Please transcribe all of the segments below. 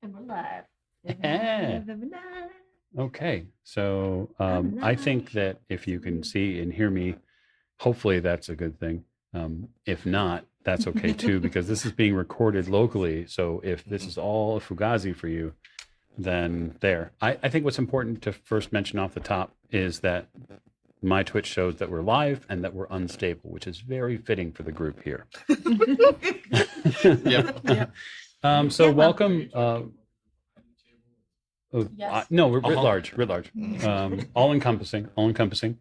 And we're live. Okay, so I think that if you can see and hear me, hopefully that's a good thing. If not, that's okay too, because this is being recorded locally. So if this is all a fugazi for you, then there. I think what's important to first mention off the top is that my Twitch shows that we're live and that we're unstable, which is very fitting for the group here. Yep. So welcome. Yes. No, we're writ large, all encompassing.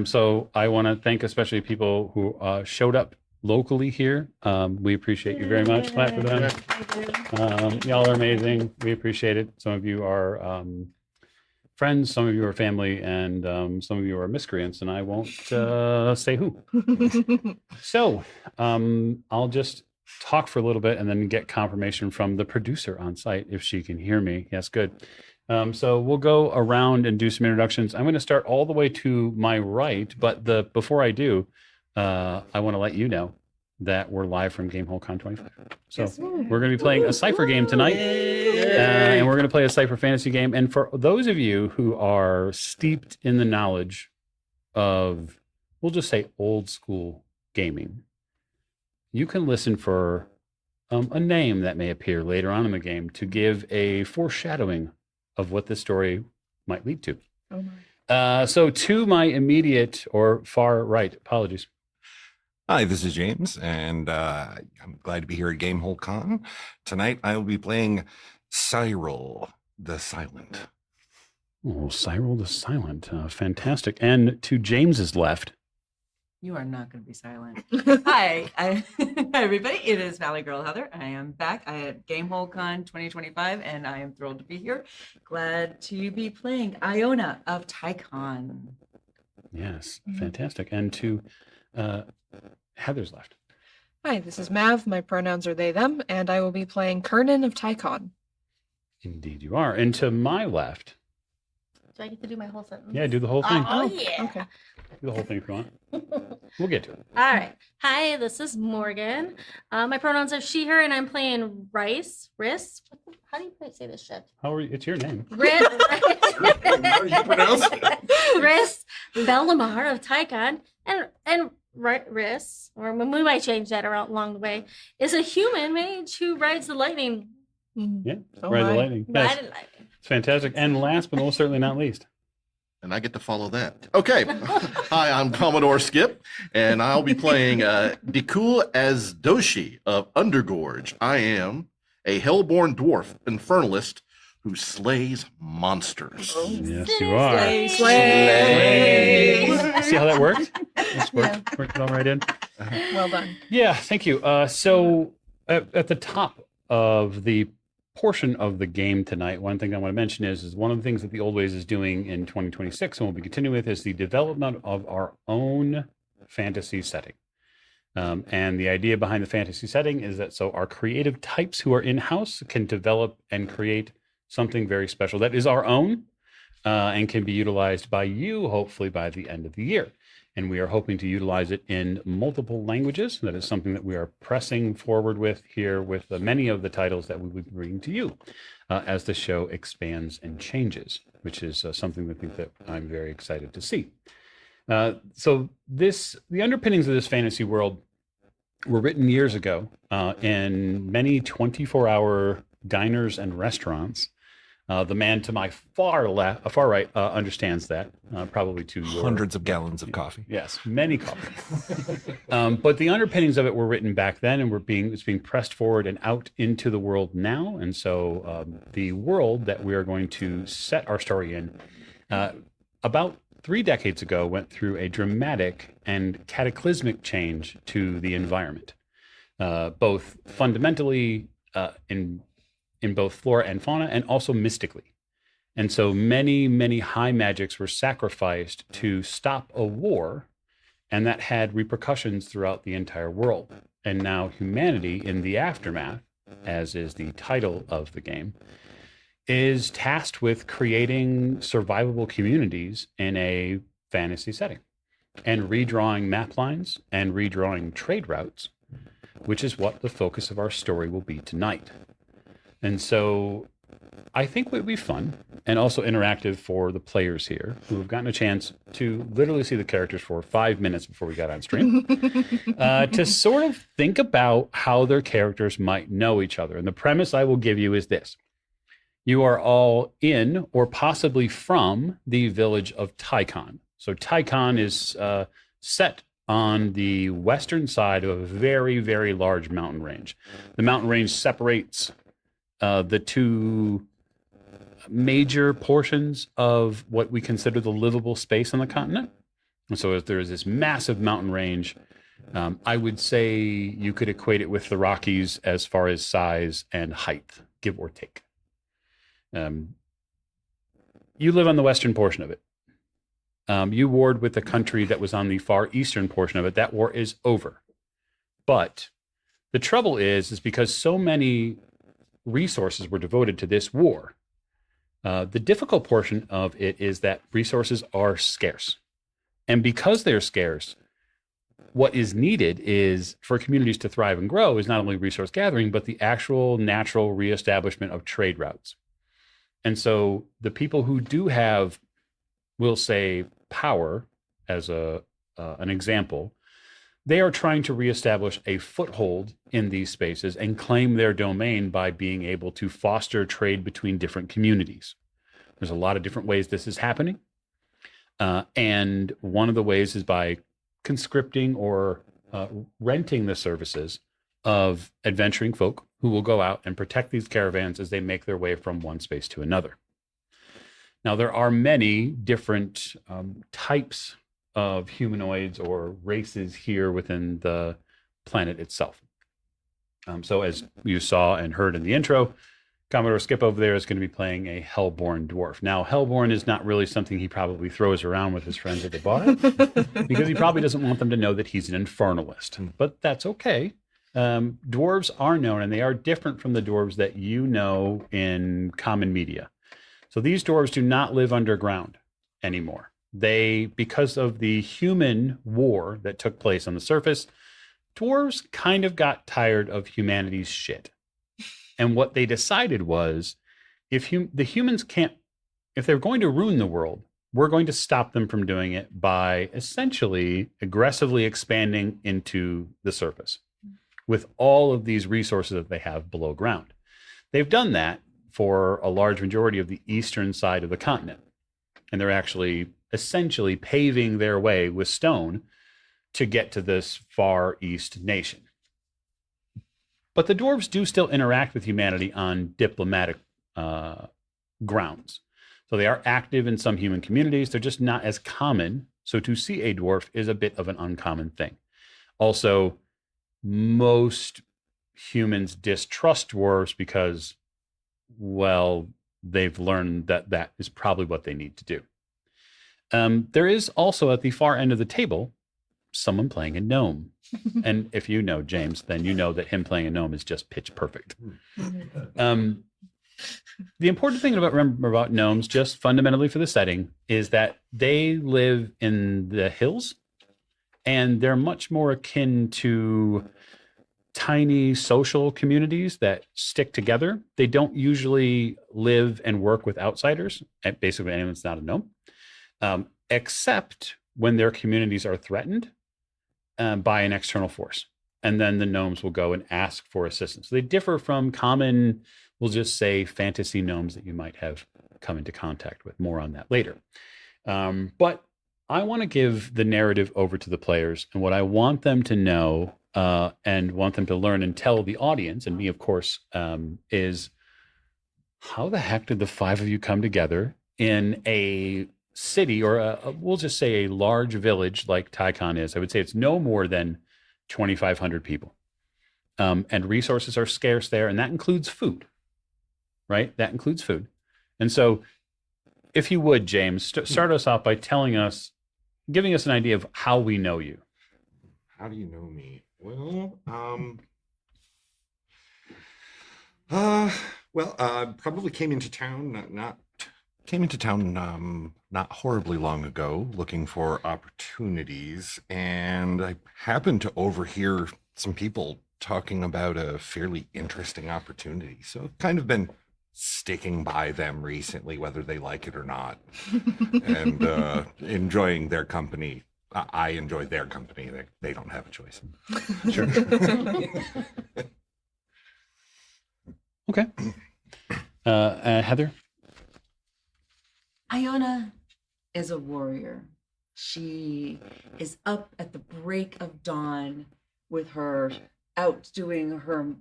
So I want to thank especially people who showed up locally here. We appreciate you very much. Clap for them. Y'all are amazing. We appreciate it. Some of you are friends, some of you are family, and some of you are miscreants, and I won't say who. So I'll just talk for a little bit and then get confirmation from the producer on site if she can hear me. Yes, good. So we'll go around and do some introductions. I'm going to start all the way to my right, but before I do, I want to let you know that we're live from Gamehole Con 25. So we're going to be playing a Cypher game tonight, and we're going to play a Cypher fantasy game. And for those of you who are steeped in the knowledge of, we'll just say old school gaming, you can listen for a name that may appear later on in the game to give a foreshadowing of what this story might lead to. Oh my. So to my immediate or far right, apologies. Hi, this is James, and I'm glad to be here at Gamehole Con. Tonight, I will be playing Cyril the Silent. Oh, Cyril the Silent. Fantastic. And to James's left. You are not going to be silent. Hi, hi, everybody. It is Valley Girl Heather. I am back. I at Gamehole Con 2025, and I am thrilled to be here. Glad to be playing Iona of Tycon. Yes, fantastic. And to Heather's left. Hi, this is Mav. My pronouns are they, them, and I will be playing Kernan of Tycon. Indeed you are. And to my left. Do I get to do my whole sentence? Yeah, do the whole thing. Oh, yeah. Okay. Do the whole thing if you want. We'll get to it. All right. Hi, this is Morgan. My pronouns are she, her, and I'm playing Rice. How do you say this shit? It's your name. Riss. How do you pronounce it? Riss Bellamar of Tycon. And Riss, or we might change that around along the way, is a human mage who rides the lightning. Yeah, Oh, Ride the my. Lightning. Yes, Ride the lightning. it's fantastic. And last but most certainly not least. And I get to follow that. Okay. Hi, I'm Commodore Skip, and I'll be playing Dikul as Doshi of Undergorge. I am a hellborn dwarf infernalist who slays monsters. Yes, you are. Slay. See how that worked? It's worked all right in. Well done. Yeah, thank you. So at the top of the portion of the game tonight, one thing I want to mention is one of the things that the Old Ways is doing in 2026 and we'll be continuing with is the development of our own fantasy setting. And the idea behind the fantasy setting is that so our creative types who are in-house can develop and create something very special that is our own and can be utilized by you, hopefully by the end of the year. And we are hoping to utilize it in multiple languages. That is something that we are pressing forward with here with many of the titles that we will be bringing to you as the show expands and changes, which is something I think that I'm very excited to see. So the underpinnings of this fantasy world were written years ago in many 24-hour diners and restaurants. The man to my far right understands that, probably to your Hundreds of gallons of coffee. Yes, many copies. But the underpinnings of it were written back then, and it's being pressed forward and out into the world now. And so the world that we are going to set our story in, about 3 decades ago, went through a dramatic and cataclysmic change to the environment, both fundamentally in both flora and fauna, and also mystically. And so many high magics were sacrificed to stop a war, and that had repercussions throughout the entire world. And now humanity, in the aftermath, as is the title of the game, is tasked with creating survivable communities in a fantasy setting and redrawing map lines and redrawing trade routes, which is what the focus of our story will be tonight. And so I think would be fun and also interactive for the players here who have gotten a chance to literally see the characters for 5 minutes before we got on stream, to sort of think about how their characters might know each other. And the premise I will give you is this. You are all in or possibly from the village of Tycon. So Tycon is set on the western side of a very, very large mountain range. The mountain range separates the two major portions of what we consider the livable space on the continent. And so if there is this massive mountain range, I would say you could equate it with the Rockies as far as size and height, give or take. You live on the western portion of it. You warred with the country that was on the far eastern portion of it. That war is over. But the trouble is because so many resources were devoted to this war, the difficult portion of it is that resources are scarce. And because they're scarce, what is needed is for communities to thrive and grow is not only resource gathering, but the actual natural reestablishment of trade routes. And so the people who do have, we'll say, power as an example, they are trying to reestablish a foothold in these spaces and claim their domain by being able to foster trade between different communities. There's a lot of different ways this is happening. And one of the ways is by conscripting or renting the services of adventuring folk who will go out and protect these caravans as they make their way from one space to another. Now, there are many different types of humanoids or races here within the planet itself. So as you saw and heard in the intro, Commodore Skip over there is going to be playing a Hellborn dwarf. Now, Hellborn is not really something he probably throws around with his friends at the bar because he probably doesn't want them to know that he's an infernalist, but that's okay. Dwarves are known, and they are different from the dwarves that you know in common media. So these dwarves do not live underground anymore. They, because of the human war that took place on the surface, dwarves kind of got tired of humanity's shit. And what they decided was, if the humans can't, if they're going to ruin the world, we're going to stop them from doing it by essentially aggressively expanding into the surface with all of these resources that they have below ground. They've done that for a large majority of the eastern side of the continent. And they're actually essentially paving their way with stone to get to this far east nation. But the dwarves do still interact with humanity on diplomatic grounds. So they are active in some human communities. They're just not as common. So to see a dwarf is a bit of an uncommon thing. Also, most humans distrust dwarves because, well, they've learned that that is probably what they need to do. There is also at the far end of the table someone playing a gnome. And if you know James, then you know that him playing a gnome is just pitch perfect. The important thing to remember about gnomes, just fundamentally for the setting, is that they live in the hills and they're much more akin to tiny social communities that stick together. They don't usually live and work with outsiders, basically anyone that's not a gnome, except when their communities are threatened by an external force. And then the gnomes will go and ask for assistance. So they differ from common, we'll just say, fantasy gnomes that you might have come into contact with. More on that later. But I want to give the narrative over to the players, and what I want them to know and want them to learn and tell the audience, and me, of course, is how the heck did the five of you come together in a city, or we'll just say a large village like Tycon is? I would say it's no more than 2,500 people. And resources are scarce there, and that includes food, right? That includes food. And so if you would, James, start us off by telling us, giving us an idea of how we know you. How do you know me? Well, probably came into town, not horribly long ago, looking for opportunities, and I happened to overhear some people talking about a fairly interesting opportunity. So I've kind of been sticking by them recently, whether they like it or not, and enjoying their company. I enjoy their company. They don't have a choice. Sure. Okay. Heather? Iona is a warrior. She is up at the break of dawn with her out doing her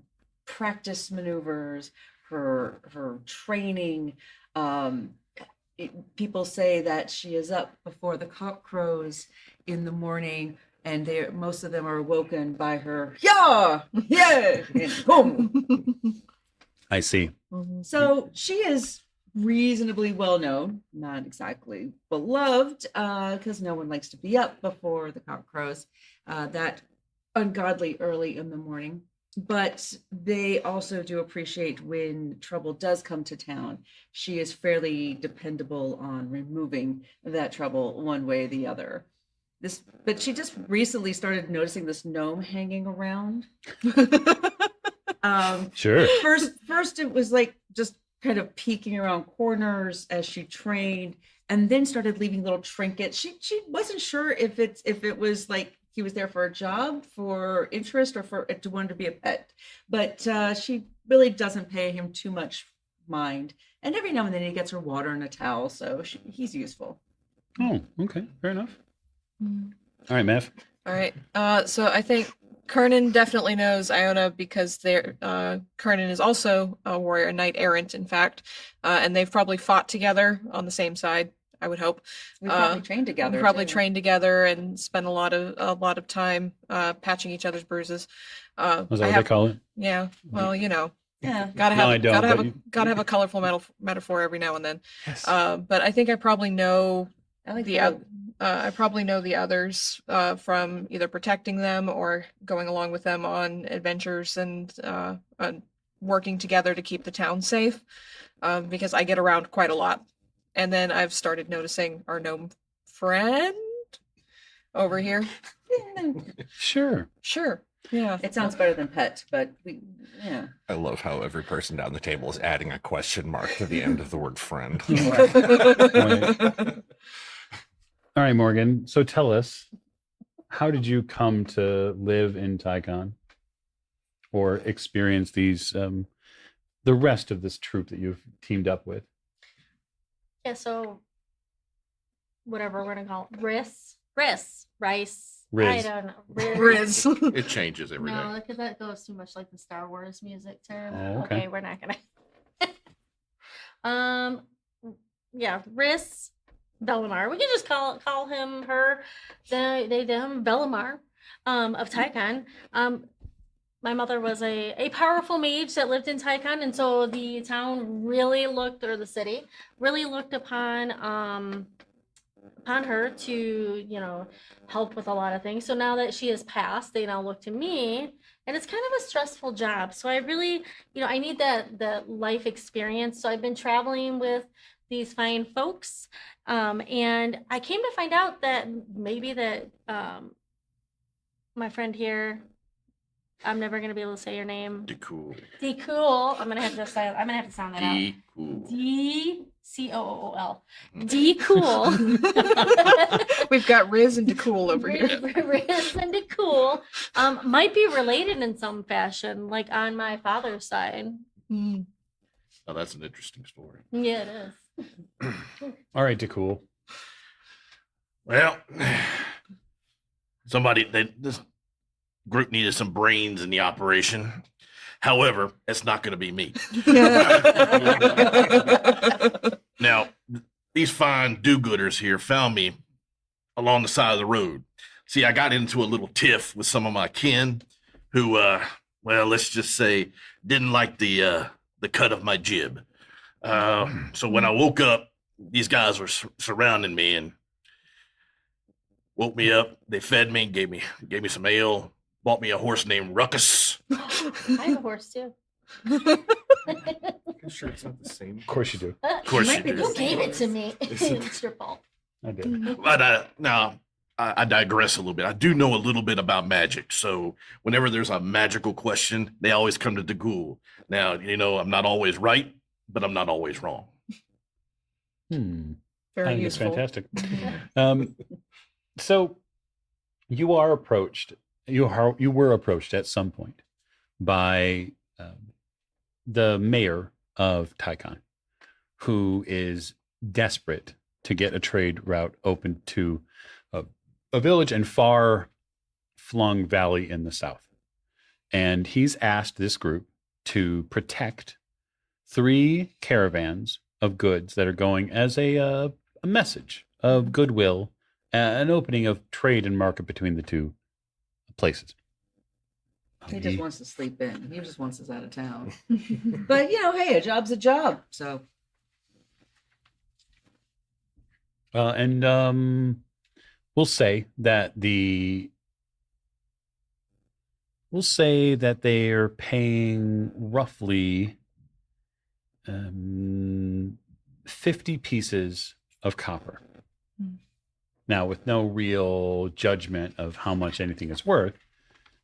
practice maneuvers, her training. People say that she is up before the cock crows in the morning, and most of them are awoken by her yeah, and boom. I see. So she is reasonably well known, not exactly beloved, because no one likes to be up before the cock crows that ungodly early in the morning. But they also do appreciate when trouble does come to town. She is fairly dependable on removing that trouble one way or the other. But she just recently started noticing this gnome hanging around. Sure. First it was like just kind of peeking around corners as she trained, and then started leaving little trinkets. She wasn't sure if it was like he was there for a job, for interest, or to want to be a pet. But she really doesn't pay him too much mind. And every now and then he gets her water and a towel, so he's useful. Oh, okay. Fair enough. All right, Mav. All right. So I think Kernan definitely knows Iona because Kernan is also a warrior, a knight errant, in fact, and they've probably fought together on the same side. I would hope. We probably trained together. Probably too. trained together and spent a lot of time patching each other's bruises. Was that what they call it? Yeah. Well, you know. Yeah. Gotta No, have I don't, gotta have but a you- gotta have a colorful metaphor every now and then. Yes. But I think I probably know I like the I probably know the others from either protecting them or going along with them on adventures and working together to keep the town safe, because I get around quite a lot. And then I've started noticing our gnome friend over here. Sure. Sure. Yeah. It sounds better than pet, but yeah. I love how every person down the table is adding a question mark to the end of the word friend. All right, Morgan. So tell us, how did you come to live in Tycon or experience these, the rest of this troop that you've teamed up with? Yeah, so whatever we're gonna call it, rice. I Riz. don't know. Riz. It changes every day. No, because that goes too much like the Star Wars music term. Oh, okay. We're not gonna. Yeah, Riss Bellamar. We can just call him her. They them Bellamar, of Tycon. My mother was a powerful mage that lived in Tycon, and so the town really looked, or the city really looked upon her to, help with a lot of things. So now that she has passed, they now look to me, and it's kind of a stressful job. So I really, I need that life experience. So I've been traveling with these fine folks, and I came to find out that maybe that my friend here, I'm never gonna be able to say your name. Cool. D-Cool. I'm gonna have to sound that out. Cool. D-C-O-O-L. D-Cool. We've got Riz and DeCool over here. Riz and DeCool might be related in some fashion, like on my father's side. Mm. Oh, that's an interesting story. Yeah, it is. All right, DeCool. Well, this group needed some brains in the operation. However, it's not going to be me. Now, these fine do-gooders here found me along the side of the road. See, I got into a little tiff with some of my kin who, well, let's just say, didn't like the cut of my jib. So when I woke up, these guys were surrounding me and woke me up. They fed me, gave me some ale, bought me a horse named Ruckus. I have a horse too. I'm sure it's not the same. Of course you do. Of course Might you be do. the Who gave it to me? It's your fault. I did. But now I digress a little bit. I do know a little bit about magic. So whenever there's a magical question, they always come to the ghoul. Now, I'm not always right, but I'm not always wrong. I Very think it's useful. fantastic. So you were approached at some point by the mayor of Taikon, who is desperate to get a trade route open to a village and far-flung valley in the south. And he's asked this group to protect 3 caravans of goods that are going as a message of goodwill, an opening of trade and market between the two places. He just wants to sleep in. He just wants us out of town. But hey, a job's a job. So And we'll say that they are paying roughly 50 pieces of copper. Now, with no real judgment of how much anything is worth,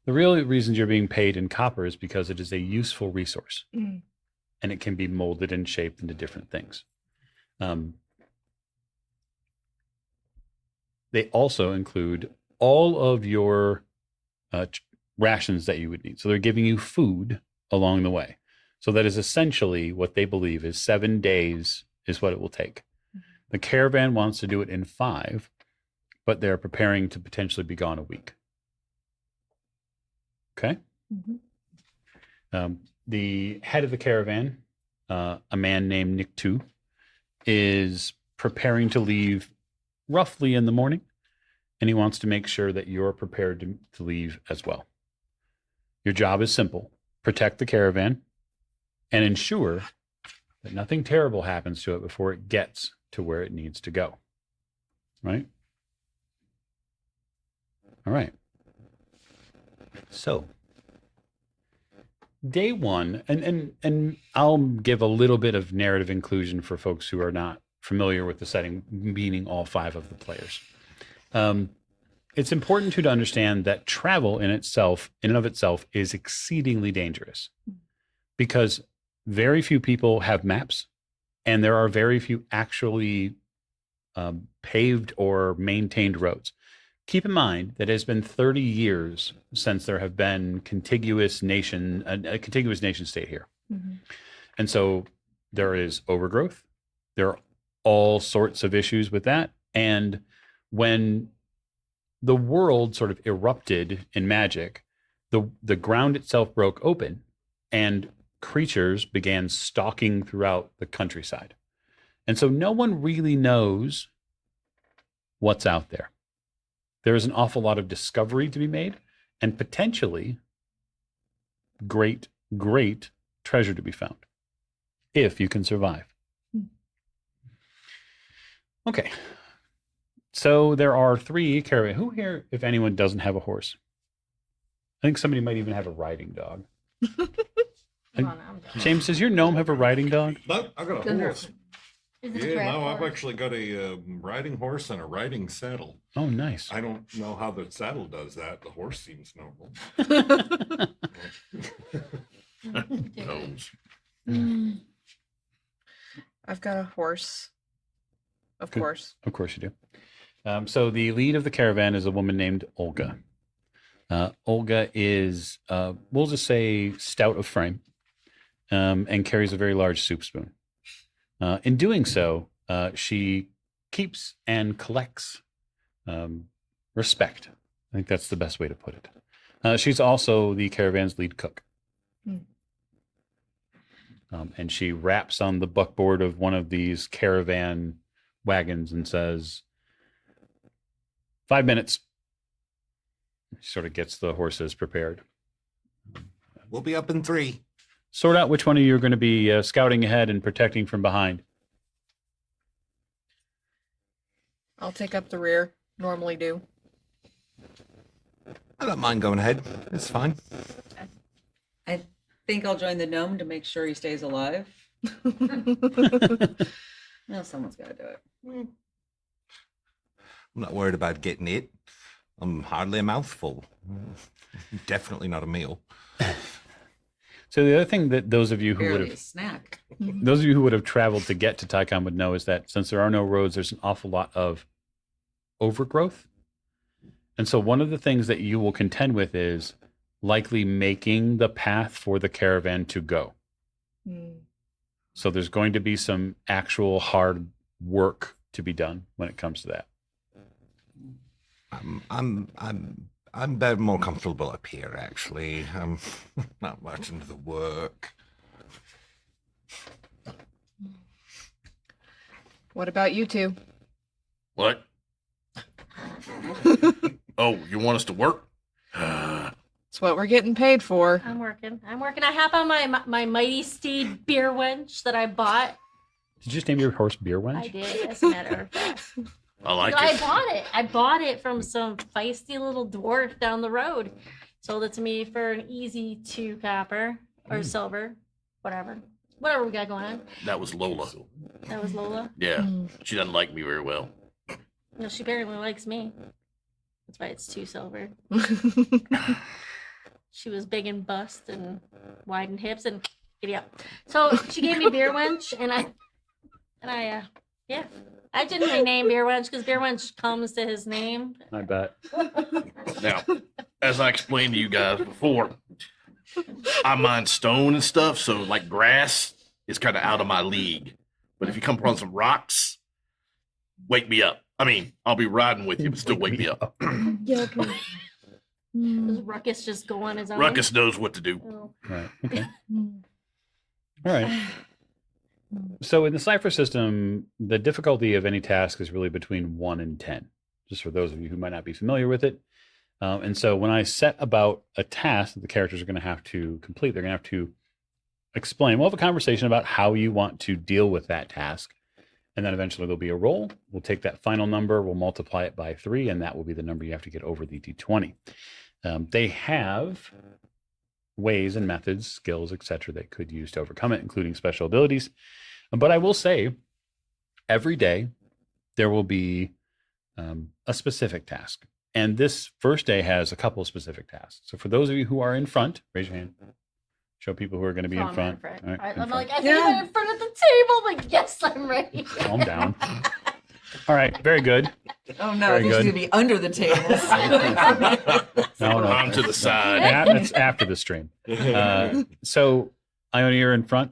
the real reasons you're being paid in copper is because it is a useful resource, and it can be molded and shaped into different things. They also include all of your rations that you would need. So they're giving you food along the way. So that is essentially what they believe is 7 days is what it will take. The caravan wants to do it in 5, but they're preparing to potentially be gone a week. Okay. The head of the caravan, a man named Nick Tu, is preparing to leave roughly in the morning, and he wants to make sure that you're prepared to leave as well. Your job is simple: protect the caravan and ensure that nothing terrible happens to it before it gets to where it needs to go. Right? All right. So, day one, and I'll give a little bit of narrative inclusion for folks who are not familiar with the setting, meaning all 5 of the players. It's important to understand that travel in and of itself is exceedingly dangerous, because very few people have maps, and there are very few actually paved or maintained roads. Keep in mind that it has been 30 years since there have been a contiguous nation state here. And so there is overgrowth. There are all sorts of issues with that. And when the world sort of erupted in magic, the ground itself broke open and creatures began stalking throughout the countryside. And so no one really knows what's out there. There is an awful lot of discovery to be made, and potentially great, great treasure to be found, if you can survive. Okay. So there are 3 caravan. Who here, if anyone, doesn't have a horse? I think somebody might even have a riding dog. Come on, I'm done. James, does your gnome have a riding dog? No, I got a Thunder. horse. Is it a Yeah, track no, I've horse? actually got a riding horse and a riding saddle. Oh, nice. I don't know how the saddle does that. The horse seems normal. Gnomes. I've got a horse. Of Good. course. Of course you do. So the lead of the caravan is a woman named Olga. Olga is, we'll just say, stout of frame, and carries a very large soup spoon. In doing so, she keeps and collects respect. I think that's the best way to put it. She's also the caravan's lead cook. And she raps on the buckboard of one of these caravan wagons and says, 5 minutes. She sort of gets the horses prepared. We'll be up in 3. Sort out which one of you are going to be scouting ahead and protecting from behind. I'll take up the rear. Normally do. I don't mind going ahead. It's fine. I think I'll join the gnome to make sure he stays alive. Well, someone's got to do it. I'm not worried about getting it. I'm hardly a mouthful. Definitely not a meal. So the other thing that those of you who would Barely a have snack. traveled to get to Taikon would know is that since there are no roads, there's an awful lot of overgrowth. And so one of the things that you will contend with is likely making the path for the caravan to go. Mm. So there's going to be some actual hard work to be done when it comes to that. I'm better, more comfortable up here. Actually, I'm not much into the work. What about you two? What? Oh, you want us to work? It's what we're getting paid for. I'm working. I hop on my mighty steed beer wench that I bought. Did you just name your horse Beer Wench? I did, as a matter of fact. I like I it. bought it. I bought it from some feisty little dwarf down the road. Sold it to me for an easy 2 copper or silver, whatever we got going on. That was Lola. That was Lola. Yeah, she doesn't like me very well. No, she apparently likes me. That's why it's 2 silver. She was big and bust and wide in hips and giddy up. So she gave me beer wench, and I didn't rename beer wench because beer wench comes to his name. I bet. Now, as I explained to you guys before, I mine stone and stuff, so like grass is kind of out of my league. But if you come upon some rocks, wake me up. I mean, I'll be riding with you, but still wake me up. Yeah, okay. Does Ruckus just go on his own? Ruckus knows what to do. Oh. Right. Okay. All right. So in the Cypher system, the difficulty of any task is really between 1 and 10, just for those of you who might not be familiar with it. And so when I set about a task that the characters are going to have to complete, they're going to have to explain. We'll have a conversation about how you want to deal with that task. And then eventually there'll be a roll. We'll take that final number, we'll multiply it by 3, and that will be the number you have to get over the D20. They have ways and methods, skills, etc., they could use to overcome it, including special abilities. But I will say, every day there will be a specific task. And this first day has a couple of specific tasks. So for those of you who are in front, raise your hand. Show people who are going to be Oh, in I'm front. in front. All right, in I'm front. like, I think I'm in front of the table, but yes, I'm ready. Calm down. All right, very good. Oh no, Very I think she's good. gonna be under the tables. No, I'm to the side. That's after the stream. So, Iona, you're in front.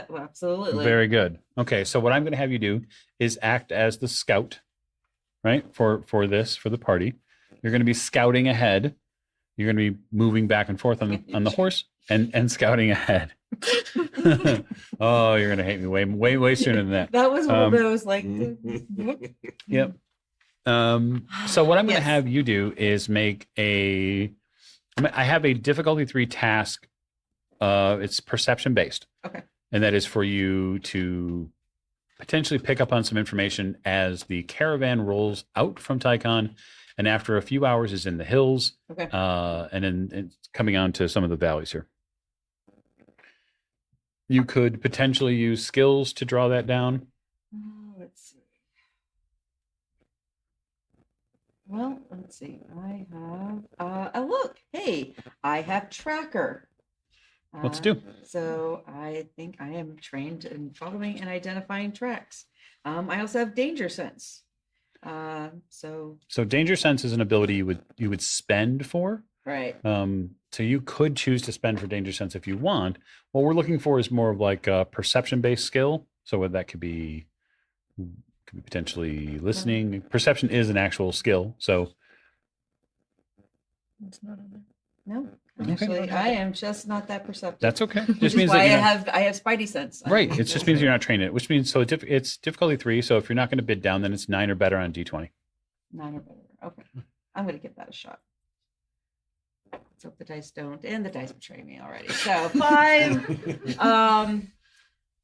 Well, absolutely. Very good. Okay, so what I'm going to have you do is act as the scout, right? For the party, you're going to be scouting ahead. You're going to be moving back and forth on the horse and scouting ahead. Oh, you're going to hate me way sooner than that. That was one of those like. Yep. So what I'm going to Yes. have you do is make I have a difficulty 3 task. It's perception based. Okay. And that is for you to potentially pick up on some information as the caravan rolls out from Taikon, and after a few hours is in the hills, Okay. and then it's coming on to some of the valleys here. You could potentially use skills to draw that down. Let's see. Well, let's see. I have. Oh, look. Hey, I have tracker. Let's do. So I think I am trained in following and identifying tracks. I also have danger sense. So Danger sense is an ability you would spend for. right. So you could choose to spend for danger sense if you want. What we're looking for is more of like a perception based skill. So that could be potentially listening. Perception is an actual skill. So It's not on there. No, Okay. actually, I am just not that perceptive. that's okay. Which Just is means why that I you're not, have Spidey sense. right. It just means you're not trained in it, which means it's difficulty 3. So if you're not going to bid down, then it's 9 or better on D20. 9 or better. Okay, I'm gonna give that a shot. Let's hope the dice don't, and the dice betray me already. So 5.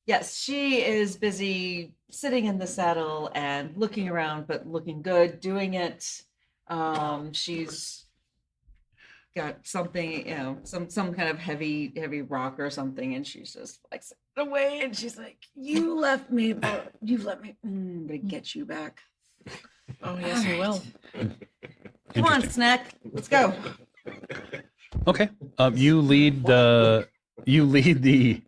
Yes, she is busy sitting in the saddle and looking around, but looking good, doing it. She's got something, some kind of heavy rock or something, and she's just like sitting away, and she's like, "You left me, but you let me. I'm gonna get you back. Oh, yes, we will. Come on, snack, let's go." Okay. You lead you lead the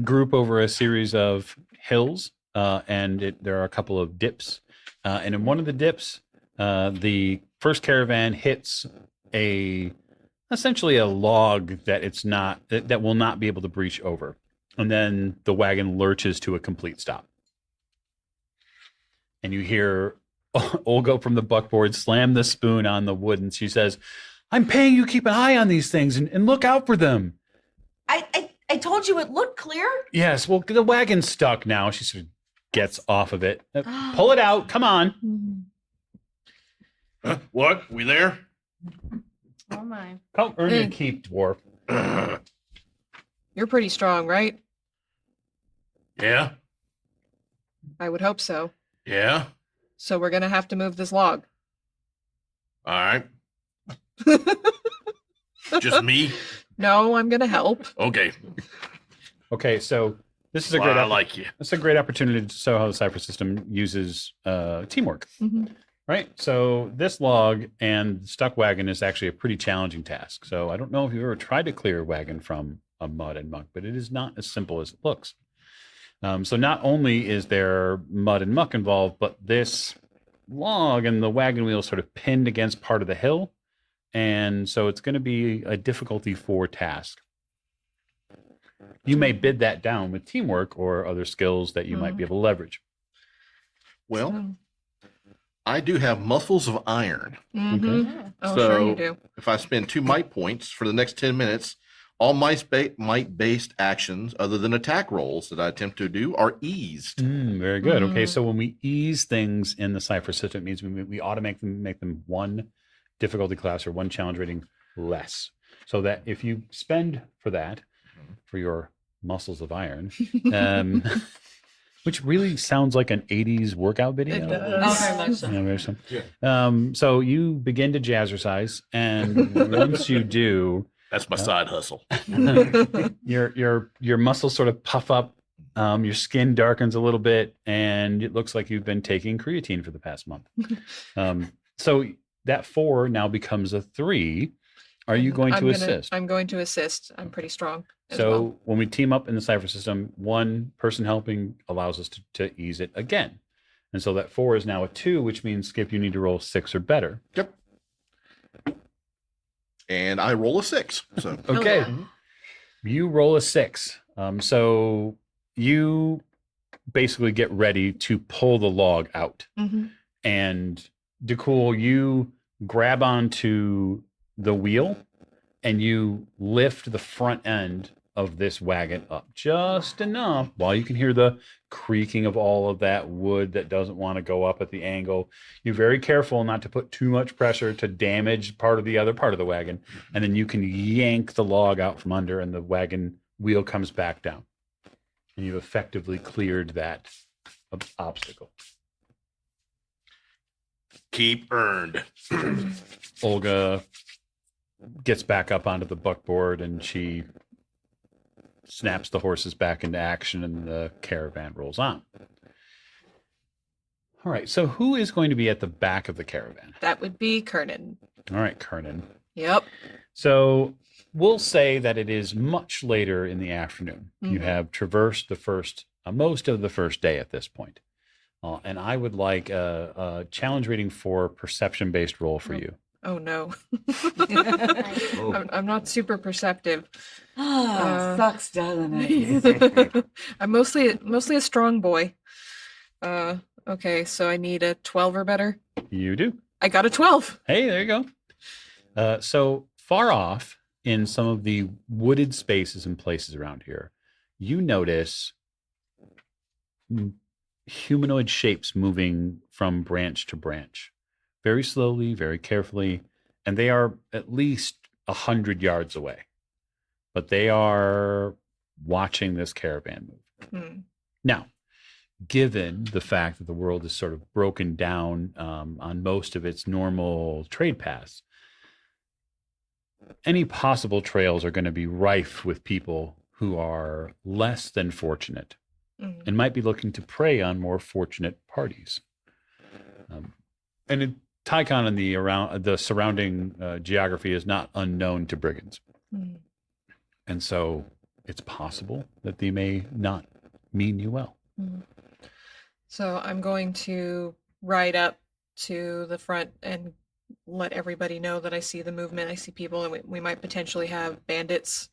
group over a series of hills, and there are a couple of dips. And in one of the dips, the first caravan hits essentially a log that will not be able to breach over. And then the wagon lurches to a complete stop. And you hear Olga from the buckboard slam the spoon on the wood, and she says, "I'm paying you keep an eye on these things and look out for them." I told you it looked clear. Yes, well, the wagon's stuck now. She sort of gets off of it. Pull it out. Come on. What? We there? Oh my. Come earn your keep, dwarf. You're pretty strong, right? Yeah. I would hope so. Yeah. So we're gonna have to move this log. All right. Just me? No, I'm gonna help. Okay. Okay, so this is a Well, great I like you. It's a great opportunity to show how the Cypher System uses teamwork, right? So this log and stuck wagon is actually a pretty challenging task. So I don't know if you've ever tried to clear a wagon from a mud and muck, but it is not as simple as it looks. So not only is there mud and muck involved, but this log and the wagon wheel sort of pinned against part of the hill. And so it's going to be a difficulty 4 task. You may bid that down with teamwork or other skills that you might be able to leverage. Well, I do have muscles of iron. Oh, So sure you do. if I spend 2 might points for the next 10 minutes, all might-based actions other than attack rolls that I attempt to do are eased. Very good. Okay, so when we ease things in the Cypher System, it means we automatically make them 1 difficulty class or 1 challenge rating less. So that if you spend for that, for your muscles of iron, which really sounds like an 80s workout video. It does. Oh, very much so. Yeah, very so. So you begin to jazzercise, and once you do, That's my side hustle. your muscles sort of puff up, your skin darkens a little bit, and it looks like you've been taking creatine for the past month. So that 4 now becomes a 3. Are you going to assist? I'm going to assist. I'm pretty strong. as So well. when we team up in the Cypher System, 1 person helping allows us to ease it again. And so that 4 is now a 2, which means, Skip, you need to roll 6 or better. Yep. And I roll a 6. So Okay. You roll a 6. So you basically get ready to pull the log out. And DeCool, you grab onto the wheel and you lift the front end of this wagon up just enough while you can hear the creaking of all of that wood that doesn't want to go up at the angle. You're very careful not to put too much pressure to damage part of the other part of the wagon. And then you can yank the log out from under and the wagon wheel comes back down. And you've effectively cleared that obstacle. keep earned. Olga gets back up onto the buckboard and she snaps the horses back into action and the caravan rolls on. All right, so who is going to be at the back of the caravan? That would be Kernan. All right, Kernan. Yep. So we'll say that it is much later in the afternoon. You have traversed the first, most of the first day at this point. And I would like a challenge rating for perception-based roll for you. Oh no. I'm not super perceptive. Sucks, doesn't it? I'm mostly a strong boy. Okay, so I need a 12 or better. You do. I got a 12. Hey, there you go. So far off in some of the wooded spaces and places around here, you notice humanoid shapes moving from branch to branch, very slowly, very carefully, and they are at least 100 yards away. But they are watching this caravan move. Now, given the fact that the world is sort of broken down on most of its normal trade paths, any possible trails are going to be rife with people who are less than fortunate and might be looking to prey on more fortunate parties. And Tycon and the surrounding geography is not unknown to brigands. And so it's possible that they may not mean you well. So I'm going to ride up to the front and let everybody know that I see the movement. I see people, and we might potentially have bandits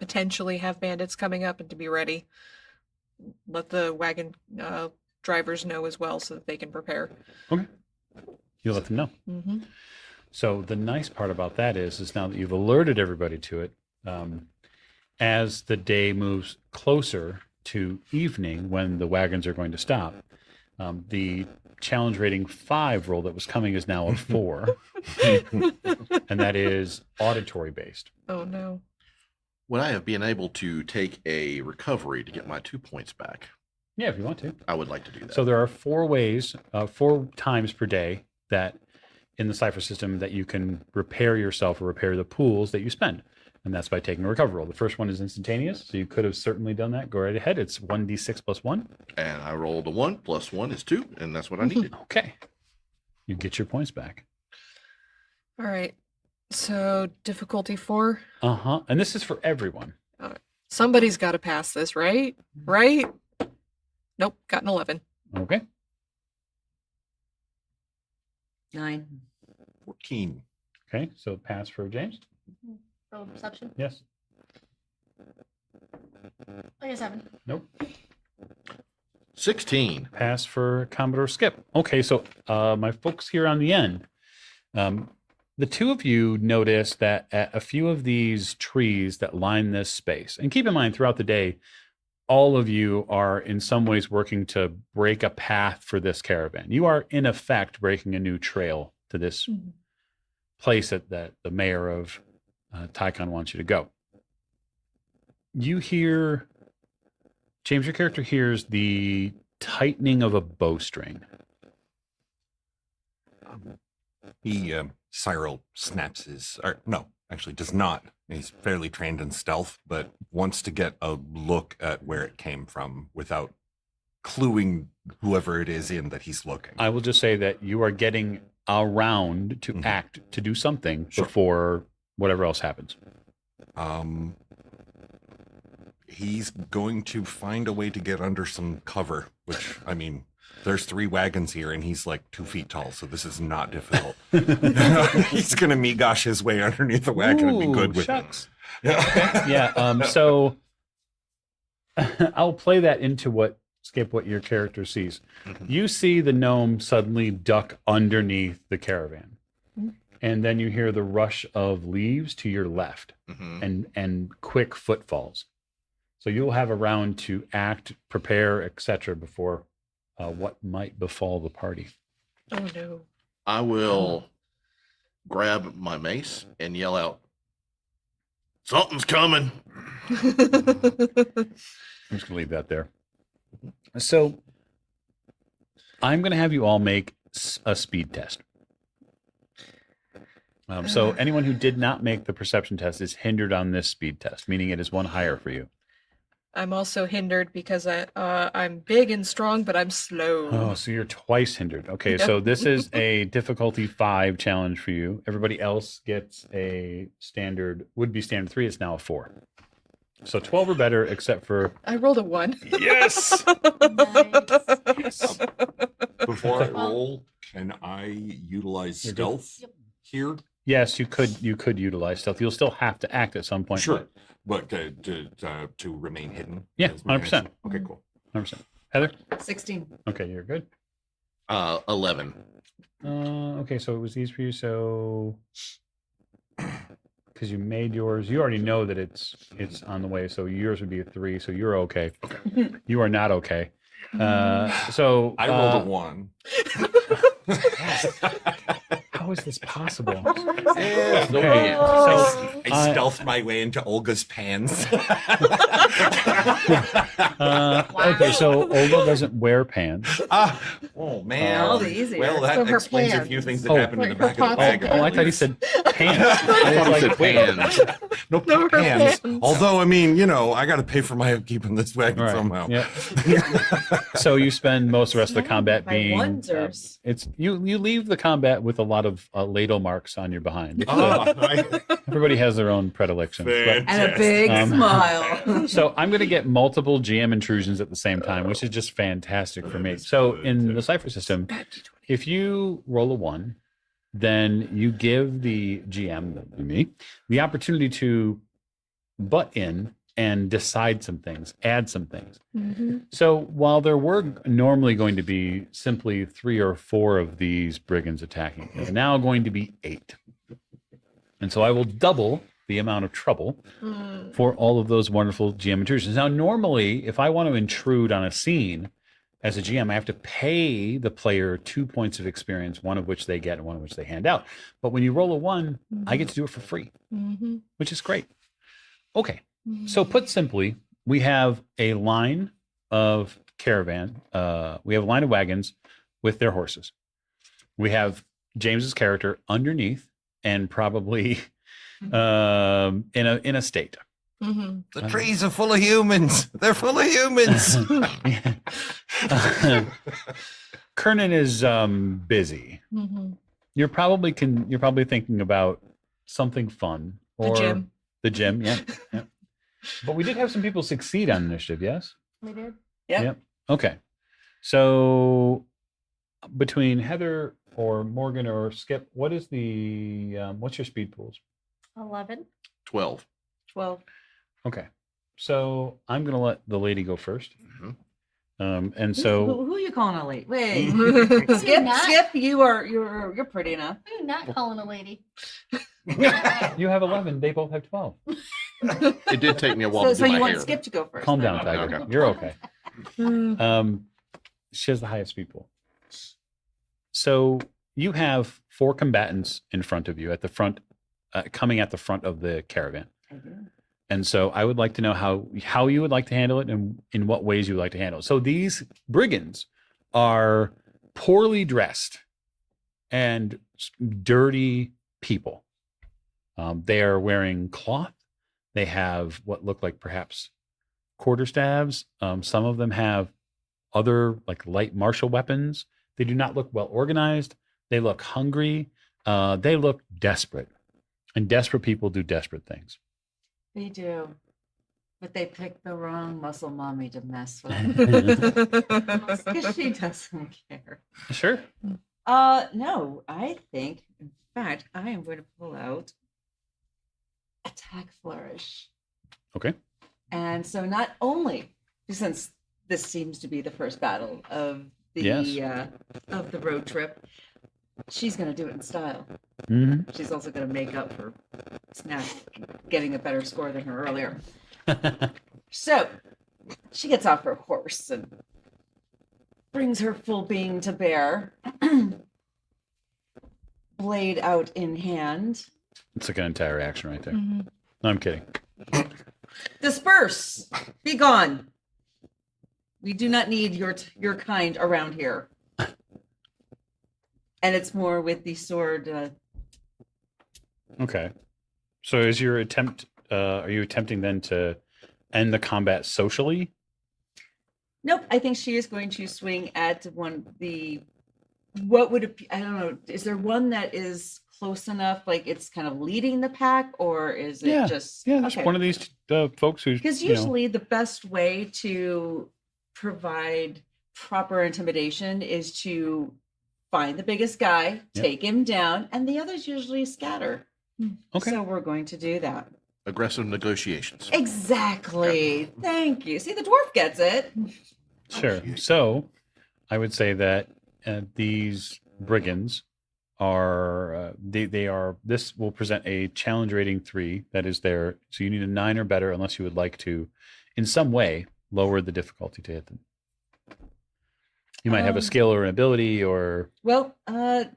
coming up, and to be ready. Let the wagon drivers know as well so that they can prepare. Okay. You let them know. Mm-hmm. So the nice part about that is now that you've alerted everybody to it, as the day moves closer to evening when the wagons are going to stop, the challenge rating 5 roll that was coming is now a 4, and that is auditory based. Oh no. Would I have been able to take a recovery to get my 2 points back? Yeah, if you want to. I would like to do that. So there are 4 ways, 4 times per day that in the Cypher system that you can repair yourself or repair the pools that you spend. And that's by taking a recovery roll. The first one is instantaneous, so you could have certainly done that. Go right ahead. It's 1d6 plus 1. And I rolled a 1 plus 1 is 2, and that's what I needed. Okay. You get your points back. All right. So difficulty 4. Uh-huh. And this is for everyone. Somebody's got to pass this, right? Right? Nope. Got an 11. Okay. 9. 14. Okay. So pass for James. Roll perception. Yes. I guess 7. Nope. 16. Pass for Commodore Skip. Okay. So my folks here on the end, the two of you notice that at a few of these trees that line this space, and keep in mind throughout the day, all of you are in some ways working to break a path for this caravan. You are in effect breaking a new trail to this place that the mayor of Tycon wants you to go. You hear, James, your character hears the tightening of a bowstring. Cyril snaps his, or no, actually does not. He's fairly trained in stealth, but wants to get a look at where it came from without cluing whoever it is in that he's looking. I will just say that you are getting around to act, to do something before whatever else happens. He's going to find a way to get under some cover, which, I mean, there's 3 wagons here and he's like 2 feet tall, so this is not difficult. He's going to Migosh his way underneath the wagon and be good with shucks. him. Yeah. So I'll play that into what your character sees. You see the gnome suddenly duck underneath the caravan. And then you hear the rush of leaves to your left and quick footfalls. So you'll have a round to act, prepare, etc. before what might befall the party. Oh no. I will grab my mace and yell out, "Something's coming." I'm just going to leave that there. So I'm going to have you all make a speed test. So anyone who did not make the perception test is hindered on this speed test, meaning it is 1 higher for you. I'm also hindered because I'm big and strong, but I'm slow. Oh, so you're twice hindered. Okay, Yep. so this is a difficulty 5 challenge for you. Everybody else gets a standard, would be standard 3. It's now a 4. So 12 or better, except for I rolled a 1. yes. Nice. Before I roll, can I utilize You're good. stealth here? Yes, you could utilize stealth. You'll still have to act at some point. Sure. But to remain hidden? Yeah, as my 100%. Okay, cool. 100%. Heather? 16. Okay, you're good. 11. Okay, so it was these for you. So because you made yours, you already know that it's on the way. So yours would be a 3. So you're okay. Okay. You are not okay. So I rolled a 1. how is this possible? Yeah, Okay, so I stealthed my way into Olga's pants. okay, so Olga doesn't wear pants. Oh man! All the easier. Well, that So her explains a few pants. things that Oh. happened in the Like her back of the pots wagon. Oh, at I thought he least. said pants. I thought he It's said like, wait. pans. No No pants. pants. Although, I mean, I got to pay for my upkeep in this wagon Right. somehow. Yeah. So you spend most of the rest of the Not combat by being wonders. it's you leave the combat with a lot of ladle marks on your behind. Everybody has their own predilections. But, And a big smile. so I'm going to get multiple GM intrusions at the same time, which is just fantastic for me. So in the Cypher system, if you roll a 1, then you give the GM, that would be me, the opportunity to butt in and decide some things, add some things. Mhm. So while there were normally going to be simply 3 or 4 of these brigands attacking, there are now going to be 8. And so I will double the amount of trouble Mm. for all of those wonderful GM intrusions. Now, normally, if I want to intrude on a scene as a GM, I have to pay the player 2 points of experience, one of which they get and one of which they hand out. But when you roll a 1, I get to do it for free, Mhm. which is great. Okay. So put simply, we have a line of caravan. We have a line of wagons with their horses. We have James's character underneath and probably in a state. Mhm. The trees are full of humans. They're full of humans. Kernan is busy. Mhm. You're probably thinking about something fun The or gym. the gym. Yeah. But we did have some people succeed on initiative. Yes. We did. Yep. Okay. So between Heather or Morgan or Skip, what is the what's your speed pools? 11. 12. 12. Okay. So I'm gonna let the lady go first. Mhm. And so Who are you calling a late? Wait. Skip, Skip, you're pretty enough. I'm not calling a lady. you have 11. They both have 12. It did take me a while So, to so do you my want hair. Skip to go first? Calm then? down, Tiger. Okay. You're okay. Mm. She has the highest speed pool. So you have 4 combatants in front of you at the front, coming at the front of the caravan. I do. And so I would like to know how you would like to handle it and in what ways you would like to handle it. So these brigands are poorly dressed and dirty people. They are wearing cloth. They have what look like perhaps quarterstaves. Some of them have other like light martial weapons. They do not look well organized. They look hungry. They look desperate. And desperate people do desperate things. They do. But they picked the wrong muscle mommy to mess with. Because she doesn't care. Sure. No, I think, in fact, I am going to pull out Attack Flourish. Okay. And so not only, since this seems to be the first battle of the Yes. of the road trip, she's going to do it in style. hmm She's also going to make up for getting a better score than her earlier. So she gets off her horse and brings her full being to bear, blade out in hand. It's like an entire action right there. Mhm. No, I'm kidding. Disperse, be gone. We do not need your kind around here. And it's more with the sword. Okay. So is your attempt, are you attempting then to end the combat socially? Nope, I think she is going to swing at what would it be? I don't know. Is there one that is close enough, like it's kind of leading the pack, or is it just Yeah, there's one of these folks who's, Because usually the best way to provide proper intimidation is to find the biggest guy, Yep. take him down, and the others usually scatter. Okay. So we're going to do that. Aggressive negotiations. Exactly. Thank you. See, the dwarf gets it. Sure. So I would say that these brigands are, this will present a challenge rating 3 that is there. So you need a 9 or better unless you would like to, in some way, lower the difficulty to hit them. You might have a skill or an ability or. Well,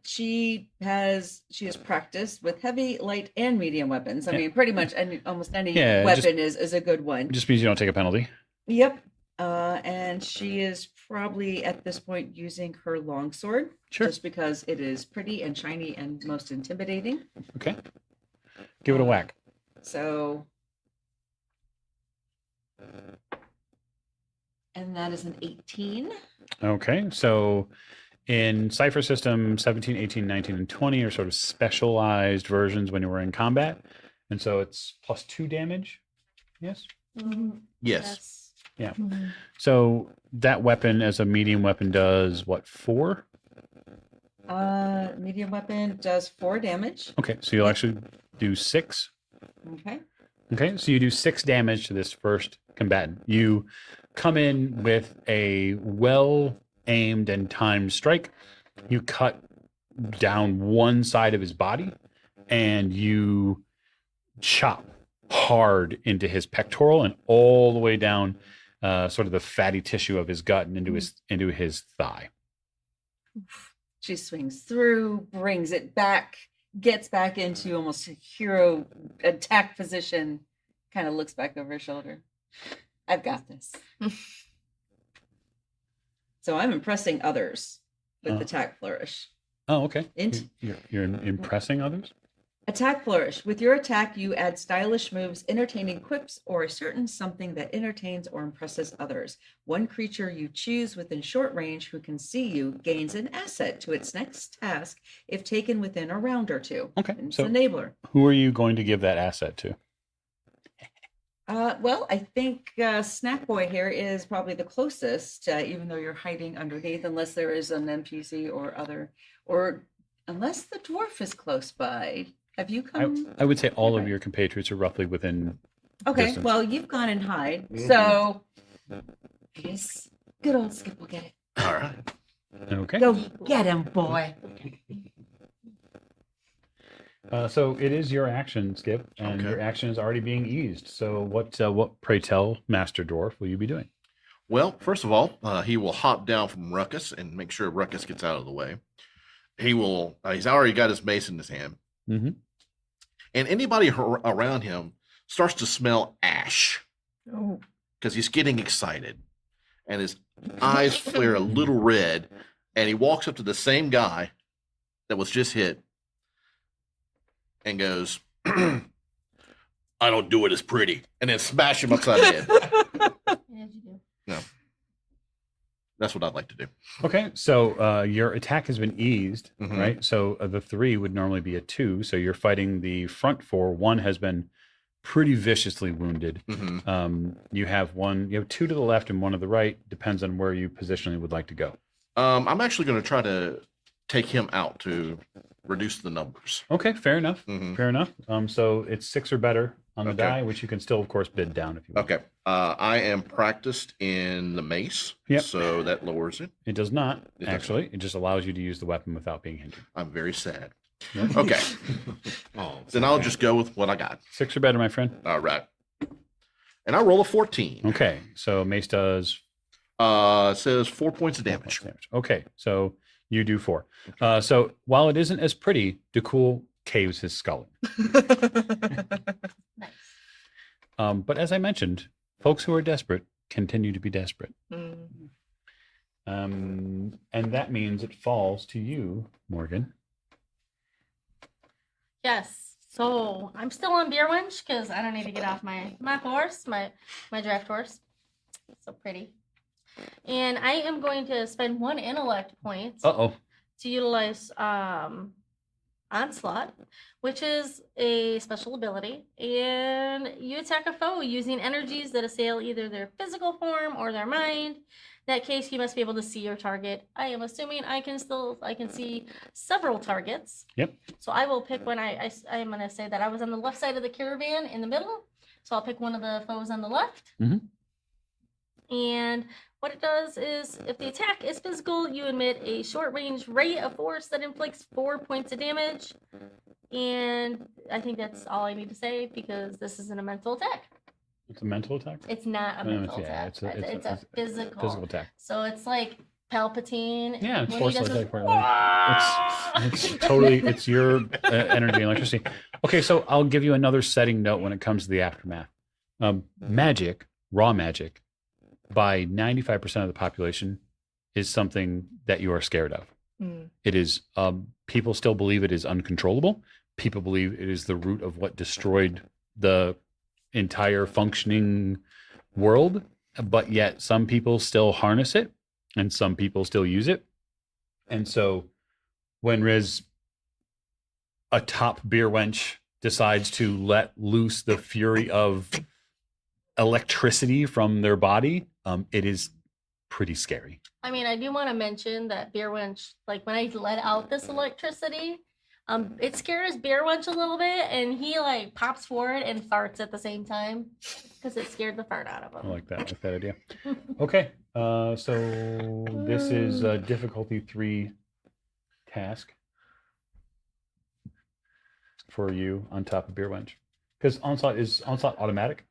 she has practiced with heavy, light, and medium weapons. I Yeah. mean, pretty much almost any Yeah, weapon is a good one. It just means you don't take a penalty. Yep. And she is probably at this point using her longsword, Sure. just because it is pretty and shiny and most intimidating. Okay. Give it a whack. So, and that is an 18. Okay, so in Cypher System, 17, 18, 19, and 20 are sort of specialized versions when you were in combat. And so it's +2 damage. Yes? Mhm. Yes. So that weapon as a medium weapon does what, 4? Medium weapon does 4 damage. Okay, so you'll actually do 6. Okay. Okay, so you do 6 damage to this first combatant. You come in with a well aimed and timed strike. You cut down one side of his body and you chop hard into his pectoral and all the way down sort of the fatty tissue of his gut and into his thigh. She swings through, brings it back, gets back into almost a hero attack position, kind of looks back over her shoulder. I've got this. So I'm impressing others with attack flourish. Oh, okay. Int. You're impressing others? Attack flourish. With your attack, you add stylish moves, entertaining quips, or a certain something that entertains or impresses others. One creature you choose within short range who can see you gains an asset to its next task if taken within a round or two. Okay, It's so- an enabler. Who are you going to give that asset to? Well, I think Snack Boy here is probably the closest, even though you're hiding underneath, unless there is an NPC or unless the dwarf is close by. Have you come? I would say all of Okay. your compatriots are roughly within. Okay, distance. well, you've gone and hide, so I guess good old Skip will get it. All right. Okay. Go get him, boy. So it is your action, Skip, and Okay. your action is already being eased. So what, pray tell, Master Dwarf, will you be doing? Well, first of all, he will hop down from Ruckus and make sure Ruckus gets out of the way. He will. He's already got his mace in his hand, Mm-hmm. and anybody around him starts to smell ash Oh. because he's getting excited, and his eyes flare a little red, and he walks up to the same guy that was just hit, and goes, "I don't do it as pretty," and then smash him upside the head. As you do. That's what I'd like to do. Okay, so your attack has been eased, Mhm. right? So the 3 would normally be a 2. So you're fighting the front 4. 1 has been pretty viciously wounded. Mhm. You have 2 to the left and 1 to the right. Depends on where you positionally would like to go. I'm actually going to try to take him out to reduce the numbers. Okay, fair enough. Mhm. Fair enough. So it's 6 or better on the Okay. die, which you can still, of course, bid down if you want. Okay. I am practiced in the mace, Yep. so that lowers it. It does not, It does actually. It just allows you to use the weapon without being hindered. I'm very sad. Yep. Okay. Oh, Then I'll just go with what I got. 6 or better, my friend. All right. And I roll a 14. Okay, so Mace does It says 4 points of 4 points damage. of damage. Okay, so you do 4. So while it isn't as pretty, DeCool caves his skull in. Nice. But as I mentioned, folks who are desperate continue to be desperate. Mm. And that means it falls to you, Morgan. Yes. So I'm still on Beer Wench because I don't need to get off my horse, my draft horse. So pretty. And I am going to spend 1 intellect point Uh-oh. to utilize Onslaught, which is a special ability. And you attack a foe using energies that assail either their physical form or their mind. In that case, you must be able to see your target. I am assuming I can see several targets. Yep. So I will pick one. I am going to say that I was on the left side of the caravan in the middle. So I'll pick one of the foes on the left. Mhm. And what it does is, if the attack is physical, you emit a short-range ray of force that inflicts 4 points of damage. And I think that's all I need to say because this isn't a mental attack. It's a mental attack? It's not a mental attack. it's It's a physical. physical attack. So it's like Palpatine. Yeah, it's when he force does like his- that for it. It's totally, it's your energy and electricity. Okay, so I'll give you another setting note when it comes to the aftermath. Magic, raw magic, by 95% of the population is something that you are scared of. Mm. It is, people still believe it is uncontrollable, people believe it is the root of what destroyed the entire functioning world, but yet some people still harness it and some people still use it. And so when Riz, a top beer wench, decides to let loose the fury of electricity from their body, it is pretty scary. I mean, I do want to mention that Beer Wench, like when I let out this electricity, it scares Beer Wench a little bit, and he like pops forward and farts at the same time because it scared the fart out of I him. like that idea. Okay, so this is a difficulty 3 task for you on top of Beer Wench. Because onslaught automatic?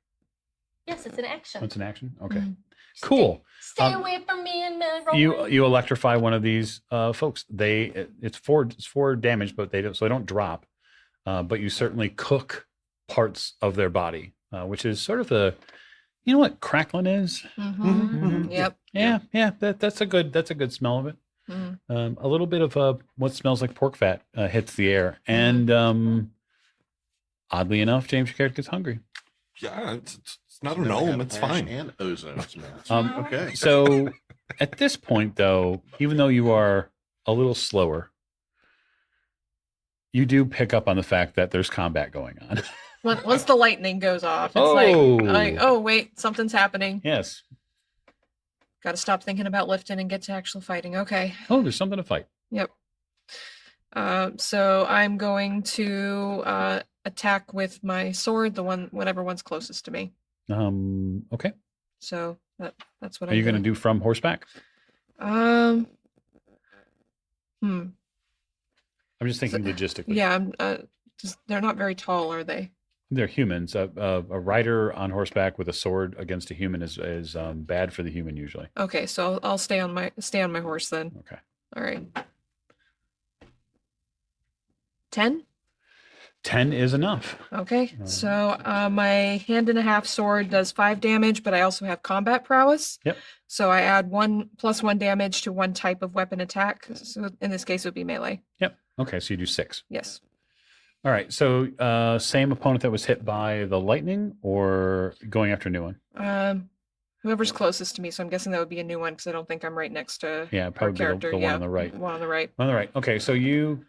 Yes, it's an action. Oh, it's an action? Okay. Mhm. Cool. Stay away from me and You electrify one of these folks. It's four damage, but they don't drop. But you certainly cook parts of their body, which is sort of the, you know what crackling is? Mhm. Yep. Yeah. That's a good smell of it. Mhm. A little bit of what smells like pork fat hits the air, and oddly enough, James, your character gets hungry. Yeah, it's not a So now we gnome. have It's ash fine. And ozone smells. Um, Okay. So at this point, though, even though you are a little slower, you do pick up on the fact that there's combat going on. Once the lightning goes off, it's Oh. like, oh wait, something's happening. Yes. Got to stop thinking about lifting and get to actual fighting. Okay. Oh, there's something to fight. Yep. So I'm going to attack with my sword, whatever one's closest to me. Okay. So that's what Are you going to do from horseback? Hmm. I'm just thinking logistically. Yeah. They're not very tall, are they? They're humans. A rider on horseback with a sword against a human is bad for the human usually. Okay. So I'll stay on my horse then. Okay. All right. 10. 10 is enough. Okay, so my hand and a half sword does 5 damage, but I also have combat prowess. Yep. So I add 1+1 damage to one type of weapon attack. So in this case, it would be melee. Yep. Okay, so you do 6. Yes. All right. So same opponent that was hit by the lightning, or going after a new one? Whoever's closest to me. So I'm guessing that would be a new one because I don't think I'm right next to Yeah, our probably character. the one on the right. One on the right. On the right. Okay, so you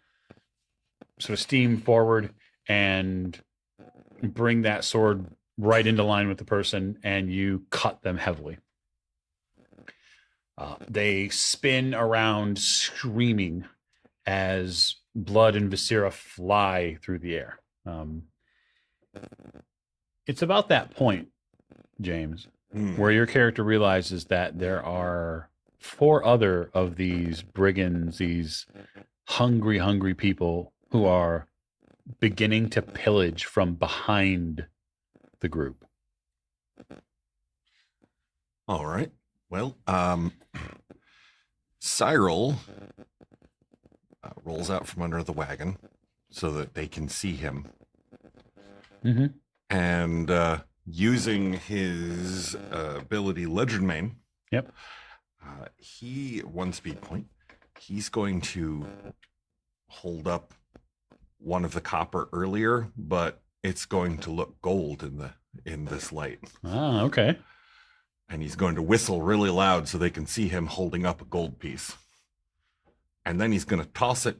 sort of steam forward and bring that sword right into line with the person, and you cut them heavily. They spin around screaming as blood and viscera fly through the air. It's about that point, James, where your character realizes that there are 4 other of these brigands, these hungry people who are beginning to pillage from behind the group. All right. Well, Cyril rolls out from under the wagon so that they can see him. Mm-hmm. And using his ability Legerdmain, Yep. he, 1 speed point, he's going to hold up one of the copper earlier, but it's going to look gold in this light. Ah, okay. And he's going to whistle really loud so they can see him holding up a gold piece. And then he's going to toss it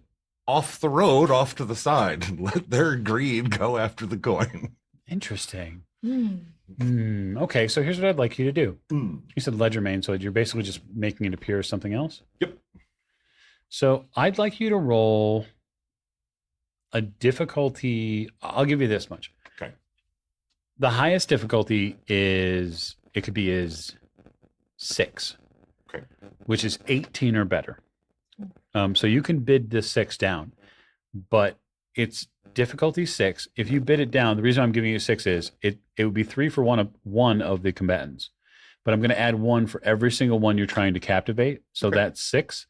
off the road, off to the side, and let their greed go after the coin. Interesting. Hmm. Okay, so here's what I'd like you to do. Mm. You said Legerdmain, so you're basically just making it appear as something else? Yep. So I'd like you to roll a difficulty. I'll give you this much. Okay. The highest difficulty could be 6. Okay. Which is 18 or better. So you can bid this 6 down, but it's difficulty 6. If you bid it down, the reason I'm giving you 6 is it would be 3 for one of the combatants, but I'm going to add 1 for every single one you're trying to captivate. So Okay. that's 6.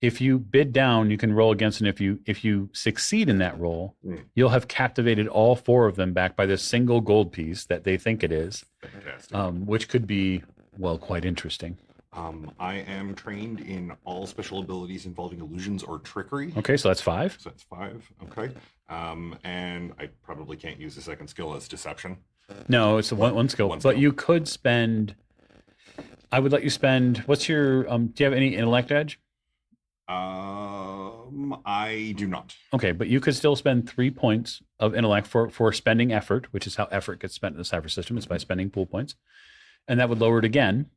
If you bid down, you can roll against, and if you succeed in that roll, you'll have captivated all 4 of them back by this single gold piece that they think it is, Fantastic. which could be, well, quite interesting. I am trained in all special abilities involving illusions or trickery. Okay, so that's 5. So that's 5. Okay. And I probably can't use the second skill as deception. No, it's the one skill. One But skill. you could spend. I would let you spend. What's your? Do you have any intellect edge? I do not. Okay, but you could still spend 3 points of intellect for spending effort, which is how effort gets spent in the Cypher System. It's by spending pool points, and that would lower it again.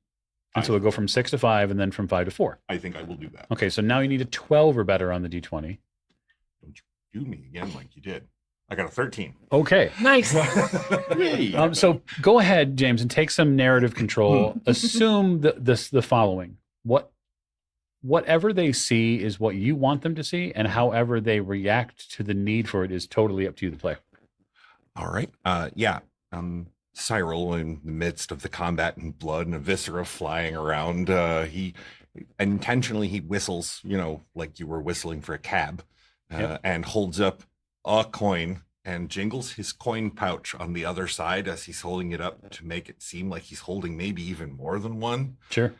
And so it'll go from 6 to 5, and then from 5 to 4. I think I will do that. Okay, so now you need a 12 or better on the d20. Don't you do me again like you did. I got a 13. Okay. Nice. Yay. So go ahead, James, and take some narrative control. Assume the following: whatever they see is what you want them to see, and however they react to the need for it is totally up to you to play. All right. Yeah. Cyril, in the midst of the combat and blood and a viscera flying around, he intentionally whistles, like you were whistling for a cab, Yep. and holds up a coin and jingles his coin pouch on the other side as he's holding it up to make it seem like he's holding maybe even more than one. Sure.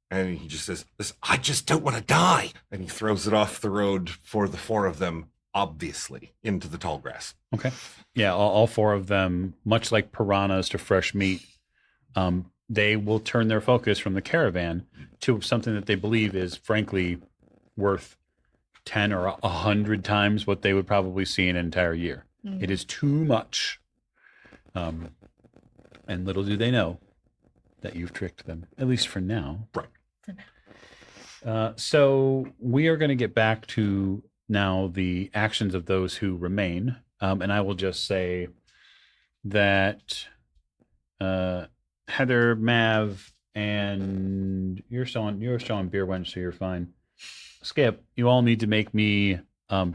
And he just says, I just don't want to die. And he throws it off the road for the 4 of them, obviously, into the tall grass. Okay. Yeah, all 4 of them, much like piranhas to fresh meat, they will turn their focus from the caravan to something that they believe is frankly worth 10 or 100 times what they would probably see in an entire year. Mhm. It is too much. And little do they know that you've tricked them, at least for now. Right. So we are going to get back to now the actions of those who remain. And I will just say that Heather, Mav, and you're still on Beer Wench, so you're fine. Skip, you all need to make me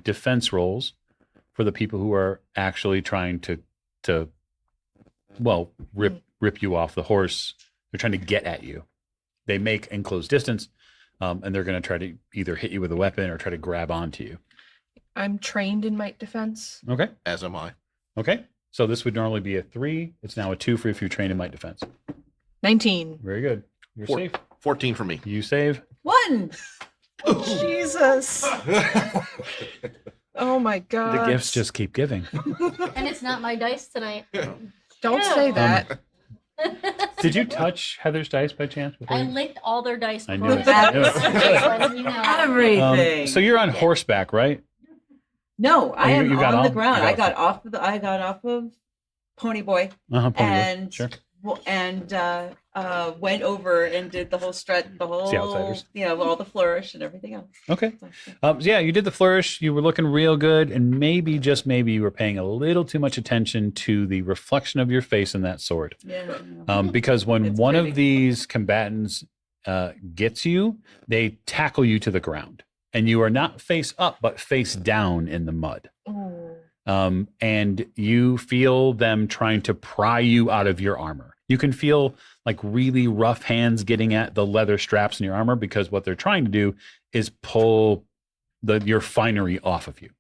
defense rolls for the people who are actually trying to rip you off the horse. They're trying to get at you. They make enclosed distance, and they're going to try to either hit you with a weapon or try to grab onto you. I'm trained in might defense. Okay. As am I. Okay. So this would normally be a 3. It's now a 2 for if you train in might defense. 19. Very good. You're Four. safe. 14 for me. You save. 1. Jesus. Oh my God. The gifts just keep giving. And it's not my dice tonight. Don't Yeah. say that. Did you touch Heather's dice by chance? Before I you- licked all their dice I before knew we it. started. I knew it. Just letting you know. Everything. So you're on horseback, right? No, I you- am you got on the off? ground. You got I got off of Pony Boy Uh-huh, and Sure. went over and did the whole strut, the whole outsiders. all the flourish and everything else. Okay. So, Yeah, you did the flourish. You were looking real good, and maybe, just maybe, you were paying a little too much attention to the reflection of your face in that sword. yeah. Because when It's one pretty. of these combatants gets you, they tackle you to the ground, and you are not face up, but face down in the mud. Oh. And you feel them trying to pry you out of your armor. You can feel like really rough hands getting at the leather straps in your armor, because what they're trying to do is pull your finery off of you.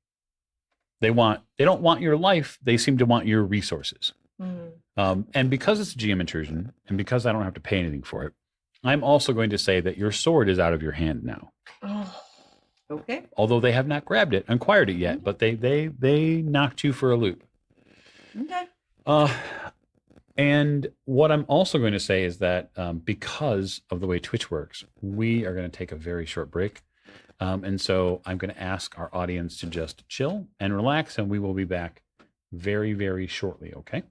They don't want your life. They seem to want your resources. Mm. And because it's a GM intrusion, and because I don't have to pay anything for it, I'm also going to say that your sword is out of your hand now. Oh. Okay. Although they have not grabbed it, acquired it yet, but they knocked you for a loop. Okay. And what I'm also going to say is that because of the way Twitch works, we are going to take a very short break. And so I'm going to ask our audience to just chill and relax, and we will be back very, very shortly, okay?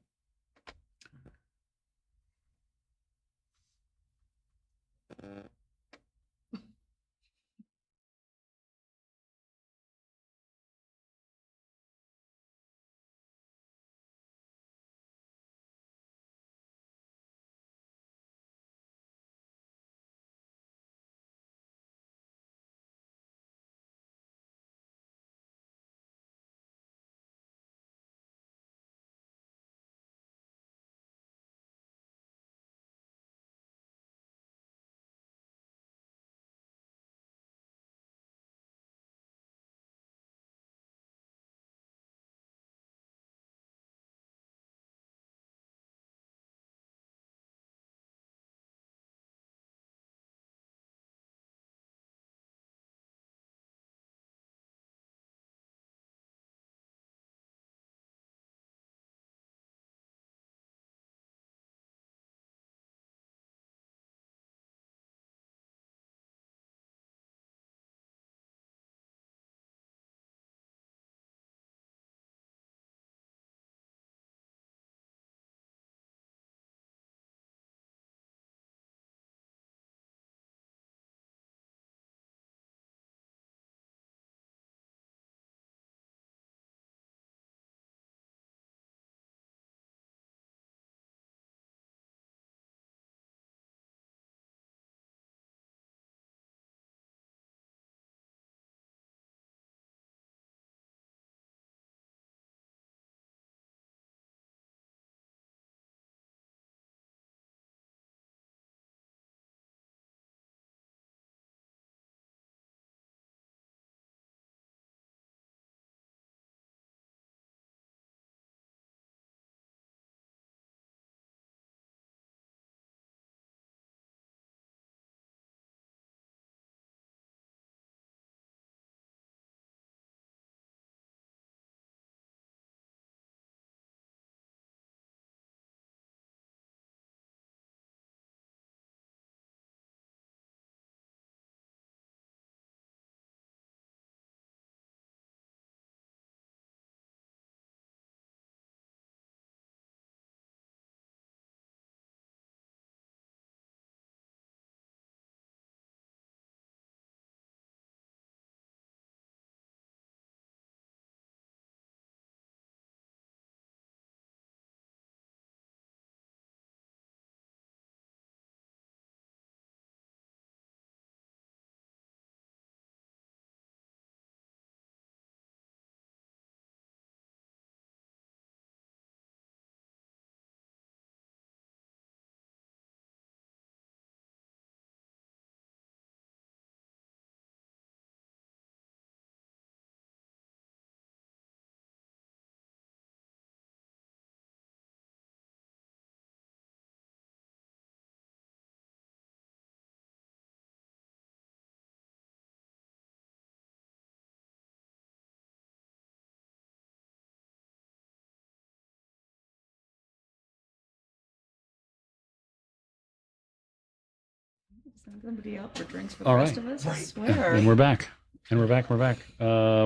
Send somebody out for drinks for the All rest right. of us. I swear. And we're back. We're back.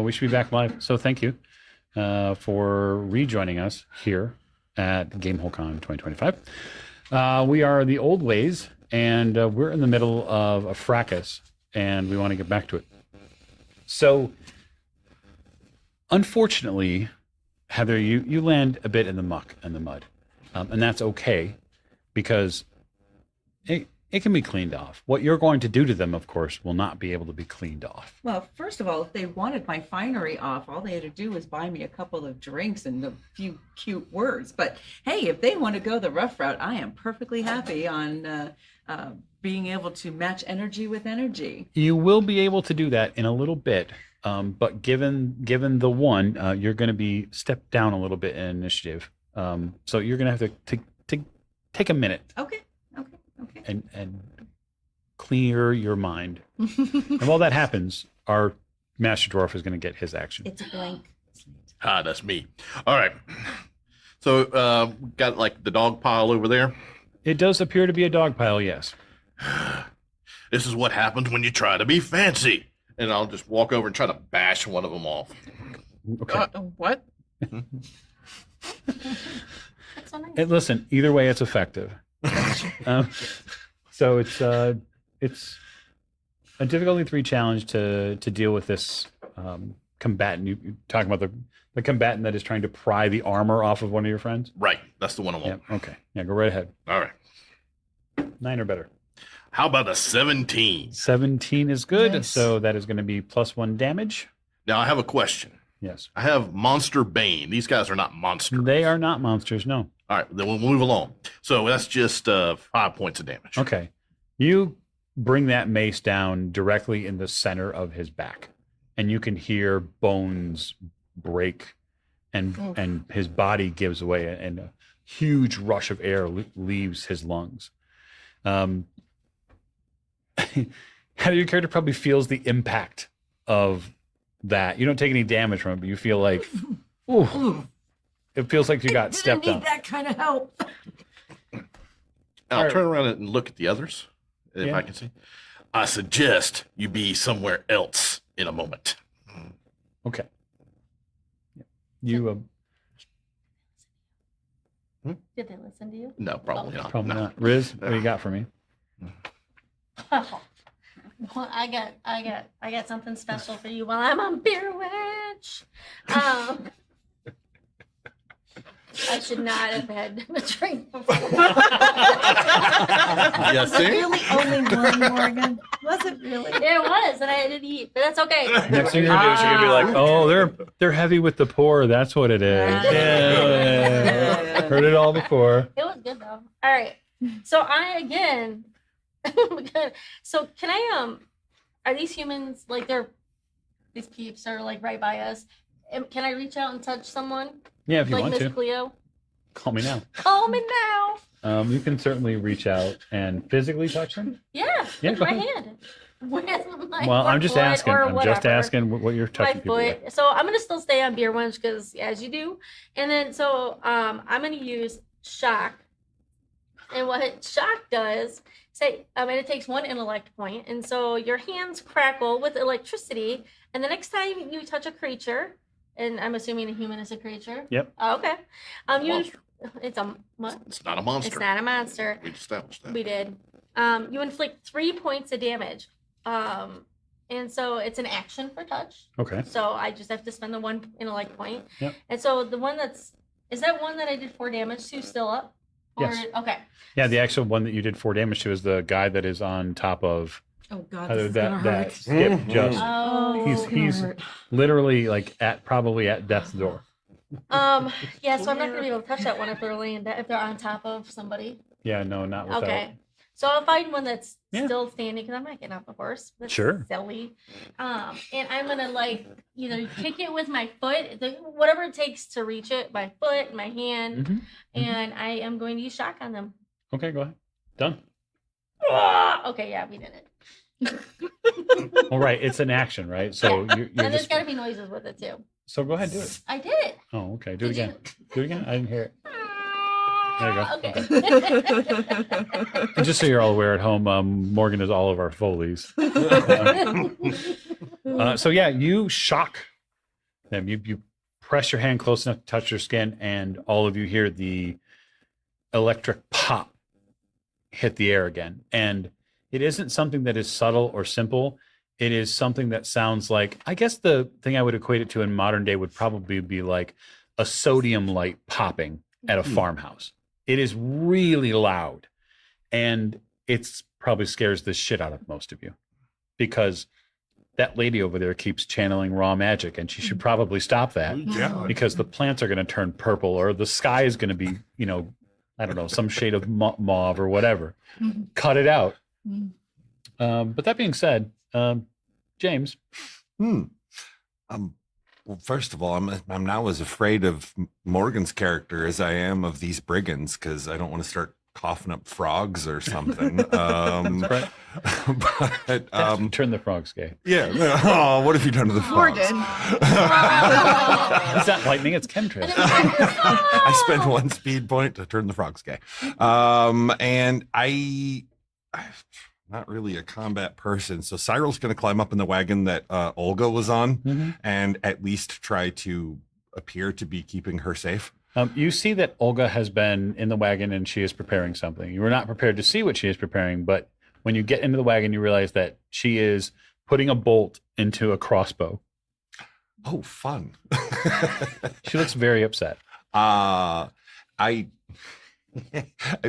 We should be back live. So thank you for rejoining us here at Gamehole Con 2025. We are the old ways, and we're in the middle of a fracas, and we want to get back to it. So, unfortunately, Heather, you land a bit in the muck and the mud, and that's okay because it can be cleaned off. What you're going to do to them, of course, will not be able to be cleaned off. Well, first of all, if they wanted my finery off, all they had to do was buy me a couple of drinks and a few cute words. But hey, if they want to go the rough route, I am perfectly happy on being able to match energy with energy. You will be able to do that in a little bit, but given the one, you're going to be stepped down a little bit in initiative. So you're going to have to take a minute Okay. and clear your mind. And while that happens, our Master Dwarf is going to get his action. It's a blank slate. Ah, that's me. All right. So, got like the dog pile over there. It does appear to be a dog pile, yes. This is what happens when you try to be fancy. And I'll just walk over and try to bash one of them off. Okay. What? That's so nice. Listen, either way, it's effective. So it's a difficulty 3 challenge to deal with this combatant. You're talking about the combatant that is trying to pry the armor off of one of your friends? Right. That's the one I Yeah. want. Okay. Yeah, go right ahead. All right. 9 or better. How about a 17? 17 is good. Nice. So that is going to be +1 damage. Now, I have a question. Yes. I have Monster Bane. These guys are not monsters. They are not monsters, no. All right. Then we'll move along. So that's just 5 points of damage. Okay. You bring that mace down directly in the center of his back, and you can hear bones break, and his body gives way, and a huge rush of air leaves his lungs. Heather, your character probably feels the impact of that. You don't take any damage from it, but you feel like, ooh, it feels like you got stepped Didn't on. need that kind of help. I'll Alright. turn around and look at the others, if Yeah. I can see. I suggest you be somewhere else in a moment. Okay. You Did they listen to you? No, probably not. probably No. not. Riz, what do you got for me? Oh. Well, I got something special for you while I'm on Beer Witch. I should not have had a drink before. Yes, sir. Really only one, Morgan? Was it really? It was, and I didn't eat, but that's okay. Next thing you're gonna do is you're gonna be like, oh, they're heavy with the pour. That's what it is. Yeah. Heard it all before. It was good though. All right. So so can I are these humans like these peeps are like right by us? Can I reach out and touch someone? Yeah, if you Like want Miss to. Cleo? Call me now. Call me now. You can certainly reach out and physically touch them. Yeah, Yeah, with go my ahead. hand. With my Well, I'm just foot asking. or I'm just whatever. asking what you're My touching people with. foot. So I'm gonna still stay on Beer Wench because as you do. And then I'm gonna use shock. And what shock does, and it takes 1 intellect point, and so your hands crackle with electricity, and the next time you touch a creature, and I'm assuming a human is a creature. Yep. Okay. Monster. It's a what? It's not a monster. It's not a monster. We established that. We did. You inflict 3 points of damage. And so it's an action for touch. Okay. So I just have to spend the 1 intellect point. Yep. And so the one is that one that I did 4 damage to still up? Or, Yes. Okay. Yeah, the actual one that you did 4 damage to is the guy that is on top of Oh God, Heather, this is gonna that hurt. Skip Mhm. just Oh. he's literally like probably at death's door. Yeah, so I'm not gonna be able to touch that one if they're if they're on top of somebody. Yeah, no, not without. Okay. So I'll find one that's Yeah. still standing because I'm not getting off the horse. That's Sure. silly. And I'm gonna either kick it with my foot, whatever it takes to reach it, my foot, my hand, Mhm. and I am going to use shock on them. Okay, go ahead. Done. Okay, yeah, we did it. All right, it's an action, right? So you're And there's just got to be noises with it too. so go ahead, do it. I did it. Oh, okay, do it Did you- again. Do it again. I didn't hear it. There you go. Okay. And just so you're all aware at home, Morgan does all of our Foley's. So yeah, you shock them. You press your hand close enough to touch their skin, and all of you hear the electric pop hit the air again. And it isn't something that is subtle or simple. It is something that sounds like, I guess the thing I would equate it to in modern day would probably be like a sodium light popping at a farmhouse. It is really loud, and it's probably scares the shit out of most of you, because that lady over there keeps channeling raw magic, and she should probably stop that, Yeah. because the plants are going to turn purple, or the sky is going to be, I don't know, some shade of mauve or whatever. Cut it out. But that being said, James. Well, first of all, I'm now as afraid of Morgan's character as I am of these brigands, because I don't want to start coughing up frogs or something. Right. But Turn the frogs gay. yeah. Oh, what have you done to the frogs? Morgan. It's not lightning, it's chemtrails. I spent 1 speed point to turn the frogs gay. And I'm not really a combat person, so Cyril's going to climb up in the wagon that Olga was on and at least try to appear to be keeping her safe. You see that Olga has been in the wagon and she is preparing something. You were not prepared to see what she is preparing, but when you get into the wagon, you realize that she is putting a bolt into a crossbow. Oh, fun. She looks very upset. I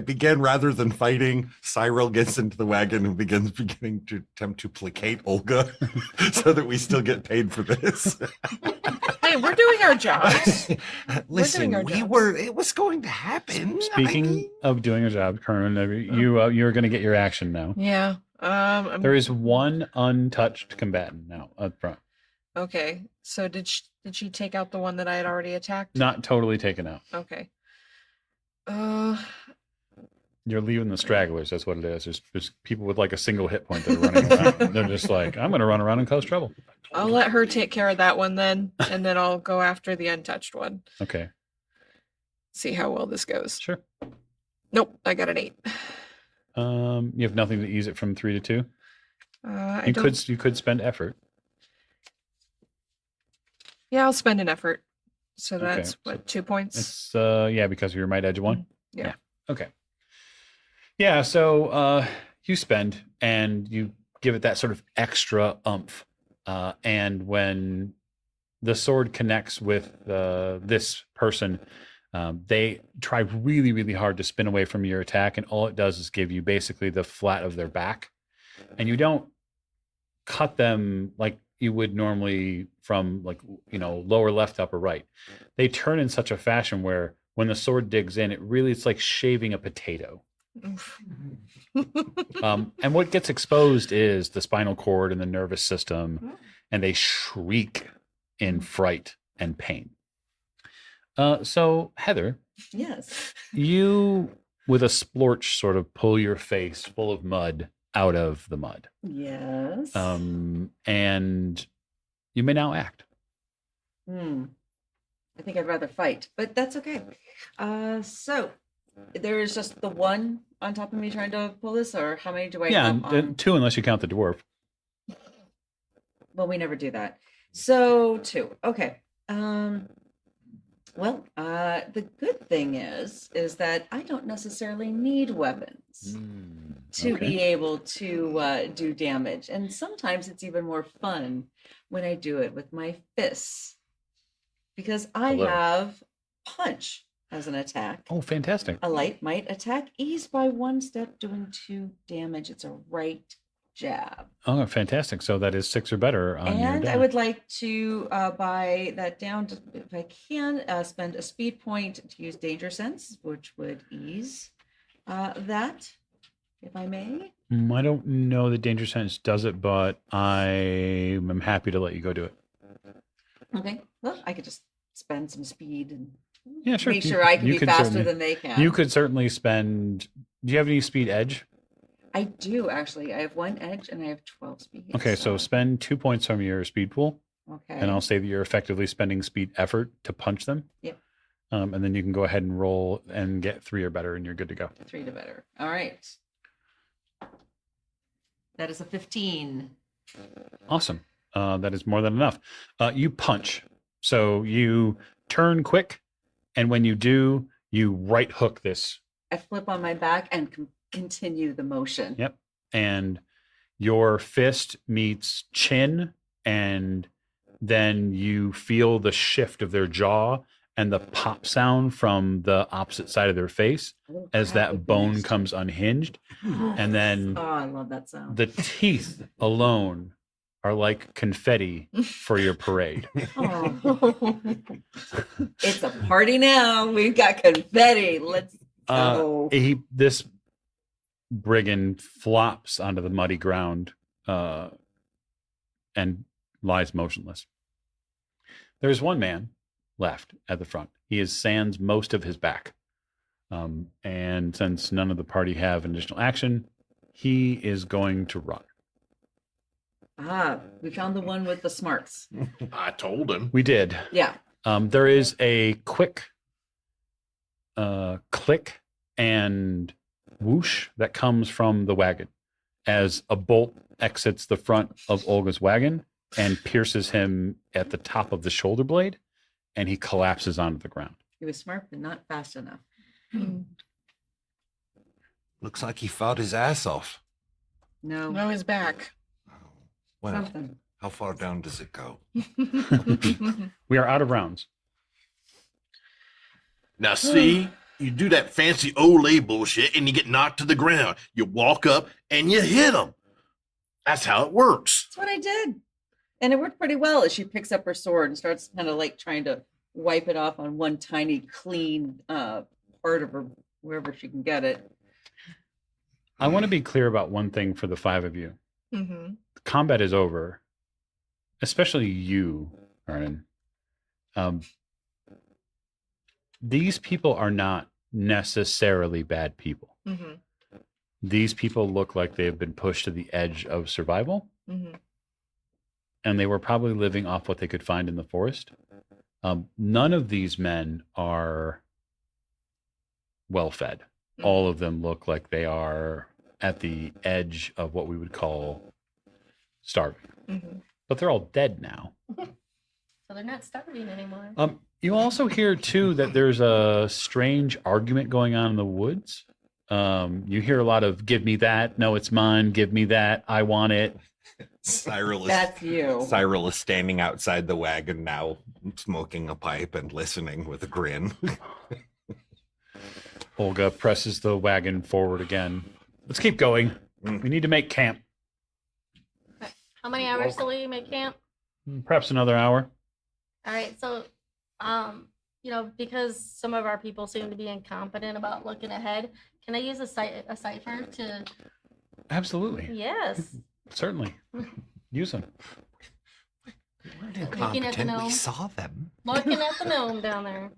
began, rather than fighting, Cyril gets into the wagon and begins beginning to attempt to placate Olga so that we still get paid for this. Hey, we're doing our jobs. Listen, our we jobs. were, it was going to happen. Speaking of doing a job, Carmen, you're going to get your action now. Yeah. There is one untouched combatant now up front. Okay. So did she take out the one that I had already attacked? Not totally taken out. Okay. You're leaving the stragglers. That's what it is. There's people with like a single hit point that are running around. They're just like, I'm going to run around and cause trouble. I'll let her take care of that one then, and then I'll go after the untouched one. Okay, See how well this goes. sure. Nope, I got an 8. You have nothing to ease it from 3 to 2. I You don't. could spend effort. Yeah, I'll spend an effort. So Okay, that's so what, 2 points? It's yeah, because of your might edge of 1. Yeah. Okay. Yeah, so you spend and you give it that sort of extra umph. And when the sword connects with this person, they try really, really hard to spin away from your attack, and all it does is give you basically the flat of their back. And you don't cut them like you would normally from like, lower left, upper right. They turn in such a fashion where when the sword digs in, it's like shaving a potato. Oof. And what gets exposed is the spinal cord and the nervous system, and they shriek in fright and pain. So Heather, Yes. you with a splorch sort of pull your face full of mud out of the mud. Yes. And you may now act. I think I'd rather fight, but that's okay. So there is just the one on top of me trying to pull this, or how many do I Yeah, have on? 2 unless you count the dwarf. Well, we never do that. So 2. Okay. The good thing is that I don't necessarily need weapons to Okay. be able to do damage. And sometimes it's even more fun when I do it with my fists, because I Hello. have punch as an attack. Oh, fantastic. A light might attack, ease by 1 step, doing 2 damage. It's a right jab. Oh, fantastic. So that is 6 or better on your And I die. would like to buy that down, to, if I can, spend a speed point to use Danger Sense, which would ease that, if I may. I don't know that Danger Sense does it, but I am happy to let you go do it. Okay. Well, I could just spend some speed and Yeah, sure. make sure I can You be could faster certainly- than they can. You could certainly spend. Do you have any speed edge? I do, actually. I have 1 edge and I have 12 speed. Okay, so spend 2 points from your speed pool, Okay. and I'll say that you're effectively spending speed effort to punch them. Yep. And then you can go ahead and roll and get 3 or better, and you're good to go. 3 to better. All right. That is a 15. Awesome. That is more than enough. You punch. So you turn quick, and when you do, you right hook this. I flip on my back and continue the motion. Yep. And your fist meets chin, and then you feel the shift of their jaw and the pop sound from the opposite side of their face as that bone comes unhinged. And then Oh, I love that sound. the teeth alone are like confetti for your parade. Oh. It's a party now. We've got confetti. Let's go. This brigand flops onto the muddy ground and lies motionless. There's one man left at the front. He is sans most of his back. And since none of the party have an additional action, he is going to run. We found the one with the smarts. I told him. We did. Yeah. There is a quick click and whoosh that comes from the wagon as a bolt exits the front of Olga's wagon and pierces him at the top of the shoulder blade, and he collapses onto the ground. He was smart, but not fast enough. Looks like he fought his ass off. No. No, his back. Well, Something. how far down does it go? We are out of rounds. Now, see, you do that fancy Olay bullshit and you get knocked to the ground. You walk up and you hit him. That's how it works. That's what I did. And it worked pretty well as she picks up her sword and starts kind of like trying to wipe it off on one tiny, clean part of her, wherever she can get it. I want to be clear about one thing for the 5 of you. Mm-hmm. Combat is over, especially you, Arnon. These people are not necessarily bad people. Mm-hmm. These people look like they have been pushed to the edge of survival, Mm-hmm. and they were probably living off what they could find in the forest. None of these men are well fed. All of them look like they are at the edge of what we would call starving. Mm-hmm. But they're all dead now. So they're not starving anymore. You also hear too that there's a strange argument going on in the woods. You hear a lot of "Give me that," "No, it's mine," "Give me that," "I want it." Cyril That's you. Cyril is standing outside the wagon now, smoking a pipe and listening with a grin. Olga presses the wagon forward again. Let's keep going. We need to make camp. How many hours till we make camp? Perhaps another hour. All right, so, because some of our people seem to be incompetent about looking ahead, can I use a cipher to? Absolutely. Yes. Certainly. Use them. We're Looking at the incompetent. We gnome. saw them. Looking at the gnome down there.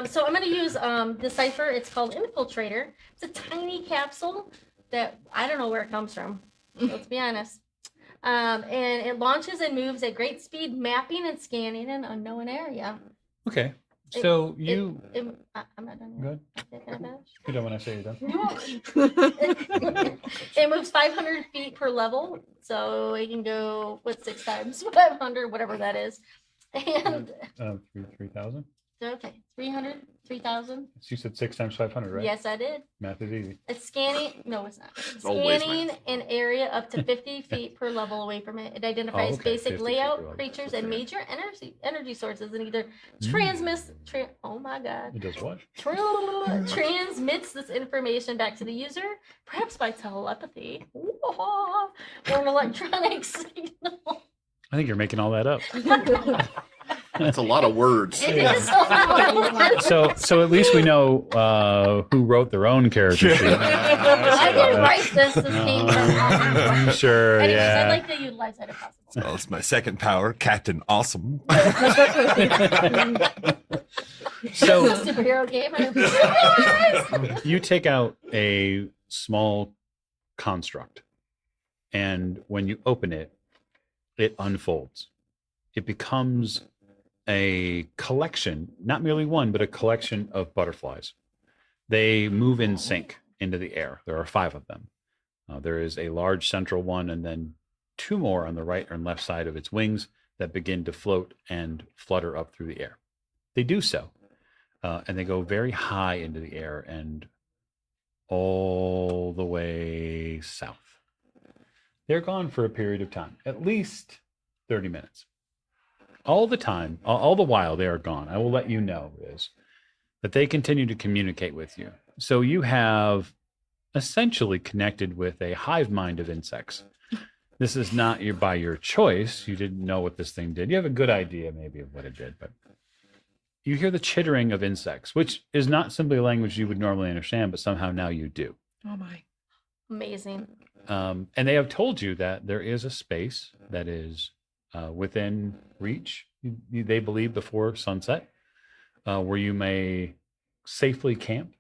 So I'm going to use the cipher. It's called Infiltrator. It's a tiny capsule that I don't know where it comes from. Let's be honest. And it launches and moves at great speed, mapping and scanning an unknown area. Okay. So you I'm not done go yet. ahead. Okay, can I finish? You don't want to say you're done. It moves 500 feet per level, so it can go 6 times 500, whatever that is. And 3,000. okay, 300, 3,000. You said 6 times 500, right? Yes, I did. Math is easy. It's scanning. No, it's not. always Scanning an area up to 50 feet per level away from it. It identifies okay, 50 basic feet per layout, level. creatures, and Okay. major energy sources, and either transmits. Oh my God. It does what? Transmits this information back to the user, perhaps by telepathy or an electronic signal. I think you're making all that up. That's a lot of words. It is so hard. So at least we know who wrote their own character sheet. I didn't write this. This came from. Sure, Anyways, yeah. I'd like to utilize that if possible. Well, it's my second power, Captain Awesome. So Superhero game. you take out a small construct, and when you open it, it unfolds. It becomes a collection, not merely one, but a collection of butterflies. They move in sync into the air. There are 5 of them. There is a large central one, and then 2 more on the right and left side of its wings that begin to float and flutter up through the air. They do so, and they go very high into the air and all the way south. They're gone for a period of time, at least 30 minutes. All the time, all the while they are gone, I will let you know, Riz, that they continue to communicate with you. So you have essentially connected with a hive mind of insects. This is not by your choice. You didn't know what this thing did. You have a good idea maybe of what it did, but you hear the chittering of insects, which is not simply a language you would normally understand, but somehow now you do. Oh my. Amazing. And they have told you that there is a space that is within reach, they believe, before sunset, where you may safely camp,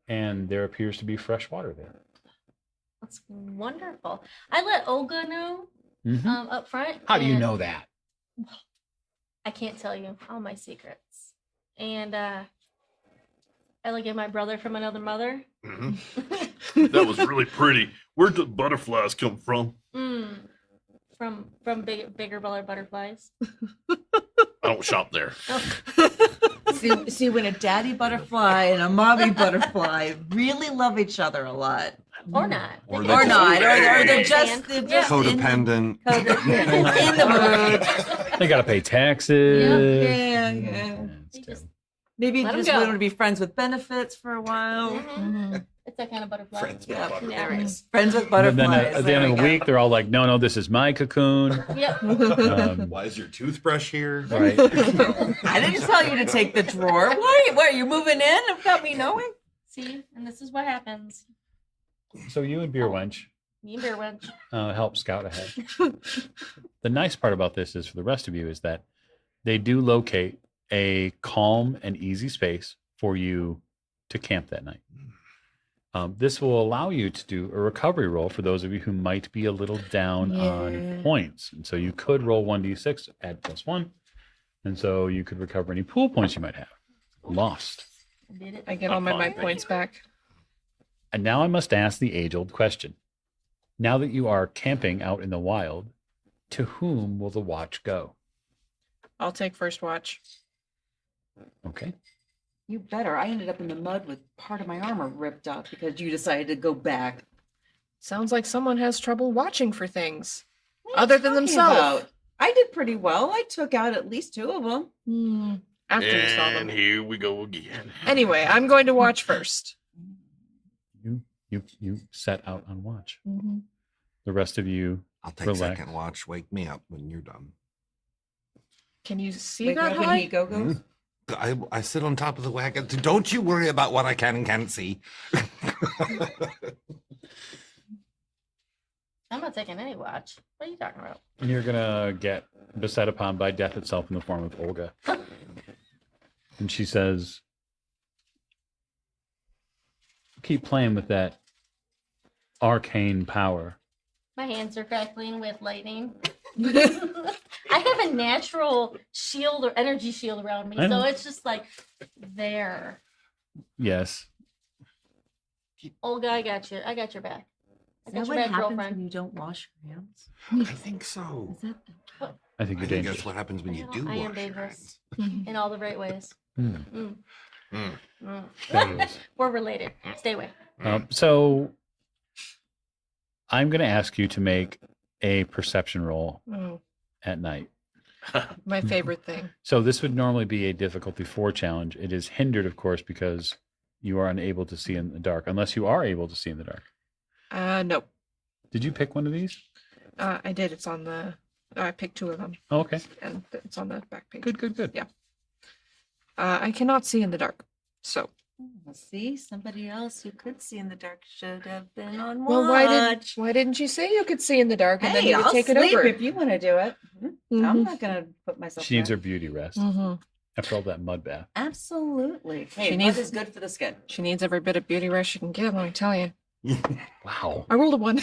and there appears to be fresh water there. That's wonderful. I let Olga know up front. How do you and know that? I can't tell you all my secrets. And I like get my brother from another mother. That was really pretty. Where'd the butterflies come from? From bigger brother butterflies. I don't shop there. See, when a daddy butterfly and a mommy butterfly really love each other a lot. Or not. Or They they're Or can not. be Or they're very just, fan. they're just Codependent. in the mood. They got to pay taxes. Yeah. It's They just- terrible. Maybe Let 'em just go. want to be friends with benefits for a while. Mhm. It's that kind of butterfly. Friends with Yeah, butterflies. there it is. Friends with And butterflies. then at the There end we of the go. week, they're all like, no, this is my cocoon. Yep. Why is your toothbrush here? Right. I didn't tell you to take the drawer. What are you moving in without me knowing? See, and this is what happens. So you and Beer Wench Me and Beer Wench. help scout ahead. The nice part about this is, for the rest of you, is that they do locate a calm and easy space for you to camp that night. This will allow you to do a recovery roll for those of you who might be a little down on points. And so you could roll 1d6, add +1. And so you could recover any pool points you might have lost. I did it. I get all my points back. And now I must ask the age-old question. Now that you are camping out in the wild, to whom will the watch go? I'll take first watch. Okay. You better. I ended up in the mud with part of my armor ripped up because you decided to go back. Sounds like someone has trouble watching for things What are you other than talking themselves. about? I did pretty well. I took out at least 2 of them. After you saw them. And here we go again. Anyway, I'm going to watch first. You set out on watch. Mm-hmm. The rest of you, I'll take Relax. second watch. Wake me up when you're done. Can you see Wake that up when high? he goes. I sit on top of the wagon. Don't you worry about what I can and can't see. I'm not taking any watch. What are you talking about? you're gonna get beset upon by death itself in the form of Olga. And she says, keep playing with that arcane power. My hands are crackling with lightning. I have a natural shield or energy shield around me, I know. so it's just like there. Yes. Olga, I got you. I got your back. I Is got that your what back, happens girlfriend. when you don't wash your hands? I think so. Is that I think I you're think dangerous. that's what happens when you do I am wash your dangerous. hands. In all the right ways. Hmm. Mm. Mm. There it is. We're related. Stay away. So I'm going to ask you to make a perception roll Oh, at night. my favorite thing. So this would normally be a difficulty 4 challenge. It is hindered, of course, because you are unable to see in the dark, unless you are able to see in the dark. No. Did you pick one of these? I did. It's on the. I picked 2 of them, Oh, okay. and it's on the back page. Good. Yeah. I cannot see in the dark. So, see, somebody else who could see in the dark should have been on well, watch. why didn't you say you could see in the dark and then Hey, you would I'll take it sleep over? if you want to do it. I'm Mhm. not gonna put myself. She needs her back. beauty rest Mhm. after all that mud bath. Absolutely. Hey, She mud needs- is good for the skin. She needs every bit of beauty rest she can get. Let me tell you. Wow. I rolled a 1.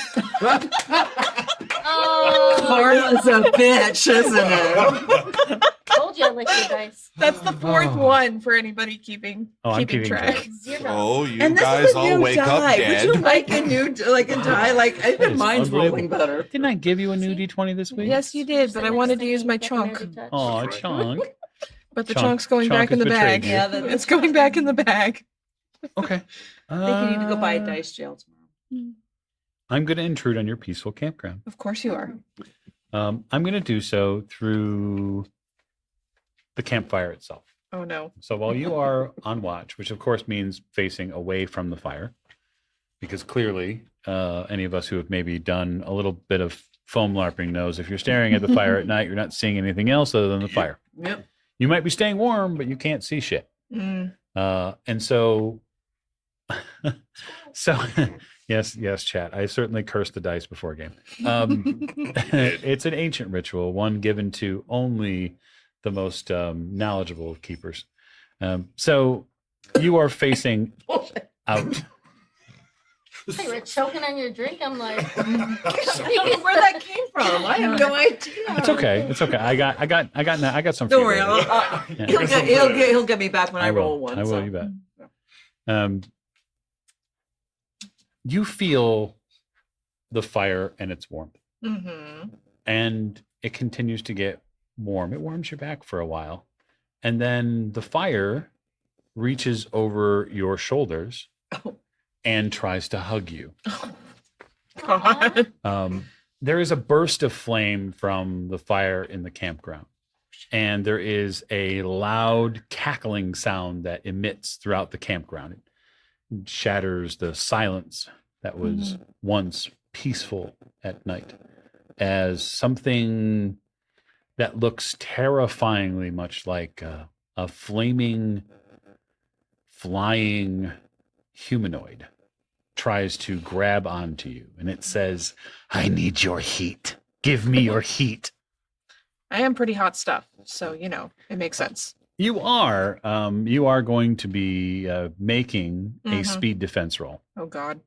Oh, Karma's a bitch, isn't it? told you I like your dice. That's the fourth Oh. one for anybody keeping I'm keeping keeping track. track. Zero. Oh, you And this guys is a all new wake die. up dead. Would you like a new die? Like I That think is mine's rolling unbelievable. better. Didn't I give you a new See? D20 this week? Yes, you did, but I wanted to use my chunk. Oh, chunk. But the Chunk- chunk's going Chunk back in has the betrayed bag. you. Yeah, that's It's going back in the bag. Okay. I think you need to go buy a dice jail tomorrow. I'm going to intrude on your peaceful campground. Of course you are. I'm going to do so through the campfire itself. Oh no. So while you are on watch, which of course means facing away from the fire, because clearly any of us who have maybe done a little bit of foam larping knows if you're staring at the fire at night, you're not seeing anything else other than the fire. Yep. You might be staying warm, but you can't see shit. Mm. And so, so yes, chat. I certainly cursed the dice before game. It's an ancient ritual, one given to only the most knowledgeable of keepers. So you are facing out. Hey, you were choking on your drink. I'm like, I don't know where that came from. I have no idea. It's okay. It's okay. I got some. Don't for worry. you later. Yeah. He'll get me back when I will. roll one. I will. so. You bet. You feel the fire and its warmth, Mm-hmm. and it continues to get warm. It warms your back for a while, and then the fire reaches over your shoulders and tries to hug you. God. There is a burst of flame from the fire in the campground, and there is a loud cackling sound that emits throughout the campground. It shatters the silence that was once peaceful at night as something that looks terrifyingly much like a flaming, flying humanoid tries to grab onto you, and it says, "I need your heat. Give me your heat." I am pretty hot stuff, so it makes sense. You are going to be making a Mhm. speed defense roll, Oh God.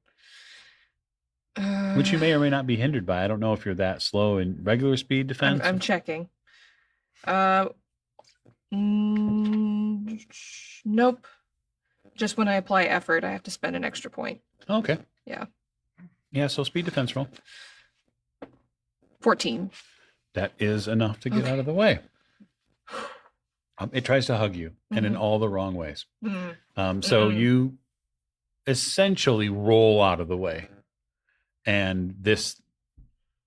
which you may or may not be hindered by. I don't know if you're that slow in regular speed defense. I'm checking. Nope. Just when I apply effort, I have to spend an extra point. Okay. Yeah. Yeah. So speed defense roll. 14. That is enough to get Okay. out of the way. It tries to hug you, and in Mhm. all the wrong ways. Mm. So Mm. you essentially roll out of the way, and this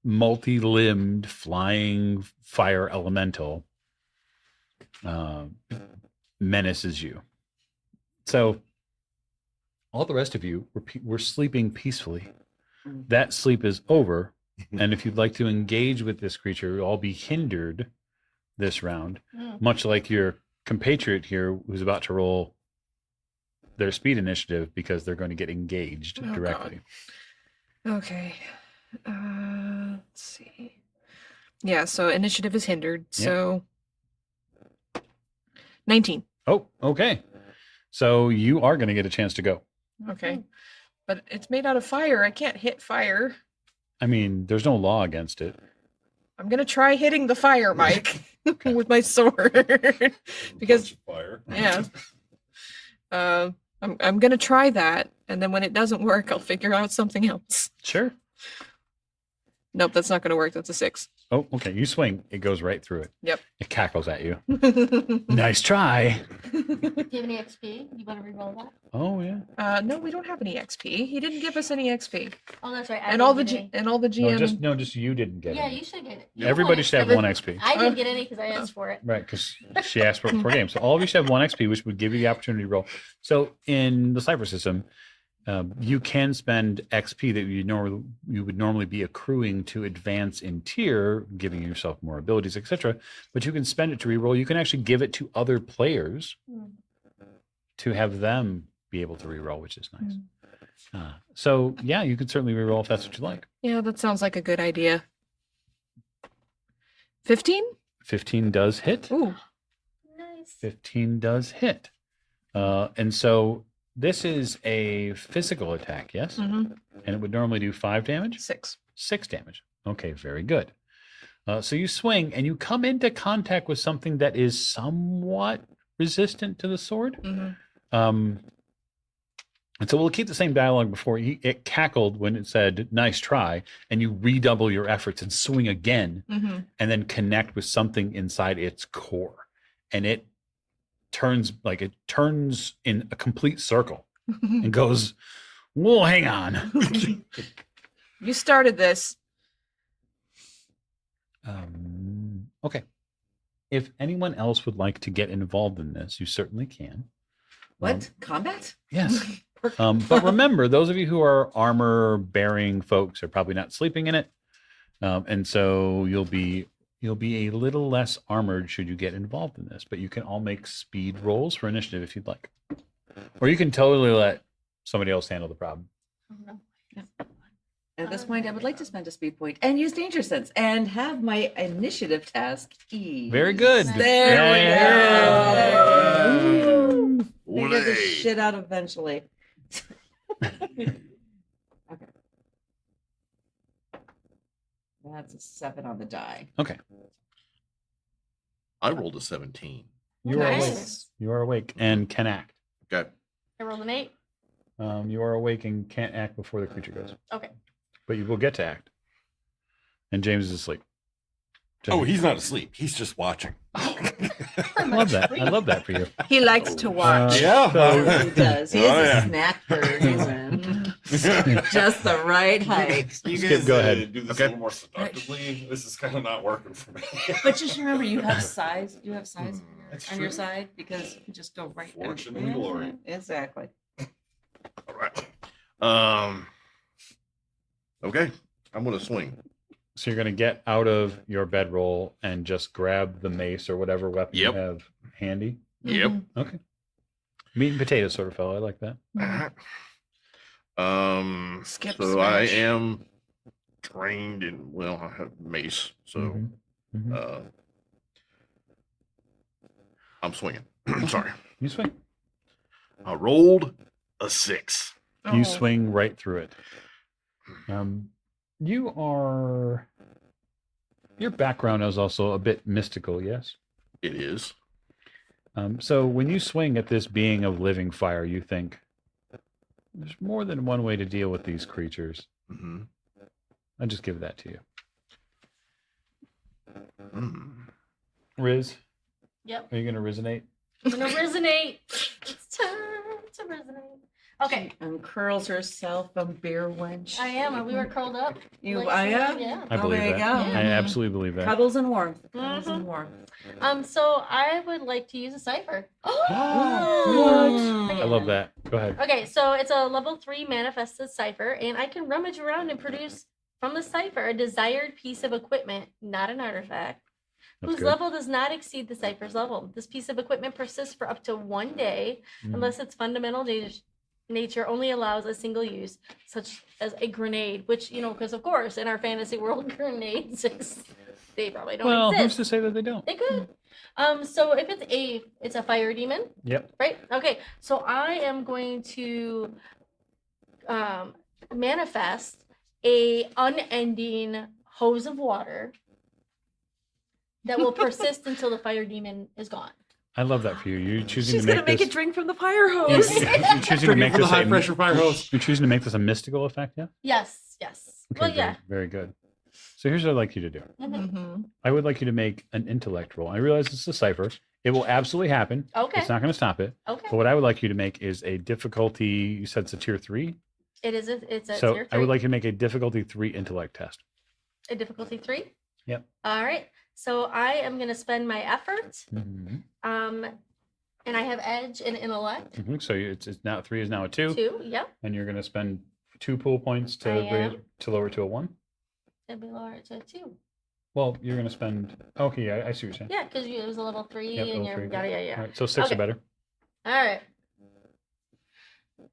multi-limbed flying fire elemental menaces you. So all the rest of you were sleeping peacefully. That sleep is over, and if you'd like to engage with this creature, you'll all be hindered this round, much like your compatriot here who's about to roll their speed initiative because they're going to get engaged Oh, directly. Okay. Let's see. Yeah, so initiative is hindered. So 19. Oh, okay. So you are going to get a chance to go. Okay. But it's made out of fire. I can't hit fire. I mean, there's no law against it. I'm gonna try hitting the fire, Mike, with my sword. Because fire. yeah. I'm gonna try that, and then when it doesn't work, I'll figure out something else. Sure. Nope, that's not gonna work. That's a 6. Oh, okay. You swing. It goes right through it. Yep. It cackles at you. Nice try. do you have any XP? You want to reroll that? Oh, yeah. No, we don't have any XP. He didn't give us any XP. Oh, that's right. I And didn't all the get any. GM. Just you didn't get Yeah, it. you should get it. Everybody should have 1 XP. I didn't get any because I asked for it. Right, because she asked for it before game. So all of you should have 1 XP, which would give you the opportunity to roll. So in the Cypher System, you can spend XP that you would normally be accruing to advance in tier, giving yourself more abilities, etc. But you can spend it to reroll. You can actually give it to other players to have them be able to reroll, which is nice. So yeah, you can certainly reroll if that's what you like. Yeah, that sounds like a good idea. 15? 15 does hit. Ooh. Nice. 15 does hit. And so this is a physical attack, yes? Mm-hmm. And it would normally do 5 damage? 6. 6 damage. Okay, very good. So you swing and you come into contact with something that is somewhat resistant to the sword. Mhm. And so we'll keep the same dialogue before it cackled when it said, nice try. And you redouble your efforts and swing again Mhm. and then connect with something inside its core. And it turns in a complete circle and goes, whoa, hang on. You started this. Okay. If anyone else would like to get involved in this, you certainly can. What? Combat? Yes. But remember, those of you who are armor bearing folks are probably not sleeping in it. And so you'll be a little less armored should you get involved in this. But you can all make speed rolls for initiative if you'd like. Or you can totally let somebody else handle the problem. At this point, I would like to spend a speed point and use danger sense and have my initiative task ease. Very good. There we go. Figure this Olay. shit out eventually. Okay. That's a 7 on the die. Okay. I rolled a 17. You are awake. Nice. You are awake and can act. Okay. I rolled an 8. You are awake and can't act before the creature goes. Okay. But you will get to act. And James is asleep. Oh, he's not asleep. He's just watching. I love that. I love that for you. He likes to watch. Yeah. He does. He is Oh, yeah. a snack bird. He's in. Just the right height. You Skip, guys go ahead. do this Okay. a little more seductively. This is kind of not working for me. But just remember, you have size. You have size That's on your true. side because you just go right down. Fortune and glory. Exactly. All right. Okay. I'm going to swing. So you're going to get out of your bedroll and just grab the mace or whatever weapon Yep. you have handy. Yep. Okay. Meat and potato sort of fellow. I like that. Skip So I smash. am trained in, well, I have mace, so Mhm. Mhm. I'm swinging. Sorry. You swing. I rolled a 6. You Oh. swing right through it. Your background is also a bit mystical, yes? It is. So when you swing at this being of living fire, you think there's more than one way to deal with these creatures. Mm-hmm. I'll just give that to you. Mm. Riz, Yep. are you going to resonate? I'm gonna resonate. It's time to resonate. Okay. Uncurls herself a beer wench. I am. We were curled up. You, like I am? Yeah. I believe there you that. go. I absolutely believe that. Cuddles and warmth. Cuddles and Mhm. warmth. So I would like to use a cipher. I love that. Go ahead. Okay, so it's a level 3 manifested cipher, and I can rummage around and produce from the cipher a desired piece of equipment, not an artifact, That's whose good. level does not exceed the cipher's level. This piece of equipment persists for up to 1 day, Mhm. unless its fundamental nature only allows a single use, such as a grenade, which, because of course, in our fantasy world, grenades, they probably don't Well, who's exist. to say that they don't? They could. So if it's a fire demon, Yep. right? Okay, so I am going to manifest a unending hose of water that will persist until the fire demon is gone. I love that for you. You're choosing She's to gonna make make this. a drink from the fire You're, hose. you're choosing to Drinking make from the this high a, pressure fire hose. You're choosing to make this a mystical effect, yeah? Yes, yes. Okay, Well, very, yeah. very good. So here's what I'd like you to do. Mhm. Mhm. I would like you to make an intellect roll. I realize it's a cipher. It will absolutely happen. Okay. It's not going to stop it. Okay. But what I would like you to make is a difficulty. You said it's a tier 3. It's a So tier I would 3. like you to make a difficulty 3 intellect test. A difficulty 3. Yep. All right. So I am going to spend my effort. And I have edge and intellect. So it's now 3 is now a 2, 2. Yep. and you're going to spend 2 pool points to I am. lower it to a 1. It'd be lower to 2. Well, you're going to spend. Okay, I see what you're saying. Yeah, because it was a level 3 Yep, and level you're 3. yada yada. All right, so 6 Okay. or better. All right.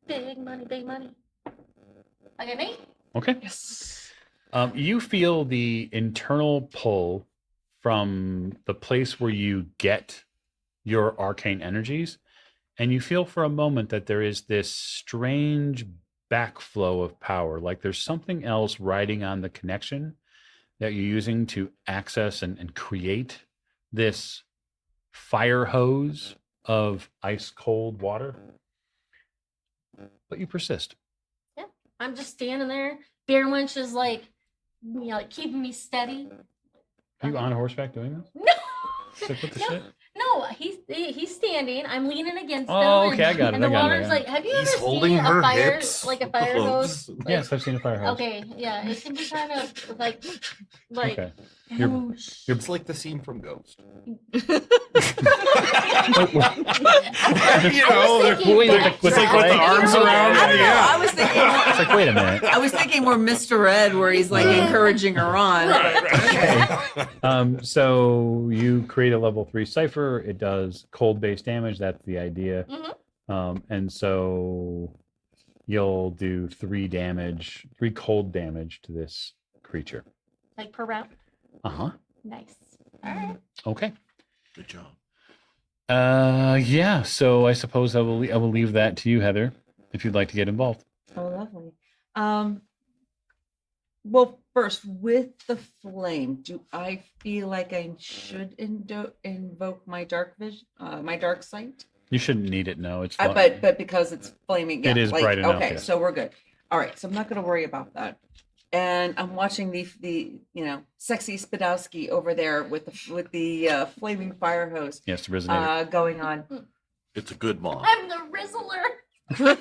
Big money, big money. I got 8. Okay. Yes. You feel the internal pull from the place where you get your arcane energies, and you feel for a moment that there is this strange backflow of power, like there's something else riding on the connection that you're using to access and create this fire hose of ice cold water. But you persist. I'm just standing there. Beer Winch is like, like keeping me steady. Are you on horseback doing this? No. It's like, what the No. shit? No, he's standing. I'm leaning against him. Oh, okay, I got it, And the I got it, water's like, have you He's ever holding seen her a fire, hips like a with the fire hose. hose? Like, Yes, I've seen a fire hose. Okay, yeah, it can be kind of like, Okay. You're- whoosh. It's like the scene from Ghost. Wait, You I was thinking Wait, that, with the right? flag? arms around I don't know. Yeah. I was thinking. It's like, wait a minute. I was thinking more Mr. Ed, where he's like encouraging her on. So you create a level 3 Cypher. It does cold base damage. That's the idea. And so you'll do 3 cold damage to this creature. Like per round. Uh-huh. Nice. All right. Okay. Good job. Yeah. So I suppose I will leave that to you, Heather, if you'd like to get involved. Oh, lovely. Well, first, with the flame, do I feel like I should invoke my dark vision, my dark sight? You shouldn't need it. No, it's fine. But because it's flaming, It is bright enough, Okay, yeah. so we're good. All right, so I'm not going to worry about that. And I'm watching the sexy Spadowski over there with the flaming fire hose Yes, the resonator. going on. It's a good mom. I'm the Rizzler.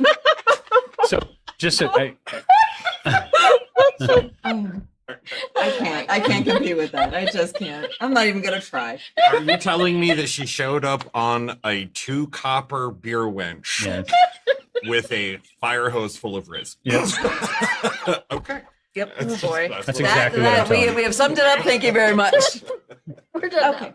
So just so I can't compete with that. I just can't. I'm not even gonna try. Are you telling me that she showed up on a 2 copper beer wench yes. with a fire hose full of Riz? Yes. Okay. Yep. Oh, boy. That's exactly what I'm telling you. we have summed it up. Thank you very much. We're done. Okay.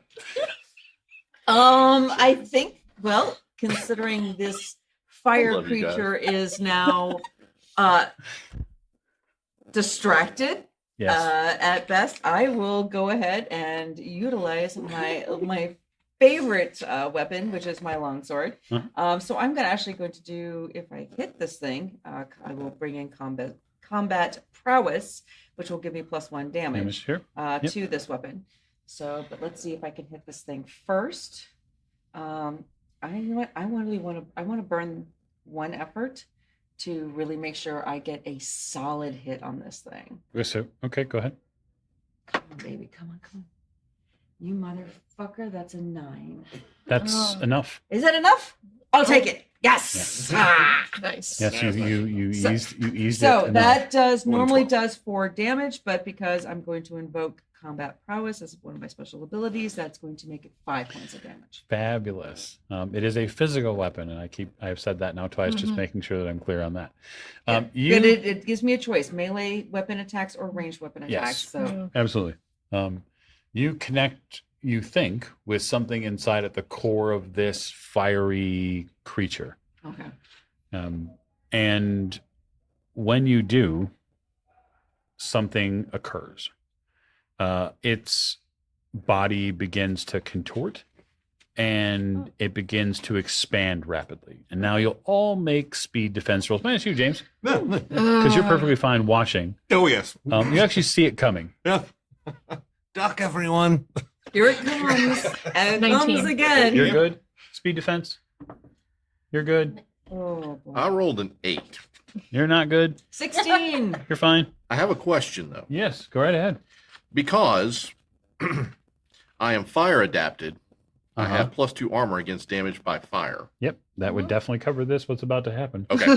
I think, well, considering this fire love you guys. creature is now distracted Yes. at best, I will go ahead and utilize my favorite weapon, which is my longsword. Uh-huh. So I'm actually going to do, if I hit this thing, I will bring in combat prowess, which will give me +1 damage Here. Yep. to this weapon. So, but let's see if I can hit this thing first. You know what? I want to burn 1 effort to really make sure I get a solid hit on this thing. So, okay, go ahead. Come on, baby, come on. You motherfucker, that's a 9. That's Oh. enough. Is that enough? I'll take it. Yes. Yes. Ah! Nice. Yes, you So- eased So it. that normally 112. does 4 damage, but because I'm going to invoke combat prowess as one of my special abilities, that's going to make it 5 points of damage. Fabulous. It is a physical weapon, and I've said that now twice, just making sure that I'm clear on that. But it gives me a choice: melee weapon attacks or ranged weapon attacks. Yes. So Absolutely. You connect, you think, with something inside at the core of this fiery creature. okay. And when you do, something occurs. Its body begins to contort and it begins to expand rapidly. And now you'll all make speed defense rolls. Minus you, James, because you're perfectly fine watching. Oh, yes. You actually see it coming. Yeah. Duck, everyone. Here it comes, and it 19. comes again. You're good. Speed defense. You're good. Oh, boy. I rolled an 8. You're not good. 16. You're fine. I have a question though, Yes, go right ahead. because I am fire adapted. I Uh-huh. have +2 armor against damage by fire. Yep, that would definitely cover this. What's about to happen? Okay.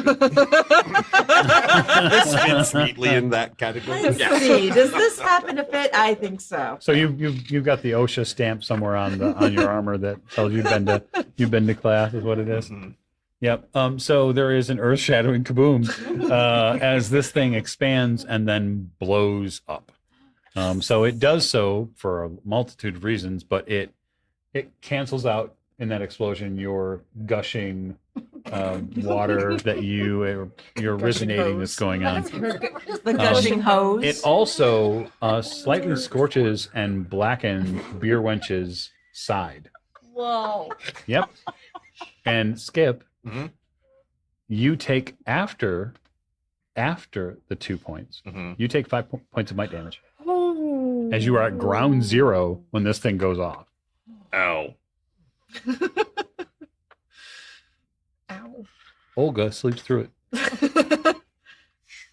This fits neatly in that category. Let's see. Does this happen to fit? I think so. So you've got the OSHA stamp somewhere on your armor that tells you've been to class, is what it is. Mhm. Yep. So there is an earth-shattering kaboom as this thing expands and then blows up. So it does so for a multitude of reasons, but it cancels out in that explosion your gushing water that you're resonating that's going on. The gushing hose. It also slightly scorches and blackens Beer Wench's side. Whoa. Yep. And Skip, Mhm. you take after the 2 points, Mhm. you take 5 points of might damage. Oh. as you are at ground zero when this thing goes off. Ow. Ow. Olga sleeps through it.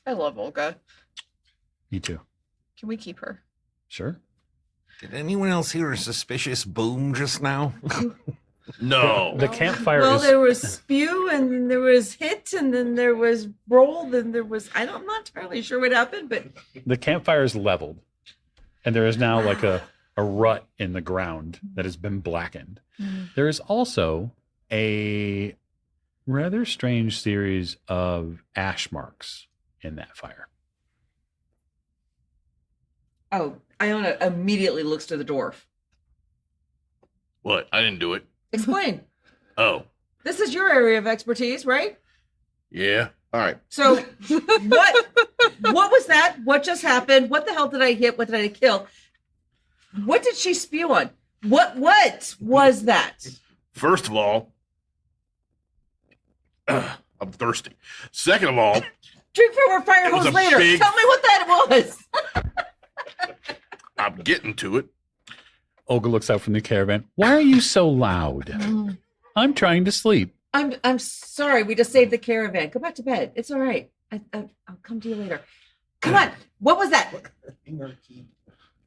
I love Olga. Me too. Can we keep her? Sure. Did anyone else hear a suspicious boom just now? No. The campfire Well, is there was spew, and then there was hit, and then there was roll, then there was, I'm not entirely sure what happened, but the campfire is leveled, and there is now like a rut in the ground that has been blackened. There is also a rather strange series of ash marks in that fire. oh, Iona immediately looks to the dwarf. What? I didn't do it. Explain. Oh, This is your area of expertise, right? yeah. All right. So what was that? What just happened? What the hell did I hit? What did I kill? What did she spew on? What was that? First of all, I'm thirsty. Second of all, Drink from her fire It was hose a later. big- Tell me what that was. I'm getting to it. Olga looks out from the caravan. Why are you so loud? I'm trying to sleep. I'm sorry. We just saved the caravan. Go back to bed. It's all right. I'll come to you later. Come on. What was that?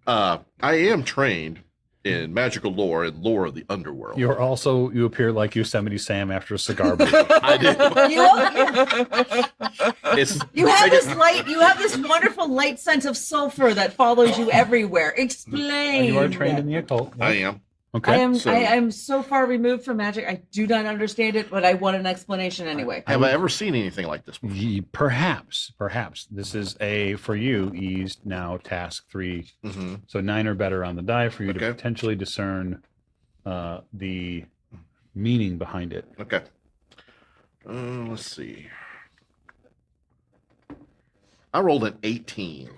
I am trained in magical lore and lore of the underworld. You appear like Yosemite Sam after a cigar break. I did. You, It's you have this light. You have this wonderful light sense of sulfur that follows you everywhere. Explain. You are trained in the occult. I am. Okay. I am so far removed from magic. I do not understand it, but I want an explanation anyway. Have I ever seen anything like this before? Perhaps. This is for you, eased now task 3. Mm-hmm. So 9 or better on the die for you to Okay. potentially discern the meaning behind it. Okay. Let's see. I rolled an 18.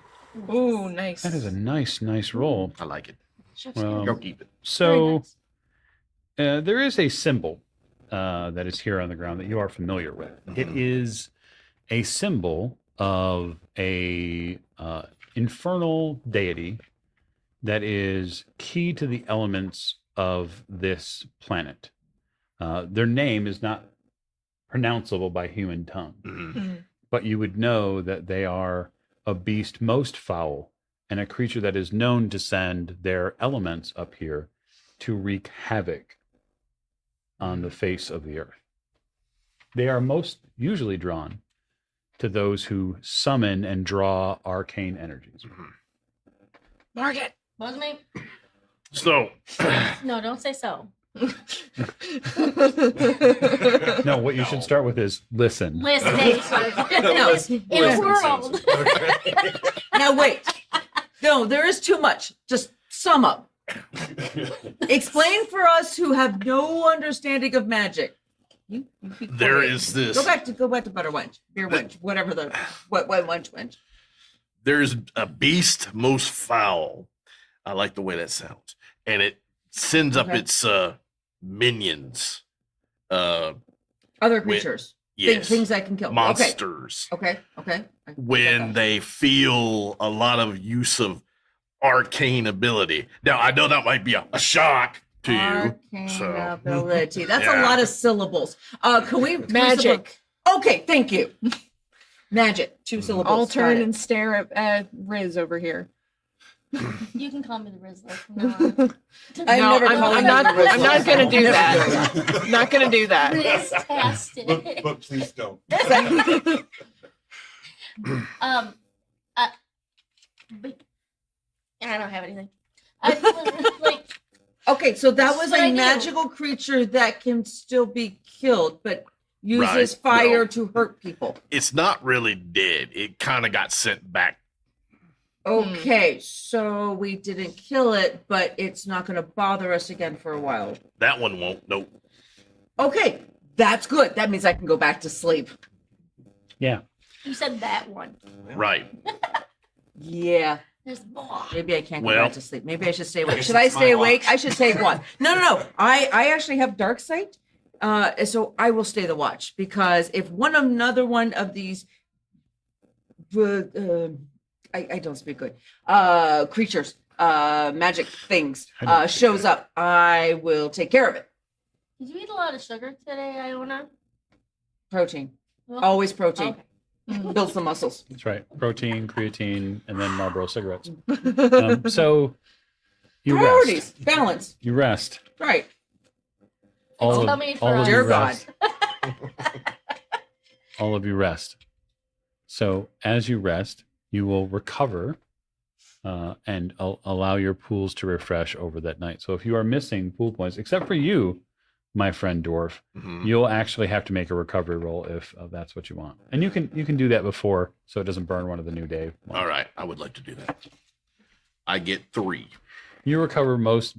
Ooh, nice. That is a nice roll. I like it. Well, Go keep it. so there is a symbol that is here on the ground that you are familiar with. It is a symbol of a infernal deity that is key to the elements of this planet. Their name is not pronounceable by human tongue, Mhm. but you would know that they are a beast most foul and a creature that is known to send their elements up here to wreak havoc on the face of the earth. They are most usually drawn to those who summon and draw arcane energies. Margaret. Was me? So, No, don't say so. No, what you should start with is listen. Listen, No. in a world. Now wait. No, there is too much. Just sum up. Explain for us who have no understanding of magic. You be there quiet. is this. Go back to butter wench, beer wench, whatever the what wench. There's a beast most foul. I like the way that sounds. And it sends up Okay. its minions. Other creatures. Yes. Things I can kill. Monsters. Okay. I When they feel a lot of use of arcane ability. Now, I know that might be a shock to you. Arcane So, ability. That's Yeah. a lot of syllables. Can we Magic. Okay, thank you. Magic. 2 syllables. I'll Got turn it. and stare at Riz over here. You can call me the Rizzler from now on. I've No, never I'm called you not. the Rizzler. I'm not gonna do Never that. do it. Not gonna do that. Rizztastic. but please don't. Um, but I don't have anything. I like Okay, so that was What I a do. magical creature that can still be killed, but uses Right, fire no. to hurt people. It's not really dead. It kind of got sent back. Okay, so we didn't kill it, but it's not going to bother us again for a while. That one won't. Nope. Okay, that's good. That means I can go back to sleep. Yeah. you said that one. Right. Yeah, There's more. maybe I can't go Well- back to sleep. Maybe I should stay awake. guess Should I it's stay my awake? watch. I should stay one. No. I actually have dark sight. So I will stay the watch because if another one of these I don't speak good. Creatures magic things shows up, I will take care of it. Did you eat a lot of sugar today, Iona? Protein. Well, Always protein. okay. Builds the muscles. That's right. Protein, creatine, and then Marlboro cigarettes. So you Priorities. rest. Balance. You rest. Right. All Tell of, me all of for you Dear God. rest. All of you rest. So as you rest, you will recover and allow your pools to refresh over that night. So if you are missing pool points, except for you, my friend Dwarf, Mhm. you'll actually have to make a recovery roll if that's what you want. And you can do that before, so it doesn't burn one of the new day ones. All right, I would like to do that. I get 3. You recover most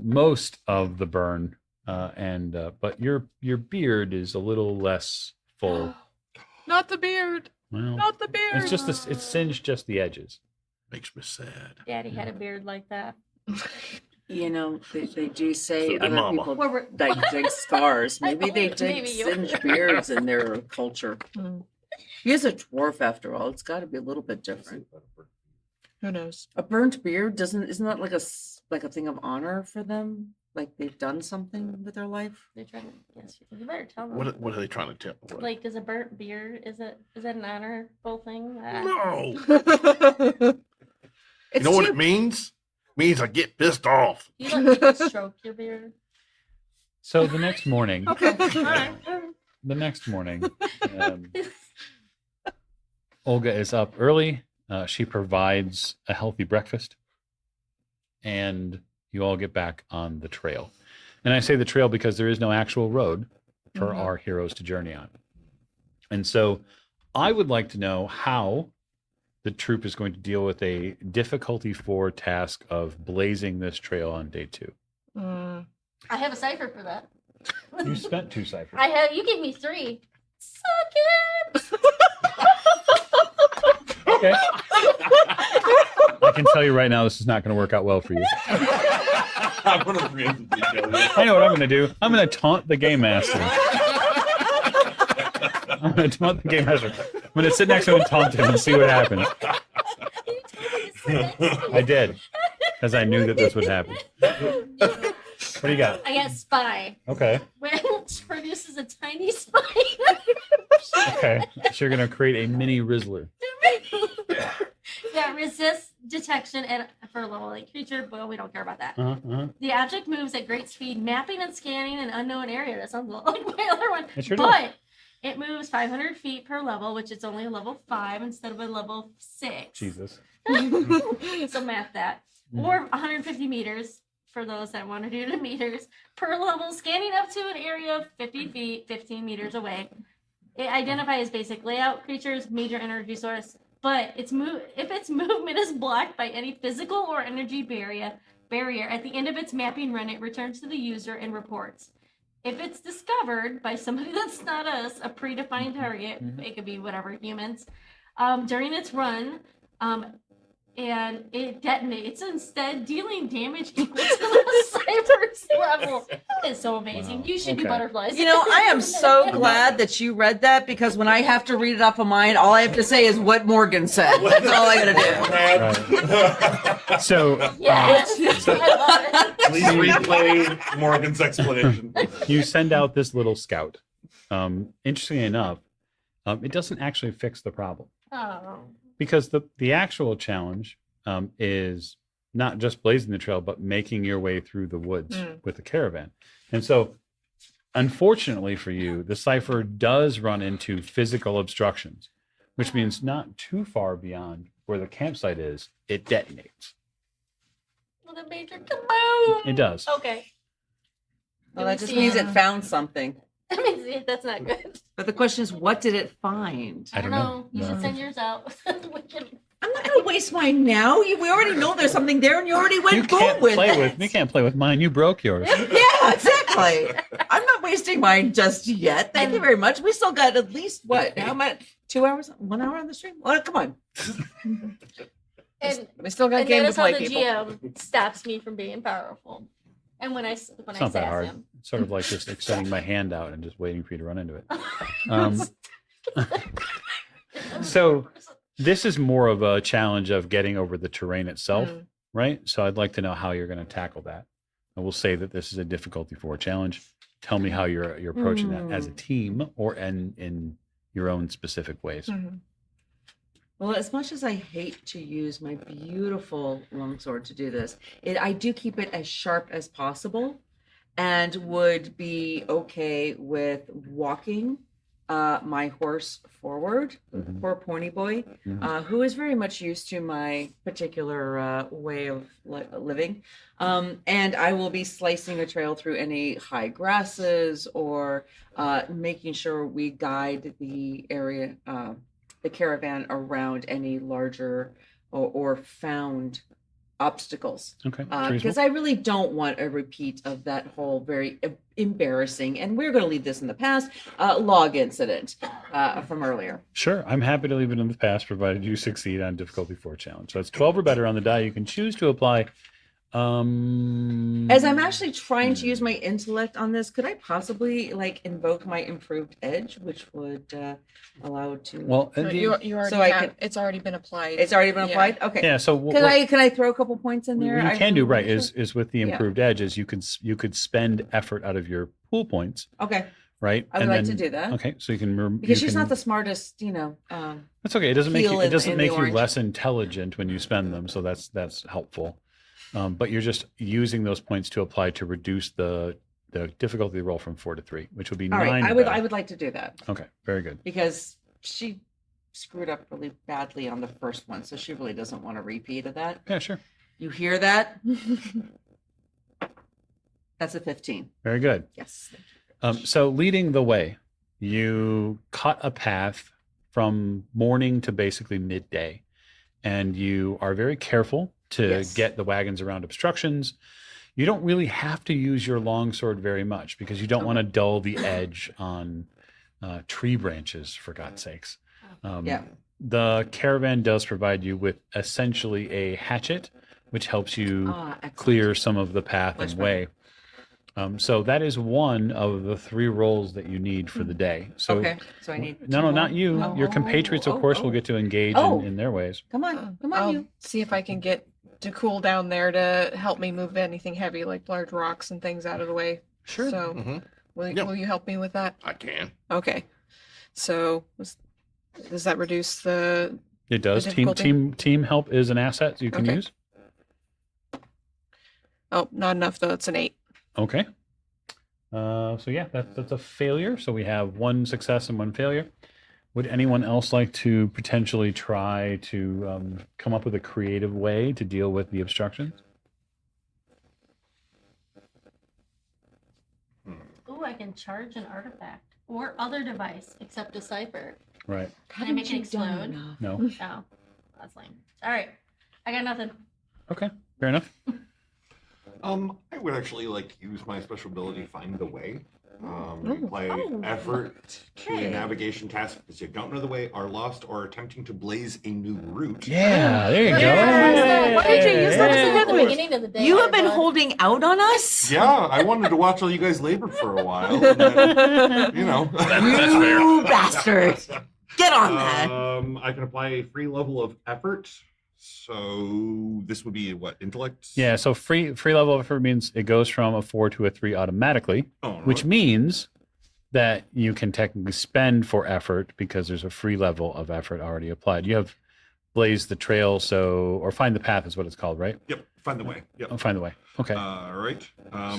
of the burn, but your beard is a little less full. Not the beard. Well, Not the beard. it's just it's singed just the edges. Makes me sad. Daddy had a beard like that. You know, they do say So did other Mama. people Where we're- like dig scars. I Maybe they know, dig maybe you- singed beards in their culture. Hmm. He is a dwarf after all. It's got to be a little bit different. Who knows? A burnt beard isn't that like a thing of honor for them? Like they've done something with their life? They're trying to guess. You better tell them. What are they trying to tell? What? Like, is a burnt beard, is that an honorable thing? No. You It's know what too- it means? Means I get pissed off. You don't stroke your beard. So the next morning, Okay. All right. the next morning, Olga is up early. She provides a healthy breakfast, and you all get back on the trail. And I say the trail because there is no actual road for Mhm. our heroes to journey on. And so I would like to know how the troop is going to deal with a difficulty 4 task of blazing this trail on day 2. Mm. I have a cipher for that. You spent 2 ciphers. You gave me 3. Suck it. Okay. I can tell you right now, this is not going to work out well for you. I'm gonna read the details. I know what I'm going to do. I'm going to taunt the game master. I'm going to taunt the game master. I'm going to sit next to him and taunt him and see what happens. I did, because I knew that this would happen. What do you got? I got spy, Okay. which produces a tiny spy. Okay. So you're going to create a mini Rizzler. that resists detection and for a level like creature, but we don't care about that. The object moves at great speed, mapping and scanning an unknown area. That sounds a lot like my other one. It sure does. But it moves 500 feet per level, which it's only a level 5 instead of a level 6. Jesus. So math that. Or 150 meters for those that want to do the meters per level, scanning up to an area of 50 feet, 15 meters away. It identifies basic layout, creatures, major energy source, but if its movement is blocked by any physical or energy barrier, at the end of its mapping run, it returns to the user and reports. If it's discovered by somebody that's not us, a predefined target, it could be whatever, humans, during its run, and it detonates, instead dealing damage equal to the Cypher's level. It's so amazing. Wow. You should do Okay. butterflies. You know, I am so glad that you read that because when I have to read it off of mine, all I have to say is what Morgan said. That's all I gotta Right. So Yes. I love it. Please replay Morgan's explanation. you send out this little scout. Interestingly enough, it doesn't actually fix the problem. Oh. Because the actual challenge is not just blazing the trail, but making your way through the woods with the caravan. And so, unfortunately for you, the Cypher does run into physical obstructions, which means not too far beyond where the campsite is, it detonates. With a major kaboom. It does. Okay. Well, that just means it found something. That means that's not good. But the question is, what did it find? I don't know. You should send yours out. We can- I'm not gonna waste mine now. We already know there's something there, and you already You went boom can't with play it. with. You can't play with mine. You broke yours. Yeah, exactly. I'm not wasting mine just yet. Thank you very much. We still got at least what? How much? 2 hours? 1 hour on the stream? Well, come on. And, We still got and game that to is how play, the people. GM stops me from being powerful. And when I It's not sass that hard. him. It's sort of like just extending my hand out and just waiting for you to run into it. Um, so this is more of a challenge of getting over the terrain itself. right? So I'd like to know how you're going to tackle that. I will say that this is a difficulty 4 challenge. Tell me how you're approaching that as a team or in your own specific ways. Mhm. Well, as much as I hate to use my beautiful longsword to do this, I do keep it as sharp as possible and would be okay with walking my horse forward, poor pony boy, who is very much used to my particular way of living. And I will be slicing a trail through any high grasses or making sure we guide the area, the caravan around any larger or found obstacles. Okay. Because I really don't want a repeat of that whole very embarrassing, and we're going to leave this in the past, log incident from earlier. Sure. I'm happy to leave it in the past, provided you succeed on difficulty 4 challenge. So it's 12 or better on the die. You can choose to apply. As I'm actually trying to use my intellect on this, could I possibly like invoke my improved edge, which would allow it to? Well, You already So I have, could- it's already been applied. It's already been Yeah. applied. Okay. yeah. So Can I throw a couple points in there? what you can do, right, is is with the Yeah. improved edge is you could spend effort out of your pool points, okay. right? I would like to do that. Okay, so you can Because she's not the smartest, That's okay. It doesn't make peel you, it doesn't in make the you orange. less intelligent when you spend them, so that's helpful. But you're just using those points to apply to reduce the difficulty roll from 4 to 3, which would be All 9. right. better. I would like to do that Okay, very good. because she screwed up really badly on the first one, so she really doesn't want a repeat of that. Yeah, sure. You hear that? That's a 15. Very good. Yes. So leading the way, you cut a path from morning to basically midday, and you are very careful to Yes. get the wagons around obstructions. You don't really have to use your longsword very much because you don't want to dull the edge on tree branches, for God's sakes. Yeah. The caravan does provide you with essentially a hatchet, which helps you Excellent. clear some of the path Much and better. way. So that is one of the 3 rolls that you need for the day. So Okay. So I need. no, two not more? you. Oh, Your compatriots, of oh, course, oh. will get to engage Oh. in their ways. Come on. Come on, I'll you. see if I can get to cool down there to help me move anything heavy like large rocks and things out of the way. Sure. So Mhm. will you help me with that? I can. Okay. So does that reduce the? It does. difficulty? Team help is an asset you can Okay. use. Oh, not enough though. It's an 8. Okay. So yeah, that's a failure. So we have 1 success and 1 failure. Would anyone else like to potentially try to come up with a creative way to deal with the obstructions? Ooh, I can charge an artifact or other device except a cipher. Right. Can I make it explode? No. Oh, that's lame. All right, I got nothing. Okay. Fair enough. I would actually like to use my special ability, Find the Way. Apply Oh. effort to Hey. a navigation task because you don't know the way, are lost, or attempting to blaze a new route. Yeah. There you go. Yeah. Why did you use that as a At the good beginning of the day. You have been but- holding out on us? Yeah, I wanted to watch all you guys labor for a while. And then, you know. That's fair. You bastard. Get on that. I can apply a free level of effort. So this would be what, intellect? Yeah. So free level of effort means it goes from a 4 to a 3 automatically, Oh, which means that you can technically spend for effort because there's a free level of effort already applied. You have blaze the trail, or find the path is what it's called, right? Yep, Find the Way. Yep. Oh, find the way. Okay. All right.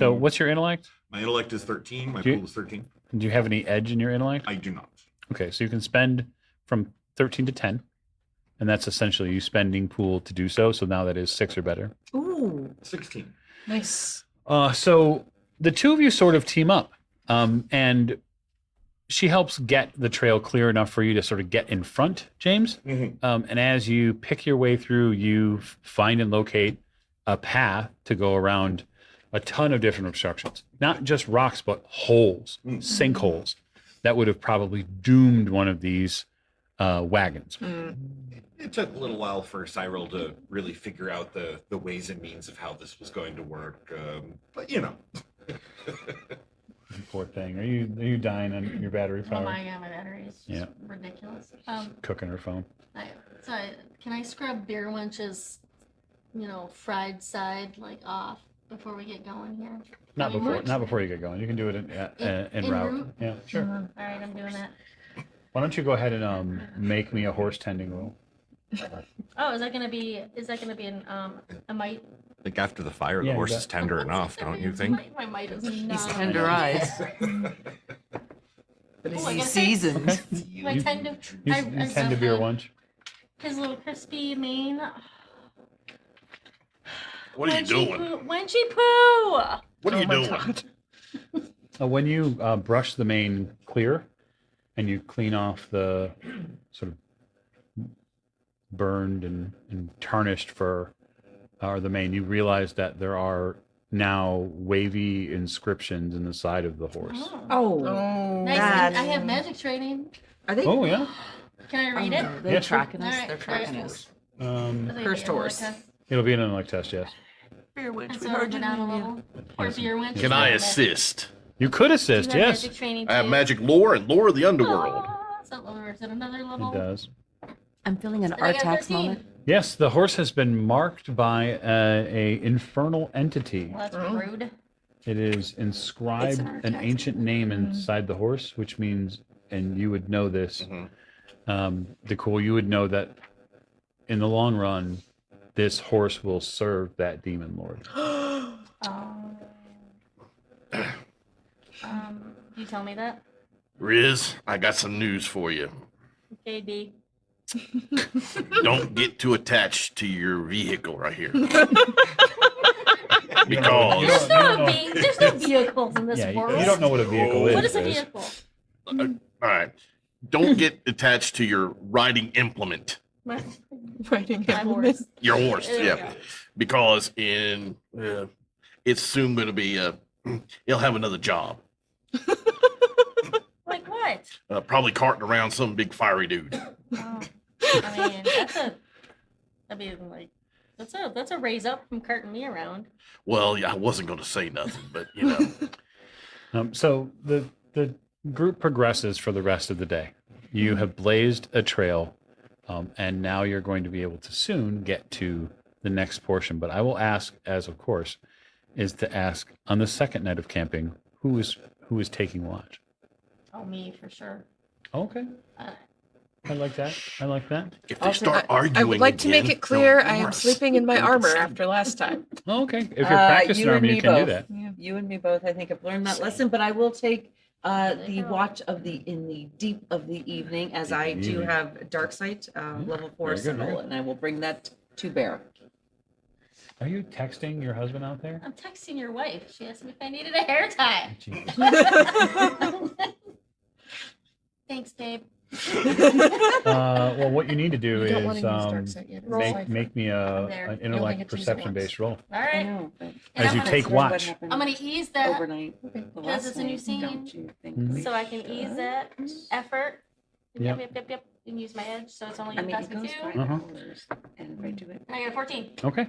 So what's your intellect? My intellect is 13. My Do you- pool is 13. Do you have any edge in your intellect? I do not. Okay, so you can spend from 13 to 10, and that's essentially you spending pool to do so. So now that is 6 or better. Ooh. 16. Nice. So the 2 of you sort of team up, and she helps get the trail clear enough for you to sort of get in front, James. Mhm. And as you pick your way through, you find and locate a path to go around a ton of different obstructions, not just rocks, but holes, sinkholes that would have probably doomed one of these wagons. It took a little while for Cyril to really figure out the ways and means of how this was going to work. But you know. Poor thing. Are you dying on your battery Oh power? my god, my battery is just Yeah. ridiculous. Cooking her phone. Can I scrub Beer Wench's fried side like off before we get going here. Not Any before, more? not before you get going. You can do it in In route. route? Yeah, sure. All right, I'm doing that. Why don't you go ahead and make me a horse tending roll? Oh, is that gonna be a might? I think after the fire, Yeah, the you horse bet. is tender enough, don't you think? My might is He's not. tenderized. But is Oh, I he gotta say- seasoned? Okay. My You- tend to. You, I you tend to be your lunch. His little crispy mane. What are you doing? When she poo. What are you my doing? God. When you brush the mane clear and you clean off the sort of burned and tarnished fur or the mane, you realize that there are now wavy inscriptions in the side of the horse. Oh, Oh, Nice. That's- I have magic training. are they? Oh, yeah. Can I read Oh, it? no, they're Yeah, sure. tracking us. All right, They're tracking us. Cursed horse. It'll be an intellect test, yes. Beer witch, And we so heard go you. down a level. Or beer wench. Can I assist? You could Do you assist, have yes. magic training I have too? magic lore and lore of the underworld. Or is it another level? It does. I'm feeling an Then I got Artax 13. moment. Yes, the horse has been marked by a infernal entity. Well, that's Oh. rude. It is inscribed an ancient name inside the horse, which means, and you would know this, Nicole, you would know that in the long run, this horse will serve that demon lord. You tell me that? Riz, I got some news for you. Okay, B. Don't get too attached to your vehicle right here. You Because don't know. There's no vehicles in this Yeah, world. you don't know what a vehicle is. What is a Riz. vehicle? all right, don't get attached to your riding implement. writing My horse. Your horse, There we yeah. go. Because it's soon going to be he'll have another job. Like what? Probably carting around some big fiery dude. Oh, I mean, that's a raise up from carting me around. Well, yeah, I wasn't going to say nothing, but So the group progresses for the rest of the day. You have blazed a trail, and now you're going to be able to soon get to the next portion. But I will ask, as of course, is to ask on the second night of camping, who is taking watch? Oh, me for sure. Okay, Uh, I like that. I like that. if they Also, start arguing, I would like to make again, it clear they'll I am ignore us. sleeping in my armor after last time. Oh, okay, if you're practicing you and armor, you me can do both. that. You and me both, I think, have learned that lesson, but I will take There the you go. watch of in the deep of the evening, as Deep I of the do evening. have dark sight, level 4 Very good, very symbol, good. and I will bring that to bear. Are you texting your husband out there? I'm texting your wife. She asked me if I needed a hair tie. Jesus. Thanks, babe. Well, what you need to do You don't want is to use dark sight yet. It's roll. Cypher. make me I'm there. an You only intellect get to use it perception once. based roll All I right. know, but And as I'm you gonna- take consider what watch. happened I'm gonna ease that overnight. The because last it's a new night, scene. don't you think Mhm. we so I can ease should? that effort. Yep. Yep. And use my edge, so it's only I gonna mean, cost it me goes 2. 5 Uh-huh. hours, and if I do it And I got a 14. Okay,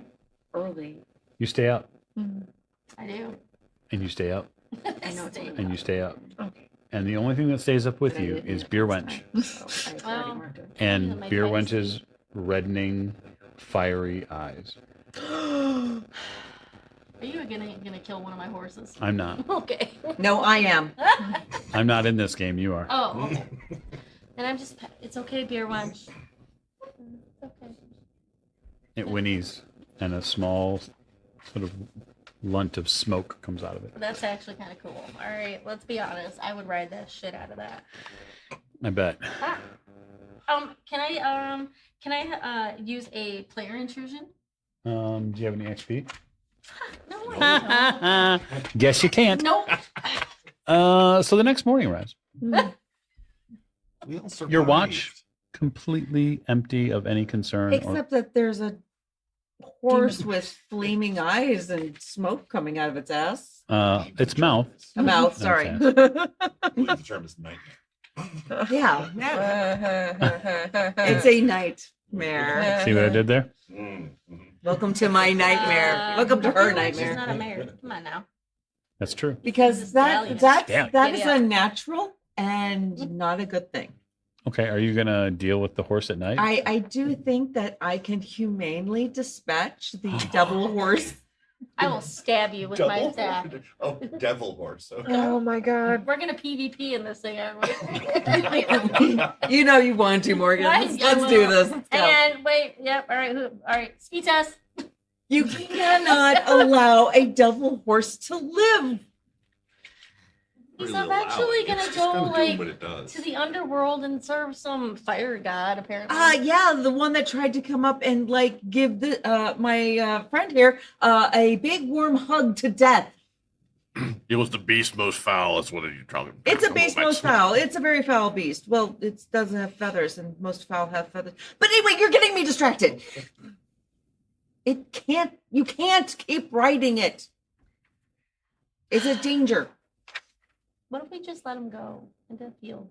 early, you stay up I do. and you stay up I know it's Stay. only and you stay up, Okay. and the only thing that stays up with but I you didn't is eat it beer last wench night, so I've already Well, marked it. and might beer try to wench's reddening, fiery eyes. Are you gonna kill one of my horses? I'm not. Okay. No, I am. I'm not in this game. You are. Oh, okay. And I'm just, it's okay, beer wench. It's okay. It whinnies, and a small sort of lunt of smoke comes out of it. That's actually kind of cool. All right, let's be honest. I would ride that shit out of that. I bet. Ah. Can I use a player intrusion? Do you have any XP? No, I don't. Guess you can't. Nope. So the next morning, Raz, We all your watch survived. completely empty of any concern. Or, Except that there's a horse with flaming eyes and smoke coming out of its ass. its mouth. A mouth, sorry. Okay. I believe the term is nightmare. Yeah, it's a nightmare. See what I did there? Welcome to my nightmare. Welcome to her She's nightmare. not a mare. Come on now. That's true. Because that Stallion. that Stallion. that is Yeah. unnatural and not a good thing. Okay, are you gonna deal with the horse at night? I do think that I can humanely dispatch the devil horse. I will stab you with my staff. Oh, devil horse. Okay. Oh my god. We're gonna PvP in this thing, aren't we? You know you want to, Morgan. I Let's do will. this. Let's go. And wait, yep, all right, all right. Speed test. You cannot allow a devil horse to live. He's Really eventually allow it. gonna It's just go gonna do like what it does. to the underworld and serve some fire god, apparently. Yeah, the one that tried to come up and like give the my friend here a big warm hug to death. It was the beast most foul. That's what you're talking about. It's a beast most foul. It's a very foul beast. Well, it doesn't have feathers, and most foul have feathers. But anyway, you're getting me distracted. It can't. You can't keep riding it. It's a danger. What if we just let him go into the field?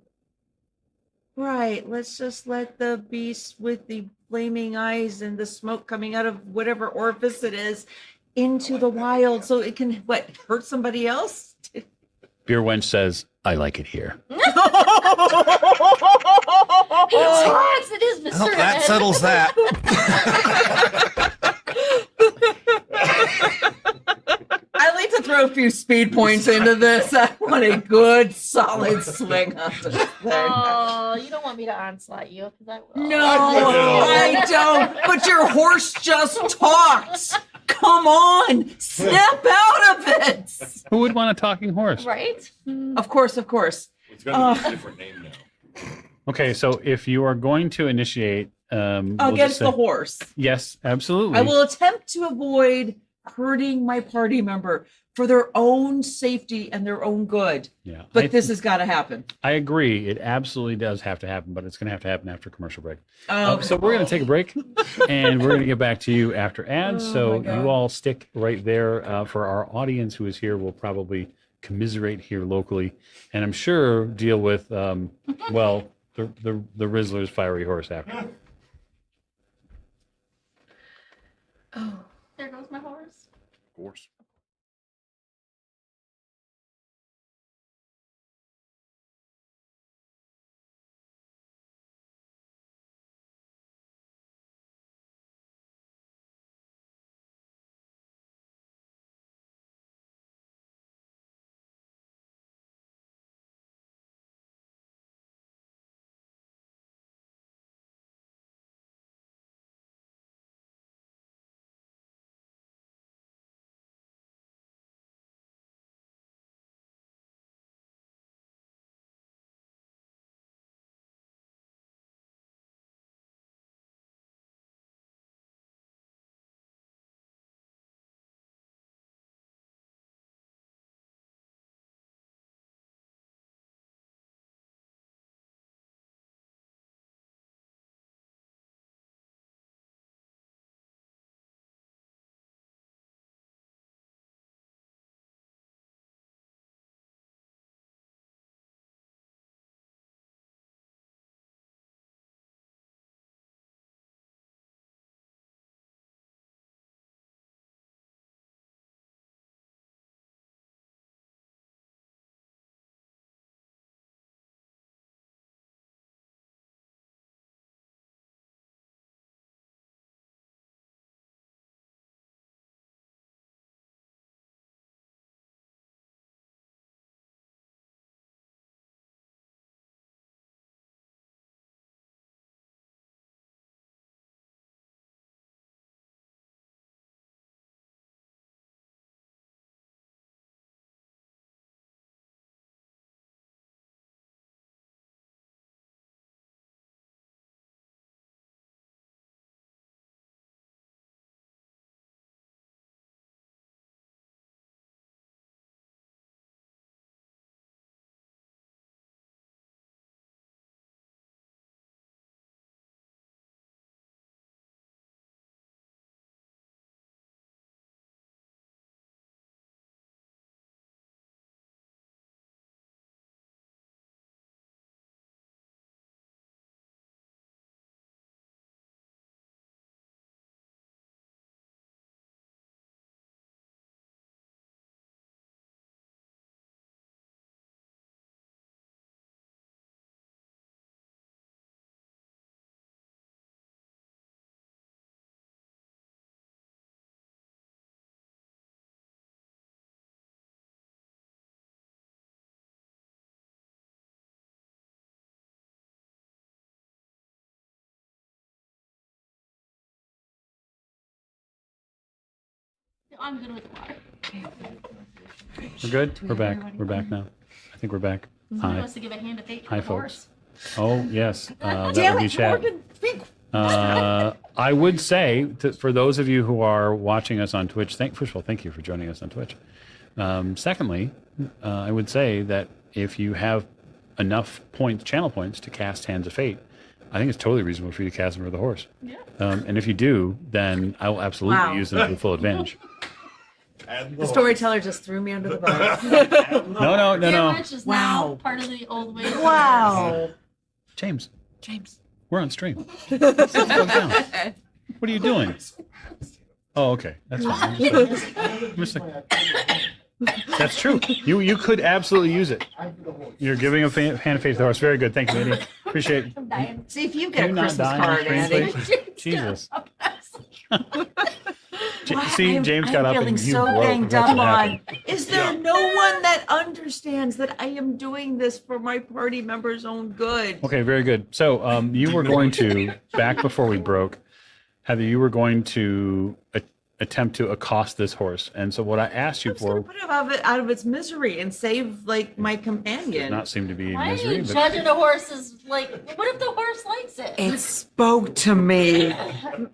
Right. Let's just let the beast with the flaming eyes and the smoke coming out of whatever orifice it is into the wild, so it can hurt somebody else. Beer Wench says, "I like it here." He talks. It is Mr. Well, that Ed. settles that. I like to throw a few speed points into this. I want a good, solid swing on this thing. Oh, you don't want me to onslaught you because I will. No, I don't. But your horse just talked. Come on, snap out of it. Who would want a talking horse? Right? Of course, of course. It's gonna be a different name now. Okay, so if you are going to initiate, we'll just Against say- the horse. Yes, absolutely. I will attempt to avoid hurting my party member for their own safety and their own good. Yeah, But this has got to happen. I agree. It absolutely does have to happen, but it's going to have to happen after commercial break. Oh, So we're going to take a break, and we're going to get back to you after ads. Oh, So my God. you all stick right there. For our audience who is here, we'll probably commiserate here locally, and I'm sure deal with well the Rizzler's fiery horse after. Oh. There goes my horse. Of course. I'm good with water. We're good. Do we We're have back. everybody? We're back now. I think we're back. Somebody Hi. wants to give a hand of fate to Hi, the folks. horse. Oh yes, that Damn would be it, chat. Morgan, speak. I would say that for those of you who are watching us on Twitch, first of all, thank you for joining us on Twitch. Secondly, I would say that if you have enough channel points to cast Hands of Fate, I think it's totally reasonable for you to cast them for the horse. Yeah. And if you do, then I will absolutely Wow. use them to full advantage. The storyteller just threw me under the bus. No. Damage is now Wow. part of the old way. Wow. James, James. we're on stream. Slow down. What are you doing? Oh, okay. That's fine. I'm just like- that's true. You could absolutely use it. You're giving a hand of faith to the horse. Very good. Thank you, Andy. Appreciate it. I'm dying. See if you Can get you a not Christmas die on card, stream, Andy. please? Jesus. See, I'm- James got I'm up feeling and you so broke. banged That's up what on. happened. Is there no one that understands that I am doing this for my party members' own good? Okay, very good. So you were going to, back before we broke, Heather, you were going to attempt to accost this horse. And so what I asked you I'm just gonna for put it out of its misery and save like my did companion. not seem to be Why are misery. you But judging a horse's like? What if the horse likes it? It spoke to me.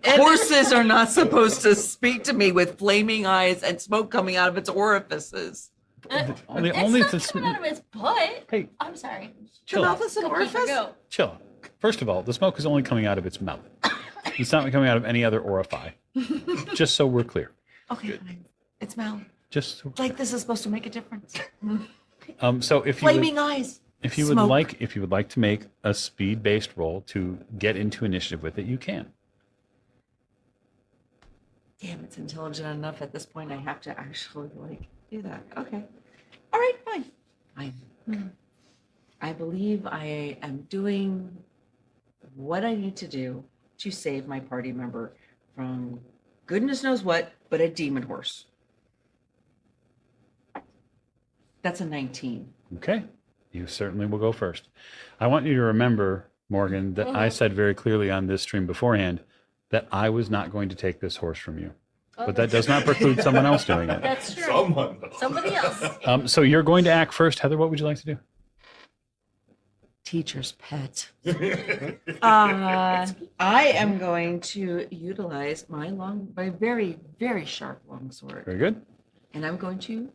Horses are not supposed to speak to me with flaming eyes and smoke coming out of its orifices. the It's only not thing. coming out of its butt. Hey, I'm sorry. chill out. is an Go, Kiefer, go. Chill. First of all, the smoke is only coming out of its mouth. It's not coming out of any other orifice. Just so we're clear. Okay, fine. It's Mal. Just so, Like this is supposed to make a difference. so if you would, Flaming eyes. if you would Smoke. like to make a speed-based roll to get into initiative with it, you can. Damn, it's intelligent enough at this point. I have to actually like do that. Okay. All right, fine. Fine. I believe I am doing what I need to do to save my party member from goodness knows what, but a demon horse. That's a 19. Okay, you certainly will go first. I want you to remember, Morgan, that I said very clearly on this stream beforehand that I was not going to take this horse from you. But that does not preclude someone else doing it. That's true. Someone. Somebody else. So you're going to act first. Heather, what would you like to do? Teacher's pet. I am going to utilize my very, very sharp longsword, Very good. and I'm going to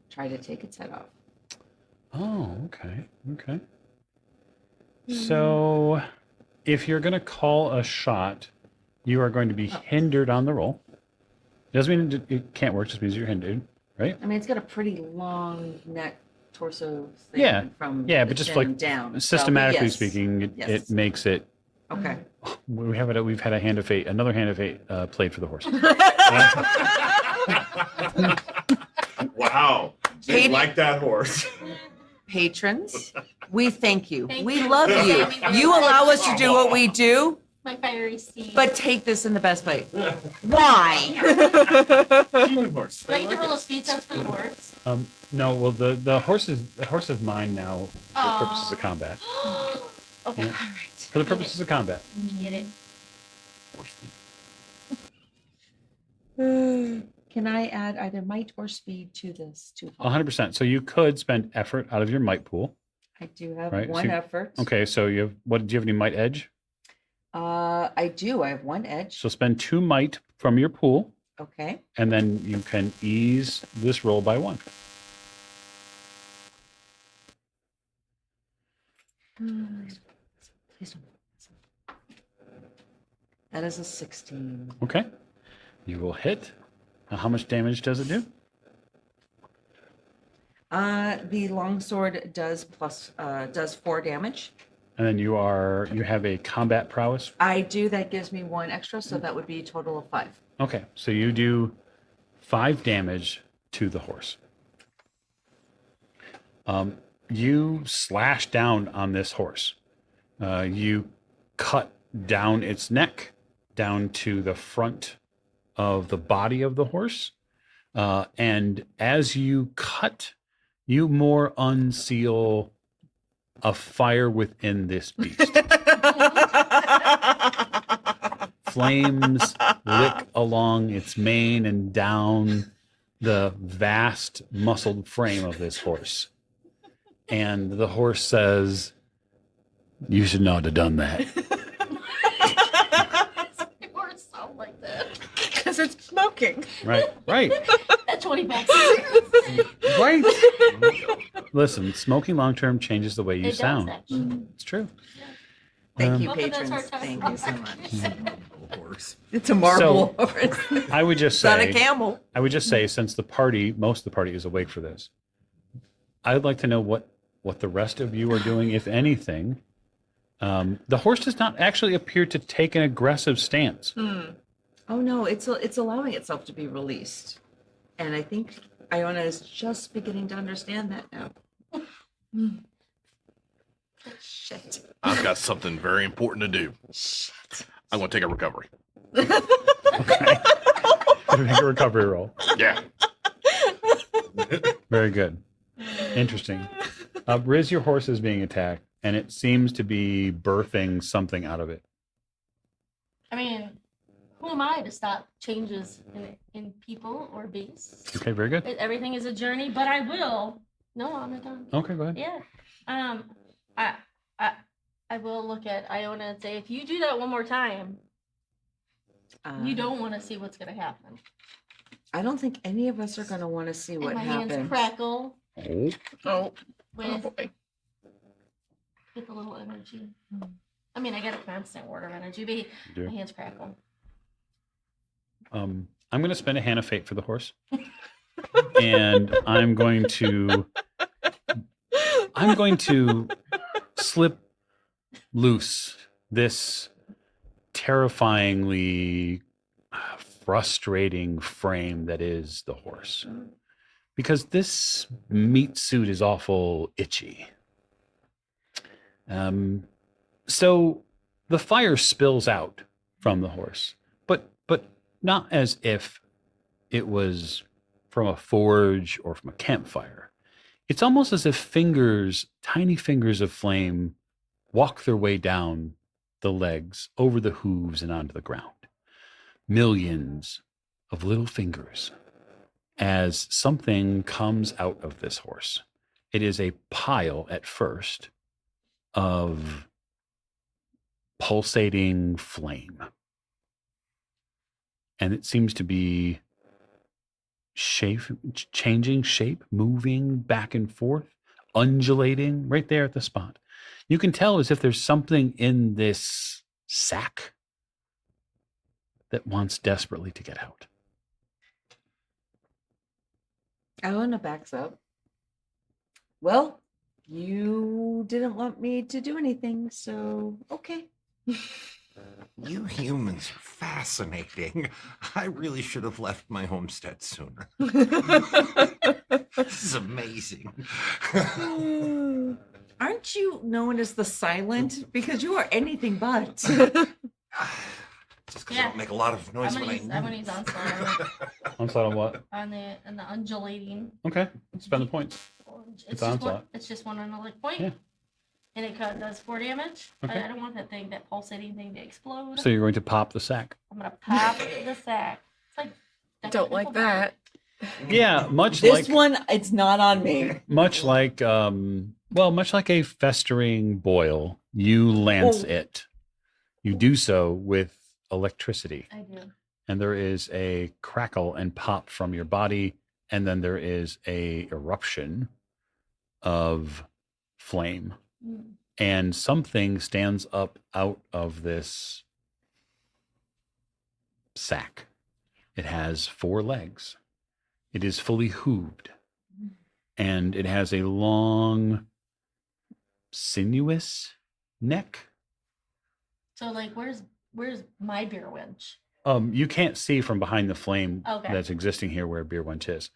try to take its head off. Oh, okay. Okay. So if you're going to call a shot, you are going to be hindered on the roll. Doesn't mean it can't work, just means you're hindered, right? I mean, it's got a pretty long neck, torso thing Yeah. from Yeah, the but just chin like down. So, systematically yes. speaking, it Yes. makes it. Okay. We've had a hand of fate, another hand of fate played for the horse. Wow. Katie- Like that horse. Patrons, we thank you. Thank We you. love you. You allow us to do what we do, My fiery steed. but take this in the best way. Why? Horse. do I get to roll a speed test for the horse? No, well the horse is mine now for the purposes of combat. Okay. Yeah. For the purposes of combat. Get it. Can I add either might or speed to this? 100%. So you could spend effort out of your might pool. I do have Right, so one you- effort. Okay, so do you have any might edge? I do. I have one edge. So spend 2 might from your pool, Okay. and then you can ease this roll by 1. Please don't. That is a 16. Okay. You will hit. Now, how much damage does it do? The longsword does 4 damage. And then you have a combat prowess. I do. That gives me 1 extra, so that would be a total of 5. Okay, so you do 5 damage to the horse. You slash down on this horse. You cut down its neck, down to the front of the body of the horse. And as you cut, you more unseal a fire within this beast. Flames lick along its mane and down the vast muscled frame of this horse. And the horse says, "You should not have done that." Or sound like that. Because it's smoking. Right. At 20 bucks. Right. Listen, smoking long term changes the way you It does, sound. actually. It's true. Thank you, Welcome to patrons. our time. Thank you so much. Horse. It's a marble horse. I would just It's not a say, camel. since most of the party is awake for this, I'd like to know what the rest of you are doing, if anything. The horse does not actually appear to take an aggressive stance. Oh no, it's allowing itself to be released, and I think Iona is just beginning to understand that now. Shit. I've got something very important to do. I'm going to take a recovery. Make a recovery roll. Yeah. Very good. Interesting. Riz, your horse is being attacked, and it seems to be birthing something out of it. I mean, who am I to stop changes in people or beasts? Okay, very good. Everything is a journey, but I will. No, I'm not done. Okay, go ahead. Yeah. I will look at Iona and say, if you do that one more time, you don't want to see what's going to happen. I don't think any of us are going to want to see what and my hands happens. crackle Oh, Oh with boy. a little energy. I mean, I get a constant word of energy, but you do. my hands crackle. I'm going to spend a hand of fate for the horse, and I'm going to slip loose this terrifyingly frustrating frame that is the horse, because this meat suit is awful itchy. So the fire spills out from the horse, but not as if it was from a forge or from a campfire. It's almost as if tiny fingers of flame, walk their way down the legs, over the hooves, and onto the ground. Millions of little fingers as something comes out of this horse. It is a pile at first of pulsating flame. And it seems to be changing shape, moving back and forth, undulating right there at the spot. You can tell as if there's something in this sack that wants desperately to get out. Iona backs up. Well, you didn't want me to do anything, so okay. You humans are fascinating. I really should have left my homestead sooner. This is amazing. Aren't you known as the silent? Because you are anything but. Just because I Yeah. don't make a lot of noise I'm when gonna use onslaught Onslaught on what? on the undulating. Okay, spend the points. It's It's just onslaught. One, it's just one analytic point. Yeah. And it does 4 damage. Okay. I don't want that pulsating thing to explode. So you're going to pop the sack. I'm gonna pop the sack. It's like Don't like that. Yeah, much This like one, it's not on me. much like a festering boil, you lance it. You do so with electricity, I do. and there is a crackle and pop from your body, and then there is a eruption of flame, Mm. and something stands up out of this sack. It has 4 legs. It is fully hooved, and it has a long, sinuous neck. So like, where's my beer winch? You can't see from behind the flame Okay. that's existing here where Beer Wench is.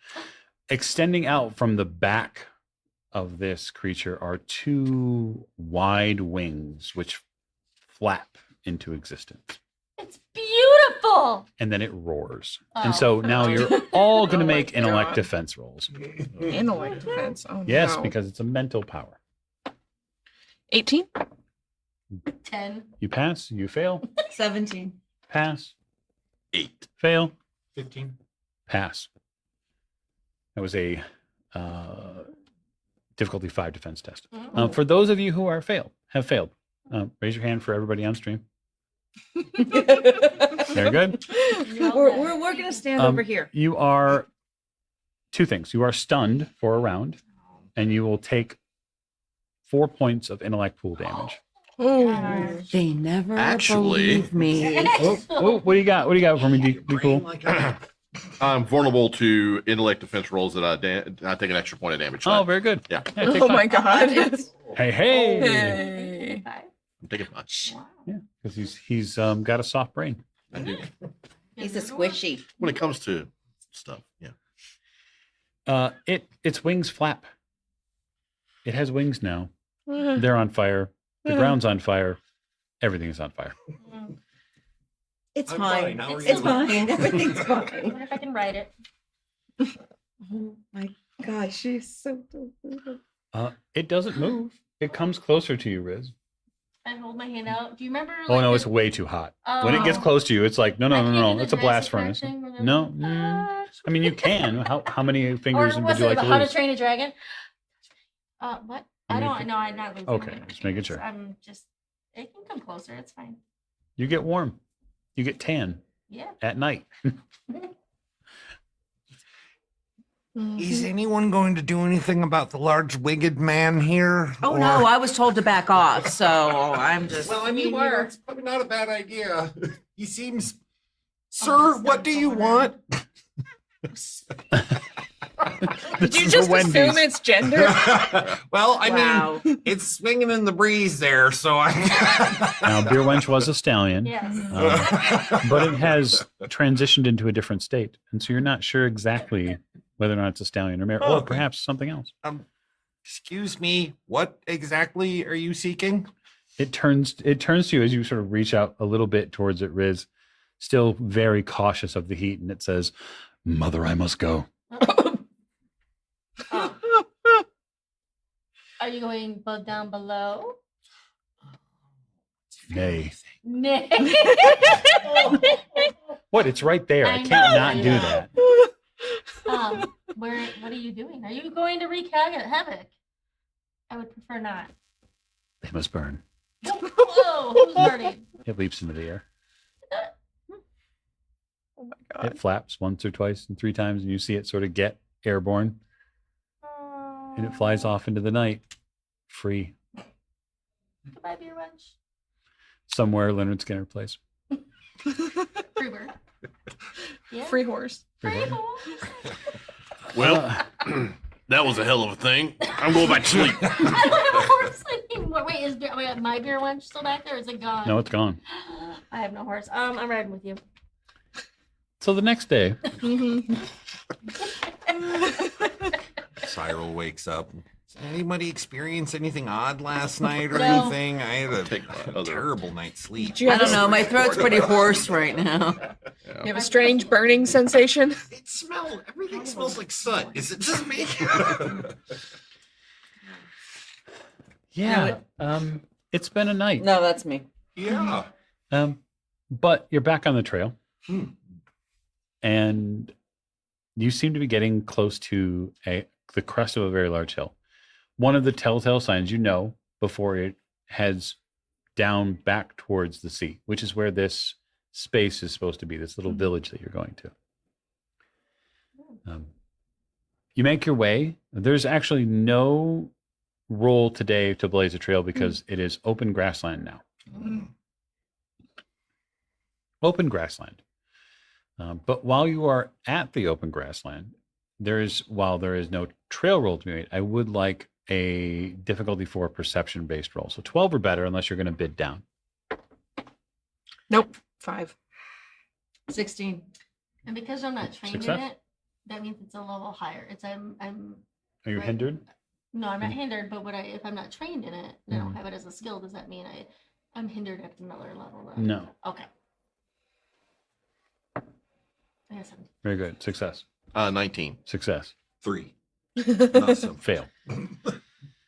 Extending out from the back of this creature are 2 wide wings which flap into existence. It's beautiful. And then it roars. Oh. And so now you're all going to Oh my make intellect God. defense rolls. Intellect defense. Oh Yes, no. because it's a mental power. 18. 10. You pass, you fail, 17. pass, 8. Fail. 15. Pass. That was a difficulty 5 defense test. For those of you who have failed, raise your hand for everybody on stream. Very good. We're gonna stand over here. You are 2 things. You are stunned for a round, and you will take 4 points of intellect pool damage. Ooh. They never Actually- believe me. Oh, what do you got? What do you got for me? Be cool. I'm vulnerable to intellect defense rolls that I take an extra point of damage. Oh, very good. Yeah. Yeah, take Oh 5. my god. Hey. Hey. I'm taking 5. Yeah, because he's got a soft brain. I do. He's a squishy. When it comes to stuff, yeah. Its wings flap. It has wings now. They're on fire. The ground's on fire. Everything is on fire. It's I'm fine. fine. How are It's you? fine. Everything's I fine. wonder if I can write it. Oh my gosh, she's so. It doesn't move. It comes closer to you, Riz. I hold my hand out. Do you remember? Oh like, no, the- it's way too hot. When it gets Oh. close to you, it's like no. I can't do the It's a blast Jurassic Park furnace. thing where they're No. like, I mean, you can. How many fingers Or would was you it like to How to lose? Train a Dragon? What? I You don't can- know. I'm not losing. Okay, my just making fingers. sure. I'm just. It can come closer. It's fine. You get warm. You get tan Yeah. at night. Is anyone going to do anything about the large winged man here? Oh Or- no, I was told to back off, so I'm just. Well, I mean, You were. it's probably not a bad idea. He seems. Sir, what do you want? Did you just assume it's gender? Well, I Wow. mean, it's swinging in the breeze there, so I. Now, Beer Wench was a stallion, Yes. but it has transitioned into a different state, and so you're not sure exactly whether or not it's a stallion or mare, or Okay. perhaps something else. Excuse me, what exactly are you seeking? It turns to you as you sort of reach out a little bit towards it, Riz, still very cautious of the heat, and it says, "Mother, I must go." Oh. Are you going down below? Nay. Nay. What? It's right there. I I can't know, not I do know. that. What are you doing? Are you going to wreak havoc? I would prefer not. They must burn. Whoa, who's burning? It leaps into the air. Oh my god. It flaps once or twice and 3 times, and you see it sort of get airborne, and it flies off into the night, free, Goodbye, beer wench. somewhere Leonard Skinner plays. Free bird. Yeah. Free horse. Free horse. horse. Well, that was a hell of a thing. I'm going back to sleep. I don't have a horse anymore. Wait, my beer wench still back there? Or is it gone? No, it's gone. I have no horse. I'm riding with you. So the next day, Cyril wakes up. Did anybody experience anything odd last night or No. anything? I had Take my a other- terrible night's sleep. Did you I have don't a- know. My throat's pretty hoarse right now. You have a strange burning sensation? Everything smells like soot. Is it just me? yeah, it's been a night. No, that's me. Yeah. But you're back on the trail, Hmm. and you seem to be getting close to the crest of a very large hill. One of the telltale signs you know before it heads down back towards the sea, which is where this space is supposed to be, this little village that you're going to. You make your way. There's actually no roll today to blaze a trail because it is open grassland now. Open grassland. But while you are at the open grassland, while there is no trail roll to be made, I would like a difficulty 4 perception based roll. So 12 or better, unless you're going to bid down. Nope. 5. 16. And because I'm not trained Success. in it, that means it's a level higher. I'm Are you Right. hindered? no, I'm not hindered, but if I'm not trained in it, and I don't have it as a skill, does that mean I'm hindered at another level then? No. Okay. I guess I'm Very good. Success. 19. Success. 3. Awesome. Fail. Have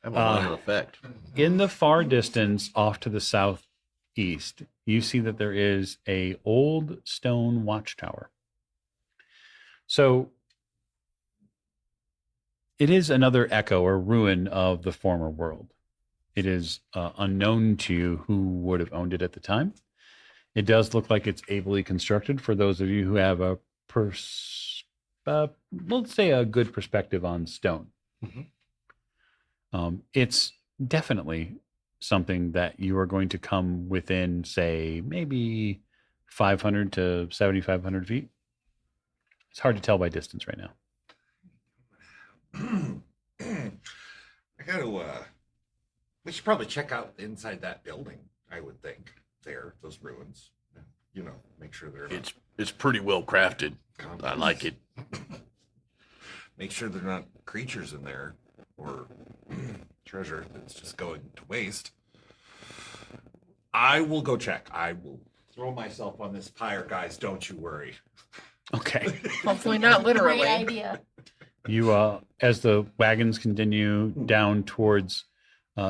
a minor effect. In the far distance, off to the southeast, you see that there is a old stone watchtower. So it is another echo or ruin of the former world. It is unknown to you who would have owned it at the time. It does look like it's ably constructed for those of you who have a let's say a good perspective on stone. It's definitely something that you are going to come within, say, maybe 500 to 7,500 feet. It's hard to tell by distance right now. I gotta, we should probably check out inside that building, I would think. There, those ruins. You know, make sure they're not It's pretty well crafted. I compromised. like it. Make sure they're not creatures in there or treasure that's just going to waste. I will go check. I will throw myself on this pyre, guys. Don't you worry. Okay. Hopefully not literally. Great idea. You, as the wagons continue down towards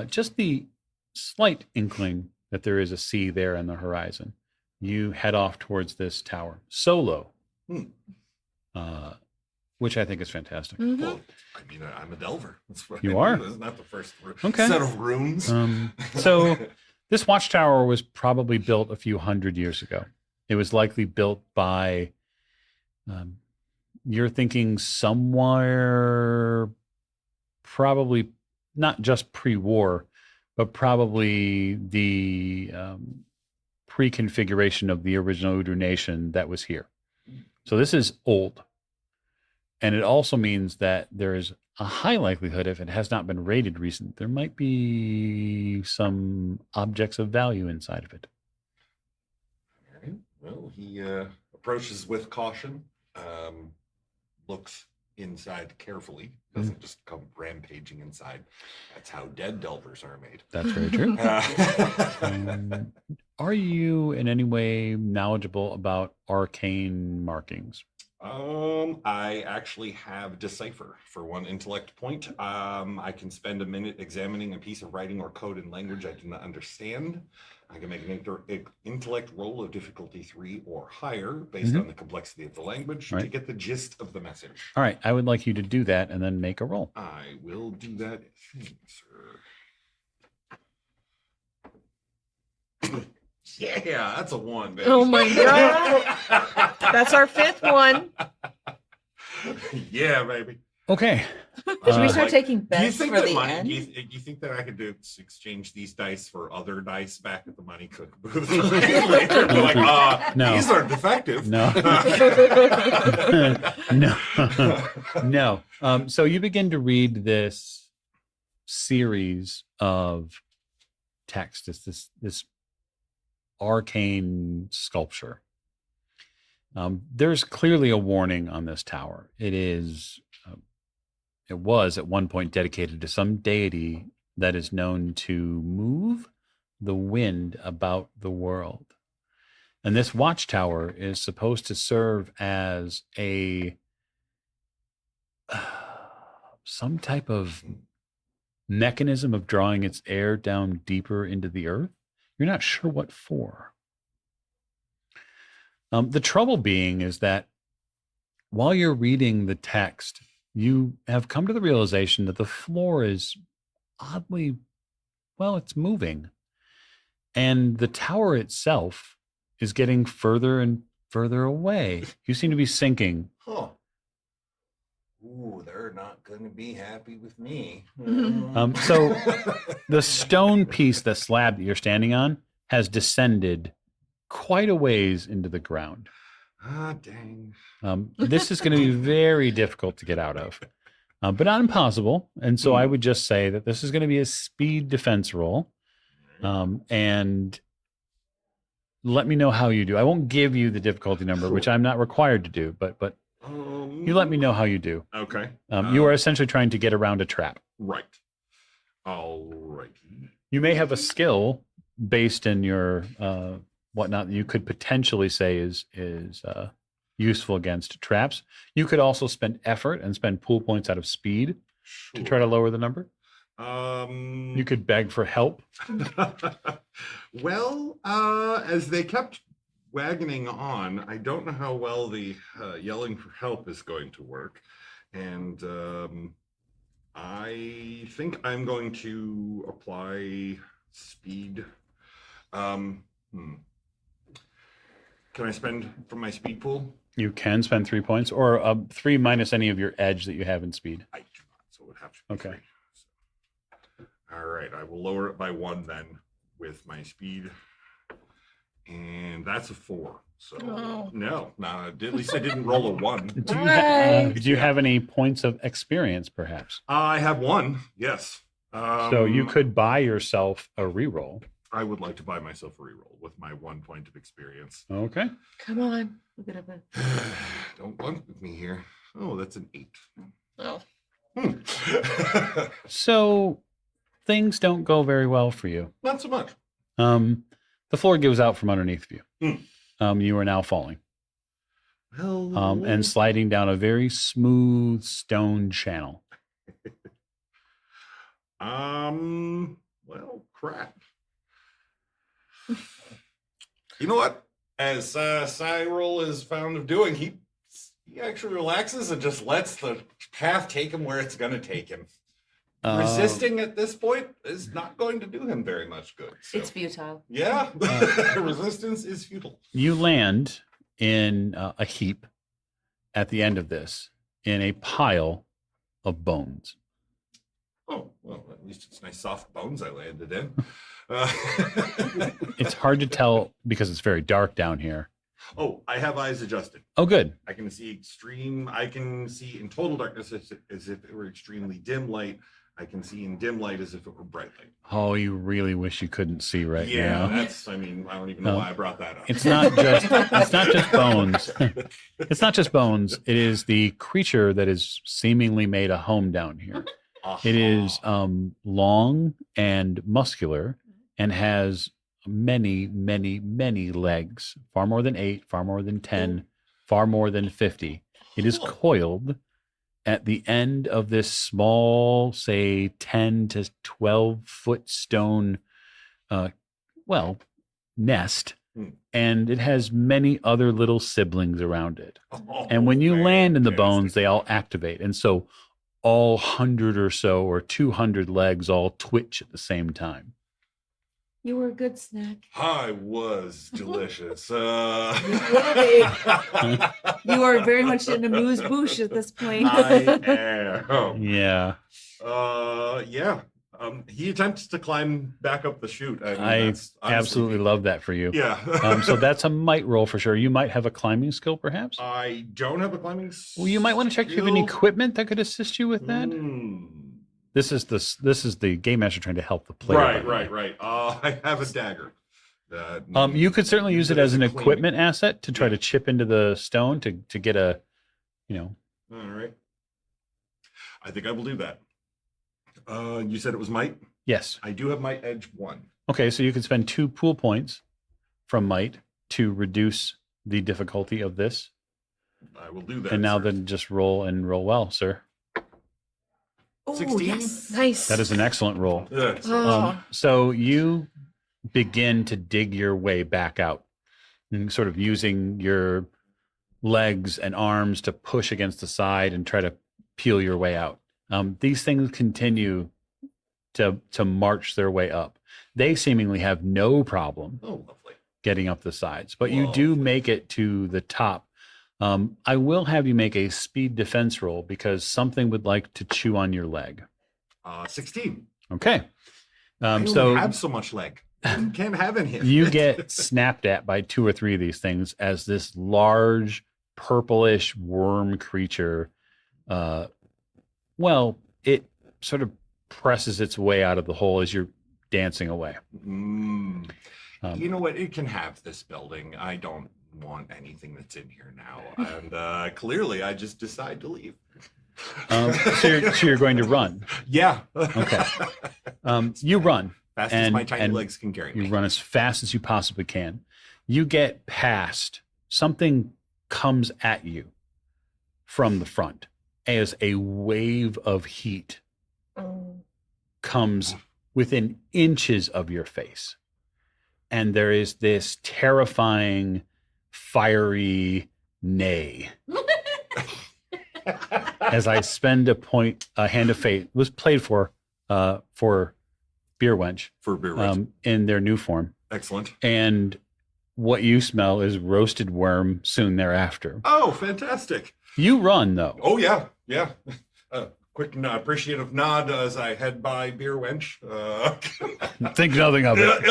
just the slight inkling that there is a sea there on the horizon, you head off towards this tower solo, which I think is fantastic. Mhm. Well, I mean, I'm a delver. That's what You I are? do. This is not the first Okay. set of runes. So this watchtower was probably built a few hundred years ago. It was likely built by, you're thinking somewhere probably not just pre-war, but probably the pre-configuration of the original Udu nation that was here. So this is old. And it also means that there is a high likelihood, if it has not been raided recent, there might be some objects of value inside of it. All right. Well, he approaches with caution, looks inside carefully, doesn't just come rampaging inside. That's how dead delvers are made. That's very true. Are you in any way knowledgeable about arcane markings? I actually have decipher for one intellect point. I can spend a minute examining a piece of writing or code in language I do not understand. I can make an intellect roll of difficulty 3 or higher based on the complexity of the language to Right. get the gist of the message. All right, I would like you to do that and then make a roll. I will do that, sir. Yeah, that's a 1, baby. Oh my God. That's our 5th one. Yeah, baby. Okay. Should we start Like, taking Do you bets think for that the money? end? You think that I could exchange these dice for other dice back at the Monte Cook booth later? Be like, No. these are defective. No. No. So you begin to read this series of text. It's this arcane sculpture. There's clearly a warning on this tower. It was at one point dedicated to some deity that is known to move the wind about the world. And this watchtower is supposed to serve as some type of mechanism of drawing its air down deeper into the earth. You're not sure what for. The trouble being is that while you're reading the text, you have come to the realization that the floor is oddly, well, it's moving. And the tower itself is getting further and further away. You seem to be sinking. Huh. Ooh, they're not going to be happy with me. So the stone piece, the slab that you're standing on, has descended quite a ways into the ground. Dang. This is going to be very difficult to get out of, but not impossible. And so I would just say that this is going to be a speed defense roll. And let me know how you do. I won't give you the difficulty number, which I'm not required to do, but you let me know how you do. Okay. You are essentially trying to get around a trap. Right. All right. You may have a skill based in your whatnot that you could potentially say is useful against traps. You could also spend effort and spend pool points out of speed to try to lower the number. You could beg for help. Well, as they kept wagoning on, I don't know how well the yelling for help is going to work. And I think I'm going to apply speed. Can I spend from my speed pool? You can spend 3 points, or 3 minus any of your edge that you have in speed. I do not, so it would have to be Okay. 3. So, all right, I will lower it by 1 then with my speed. And that's a 4. So Oh. no, at least I didn't roll a 1. Do you have any points of experience, perhaps? I have 1, yes. So you could buy yourself a reroll. I would like to buy myself a reroll with my 1 point of experience. Okay. Come on. Look at it. Don't bunk with me here. Oh, that's an 8. Oh. So things don't go very well for you. Not so much. The floor gives out from underneath you. Hmm. You are now falling Well, and sliding down a very smooth stone channel. well, crap. You know what? As Cyril is fond of doing, he actually relaxes and just lets the path take him where it's going to take him. Resisting at this point is not going to do him very much good. So. It's futile. Yeah, resistance is futile. You land in a heap at the end of this in a pile of bones. Oh, well, at least it's nice soft bones I landed in. It's hard to tell because it's very dark down here. Oh, I have eyes adjusted. Oh, good. I can see in total darkness as if it were extremely dim light. I can see in dim light as if it were bright light. Oh, you really wish you couldn't see right now. I don't even know why I brought that up. It's not just bones. It's not just bones. It is the creature that is seemingly made a home down here. It is long and muscular and has many, many, many legs. Far more than 8, far more than 10, far more than 50. It is coiled at the end of this small, say 10 to 12 foot stone, nest. And it has many other little siblings around it. And when you land in the bones, they all activate. And so all 100 or so or 200 legs all twitch at the same time. You were a good snack. I was delicious. You are very much in a moose bouche at this point. I am. Yeah. Yeah. He attempts to climb back up the chute. I absolutely love that for you. Yeah. So that's a might roll for sure. You might have a climbing skill, perhaps. I don't have a climbing. Well, you might want to check if you have any equipment that could assist you with that. This is the game master trying to help the player. Right. I have a dagger. You could certainly use it as an equipment asset to try to chip into the stone to get a, All right. I think I will do that. You said it was might? Yes. I do have might edge 1. Okay, so you can spend 2 pool points from might to reduce the difficulty of this. I will do that. And now sir. then just roll well, sir. 16? Yes. Nice. That is an excellent roll. Yeah, Oh. So you begin to dig your way back out, and sort of using your legs and arms to push against the side and try to peel your way out. These things continue to march their way up. They seemingly have no problem Oh, lovely. getting up the sides, but you do make it to the top. I will have you make a speed defense roll because something would like to chew on your leg. 16. Okay. I only have so much leg. Can't have any. You get snapped at by 2 or 3 of these things as this large purplish worm creature, it sort of presses its way out of the hole as you're dancing away. You know what? It can have this building. I don't want anything that's in here now. And clearly, I just decide to leave. So you're going to run. Yeah. Okay. You run. Fast as my tiny legs can carry me. You run as fast as you possibly can. You get past. Something comes at you from the front as a wave of heat comes within inches of your face. And there is this terrifying, fiery neigh. As I spend a hand of fate was played for Beer Wench For beer wench. in their new form. Excellent. And what you smell is roasted worm soon thereafter. Oh, fantastic. You run though. Oh, yeah. Yeah. Quick appreciative nod as I head by Beer Wench. Think nothing of it.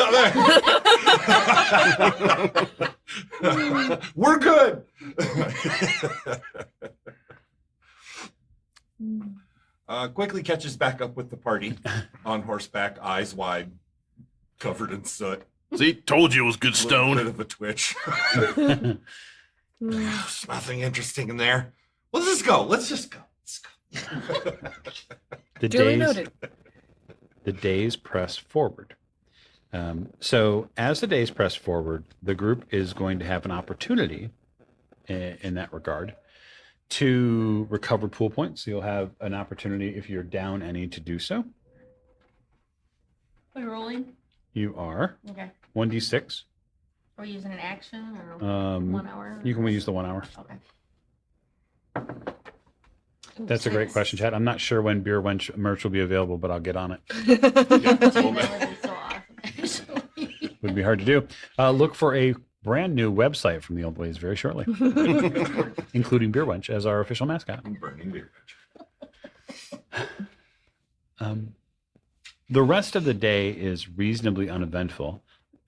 We're good. Quickly catches back up with the party on horseback, eyes wide, covered in soot. See, told you it was good Little stone. bit of a twitch. There's nothing interesting in there. Let's just go. Let's just go. Let's go. The Duly days, noted. the days press forward. So as the days press forward, the group is going to have an opportunity in that regard to recover pool points. You'll have an opportunity if you're down any to do so. Are we rolling? You are Okay. 1d6. Are we using an action or 1 hour? You can use the 1 hour. Okay. That's a great question, Chad. I'm not sure when Beer Wench merch will be available, but I'll get on it. That would be so awesome, actually. Would be hard to do. Look for a brand new website from the Old Ways very shortly, including Beer Wench as our official mascot. Burning Beer Wench. The rest of the day is reasonably uneventful.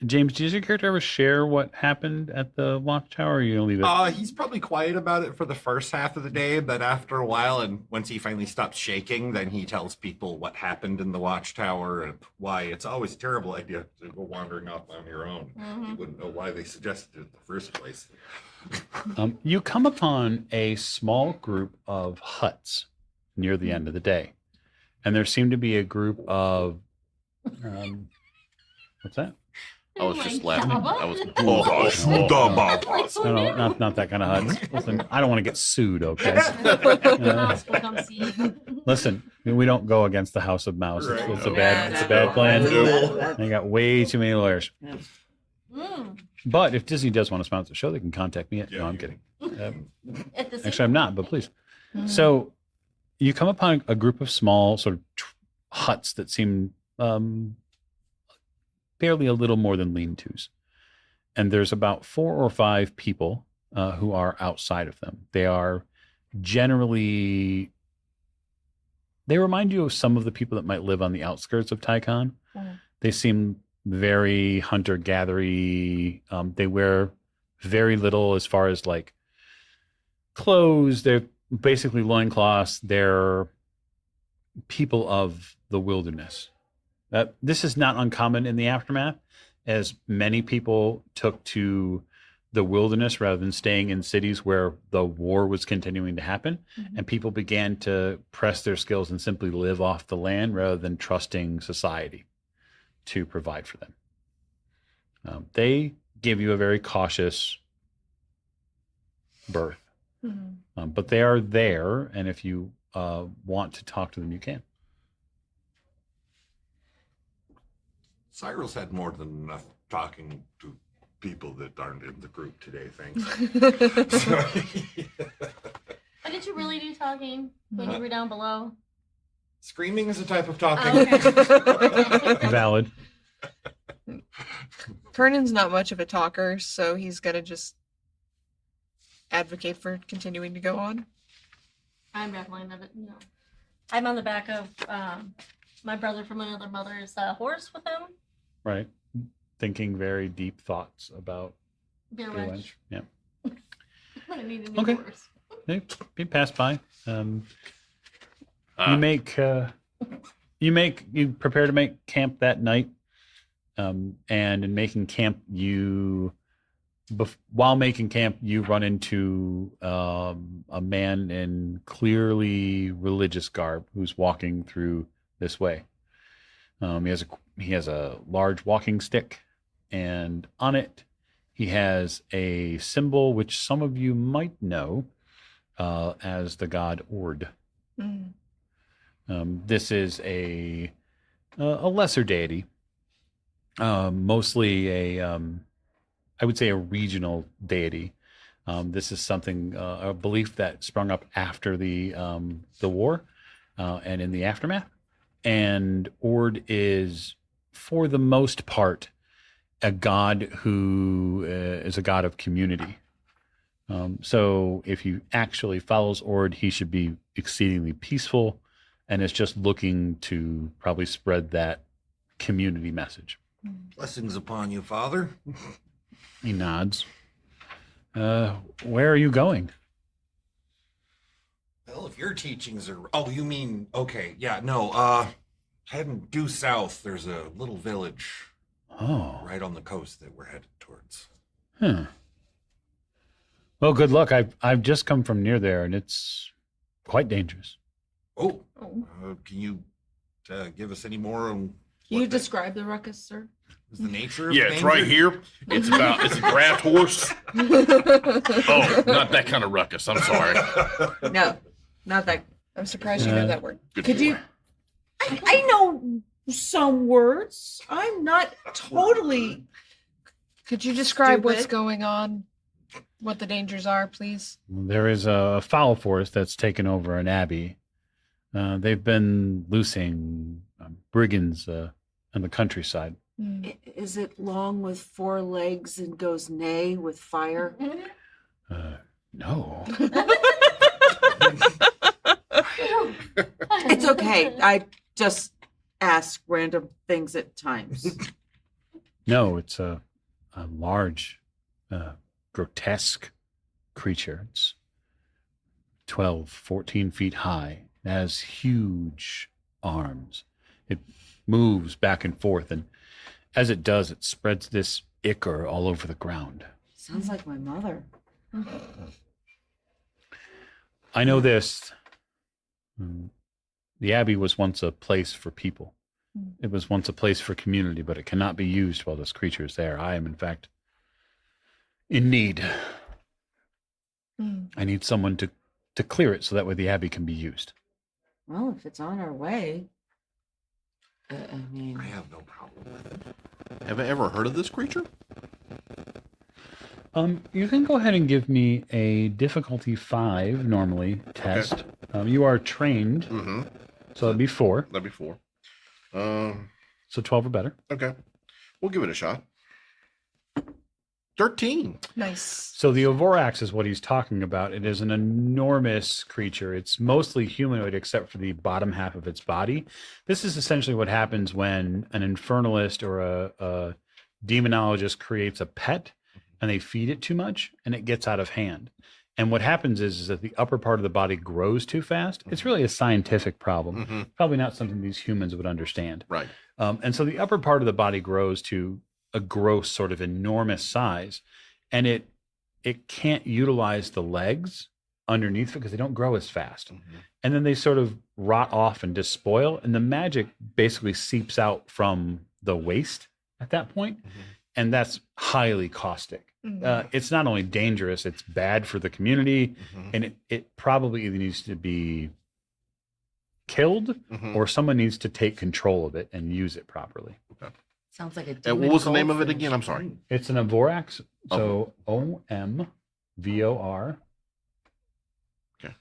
James, does your character ever share what happened at the watchtower, or you gonna leave it? He's probably quiet about it for the first half of the day, but after a while, and once he finally stops shaking, then he tells people what happened in the watchtower and why it's always a terrible idea to go wandering off on your own. You wouldn't know why they suggested it in the first place. You come upon a small group of huts near the end of the day, and there seem to be a group of what's that? I was just laughing. I was. No, not that kind of huts. Listen, I don't want to get sued, okay? Hospital, come see you. Listen, we don't go against the House of Mouse. It's, Right. it's a bad plan. They got way too many lawyers. But if Disney does want to sponsor the show, they can contact me. No, I'm kidding. At the Actually, I'm not, but please. So you come upon a group of small sort of huts that seem barely a little more than lean-tos. And there's about 4 or 5 people who are outside of them. They are generally, they remind you of some of the people that might live on the outskirts of Tycon. They seem very hunter-gathery. They wear very little as far as like clothes. They're basically loincloths. They're people of the wilderness. This is not uncommon in the aftermath, as many people took to the wilderness rather than staying in cities where the war was continuing to happen. And people began to press their skills and simply live off the land rather than trusting society to provide for them. They give you a very cautious berth, but they are there. And if you want to talk to them, you can. Cyril's had more than enough talking to people that aren't in the group today, thanks. But did you really do talking when you were down below? Screaming is a type of talking. Oh, okay. Valid. Vernon's not much of a talker, so he's gonna just advocate for continuing to go on. I'm definitely not, I'm on the back of my brother from another mother's horse with him. Right. Thinking very deep thoughts about Beer Beer wench. Wench. Yeah. I need a new Okay. horse. They pass by. You prepare to make camp that night. And in making camp, while making camp, you run into a man in clearly religious garb who's walking through this way. He has a large walking stick, and on it he has a symbol which some of you might know as the god Ord. This is a a lesser deity, mostly I would say a regional deity. This is something, a belief that sprung up after the war and in the aftermath. And Ord is, for the most part, a god who is a god of community. So if he actually follows Ord, he should be exceedingly peaceful and is just looking to probably spread that community message. Blessings upon you, Father. He nods. Where are you going? Well, if your teachings are... Oh, you mean... Okay, yeah, no, heading due south, there's a little village Oh, right on the coast that we're headed towards. huh. Well, good luck. I've just come from near there, and it's quite dangerous. Oh, Oh. can you give us any more on Can what you that describe the ruckus, sir? is the nature of Yeah, the it's right danger? here. It's a draft horse. Oh, not that kind of ruckus. I'm sorry. No, not that. I'm surprised you know that word. Good Could boy. you? I know some words. I'm not totally. Could you describe what's Stupid. going on? What the dangers are, please? There is a foul force that's taken over an abbey. They've been loosing brigands in the countryside. Hmm. Is it long with 4 legs and goes neigh with fire? No. It's okay. I just ask random things at times. No, it's a large, grotesque creature. It's 12, 14 feet high. It has huge arms. It moves back and forth, and as it does, it spreads this ichor all over the ground. Sounds like my mother. I know this. The Abbey was once a place for people. It was once a place for community, but it cannot be used while this creature is there. I am, in fact, in need. Hmm. I need someone to clear it so that way the Abbey can be used. Well, if it's on our way. I mean, I have no problem with it. Have I ever heard of this creature? You can go ahead and give me a difficulty 5 normally test. You are trained, Mm-hmm. so that'd be 4. That'd be 4. So 12 or better. Okay. We'll give it a shot. 13. Nice. So the Ovorax is what he's talking about. It is an enormous creature. It's mostly humanoid except for the bottom half of its body. This is essentially what happens when an infernalist or a demonologist creates a pet and they feed it too much and it gets out of hand. And what happens is that the upper part of the body grows too fast. It's really a scientific problem. Mm-hmm. Probably not something these humans would understand. Right. And so the upper part of the body grows to a gross sort of enormous size, and it can't utilize the legs underneath because they don't grow as fast. Mm-hmm. And then they sort of rot off and despoil, and the magic basically seeps out from the waist at that point, and that's highly caustic. Mhm. It's not only dangerous, it's bad for the community, Mm-hmm. and it probably either needs to be killed Mm-hmm. or someone needs to take control of it and use it properly. sounds like a And demon what was the name of it goldfish. again? I'm sorry. It's an Ovorax, so OMVOR. Okay.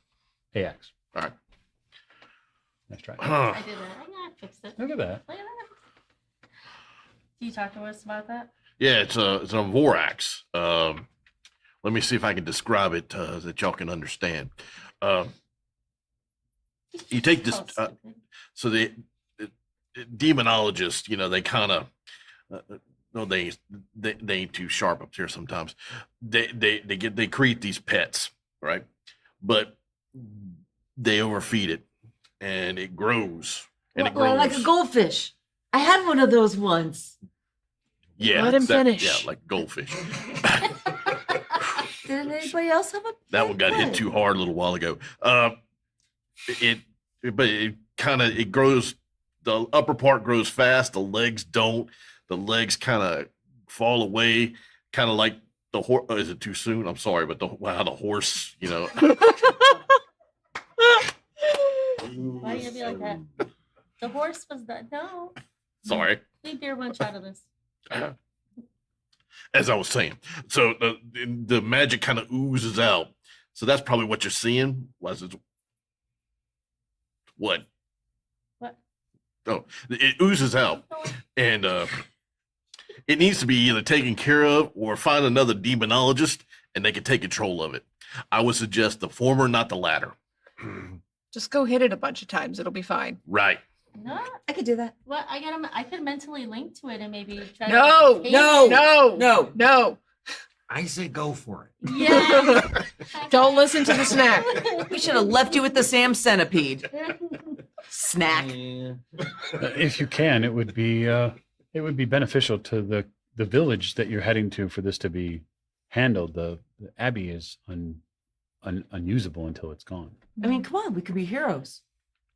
AX. All right. Nice try. I did that. I fixed it. Look at that. Look at that. Can you talk to us about that? Yeah, it's an Vorax. Let me see if I can describe it that y'all can understand. You take this. Oh, stupid. So the demonologists, they kind of, no, they ain't too sharp up here sometimes. They create these pets, right? But they overfeed it, and it grows, and it grows Well, like a goldfish. I had one of those once. Yeah, Let him finish. Yeah, like goldfish. Did anybody else have a? That one got hit pet? too hard a little while ago. But it kind of it grows. The upper part grows fast. The legs don't. The legs kind of fall away, kind of like the horse. Is it too soon? I'm sorry, but how the horse, Why you gotta be like that? The horse was the no. Sorry. Leave your one shot of this. As I was saying, so the magic kind of oozes out. So that's probably what you're seeing. What? What? Oh, it oozes out, and it needs to be either taken care of or find another demonologist, and they can take control of it. I would suggest the former, not the latter. Just go hit it a bunch of times. It'll be fine. Right. No. I could do that. What I could mentally link to it and maybe try. No, to tame no, it. No. No. I say go for it. Yeah. Don't listen to the snack. We should have left you with the Sam Centipede snack. If you can, it would be beneficial to the village that you're heading to for this to be handled. The abbey is unusable until it's gone. I mean, come on, we could be heroes.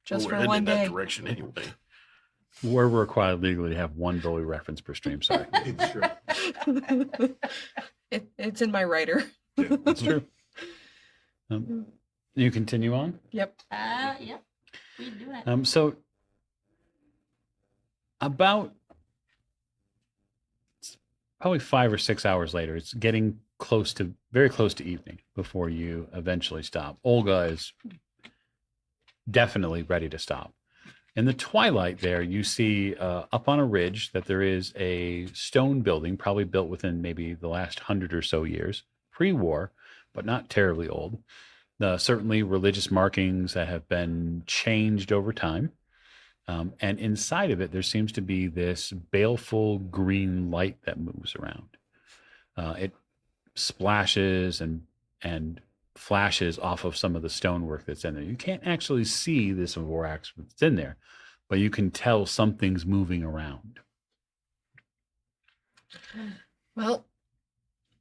Just We're for heading one in that day. direction anyway. We're required legally to have one Bowie reference per stream. Sorry, It's true. It's in my writer. that's true. You continue on. Yep. Yeah. We do it. So about probably 5 or 6 hours later, it's getting very close to evening before you eventually stop. Olga is definitely ready to stop. In the twilight there, you see up on a ridge that there is a stone building, probably built within maybe the last 100 or so years, pre-war, but not terribly old. Certainly religious markings that have been changed over time. And inside of it, there seems to be this baleful green light that moves around. It splashes and flashes off of some of the stonework that's in there. You can't actually see this vorax that's in there, but you can tell something's moving around. Well,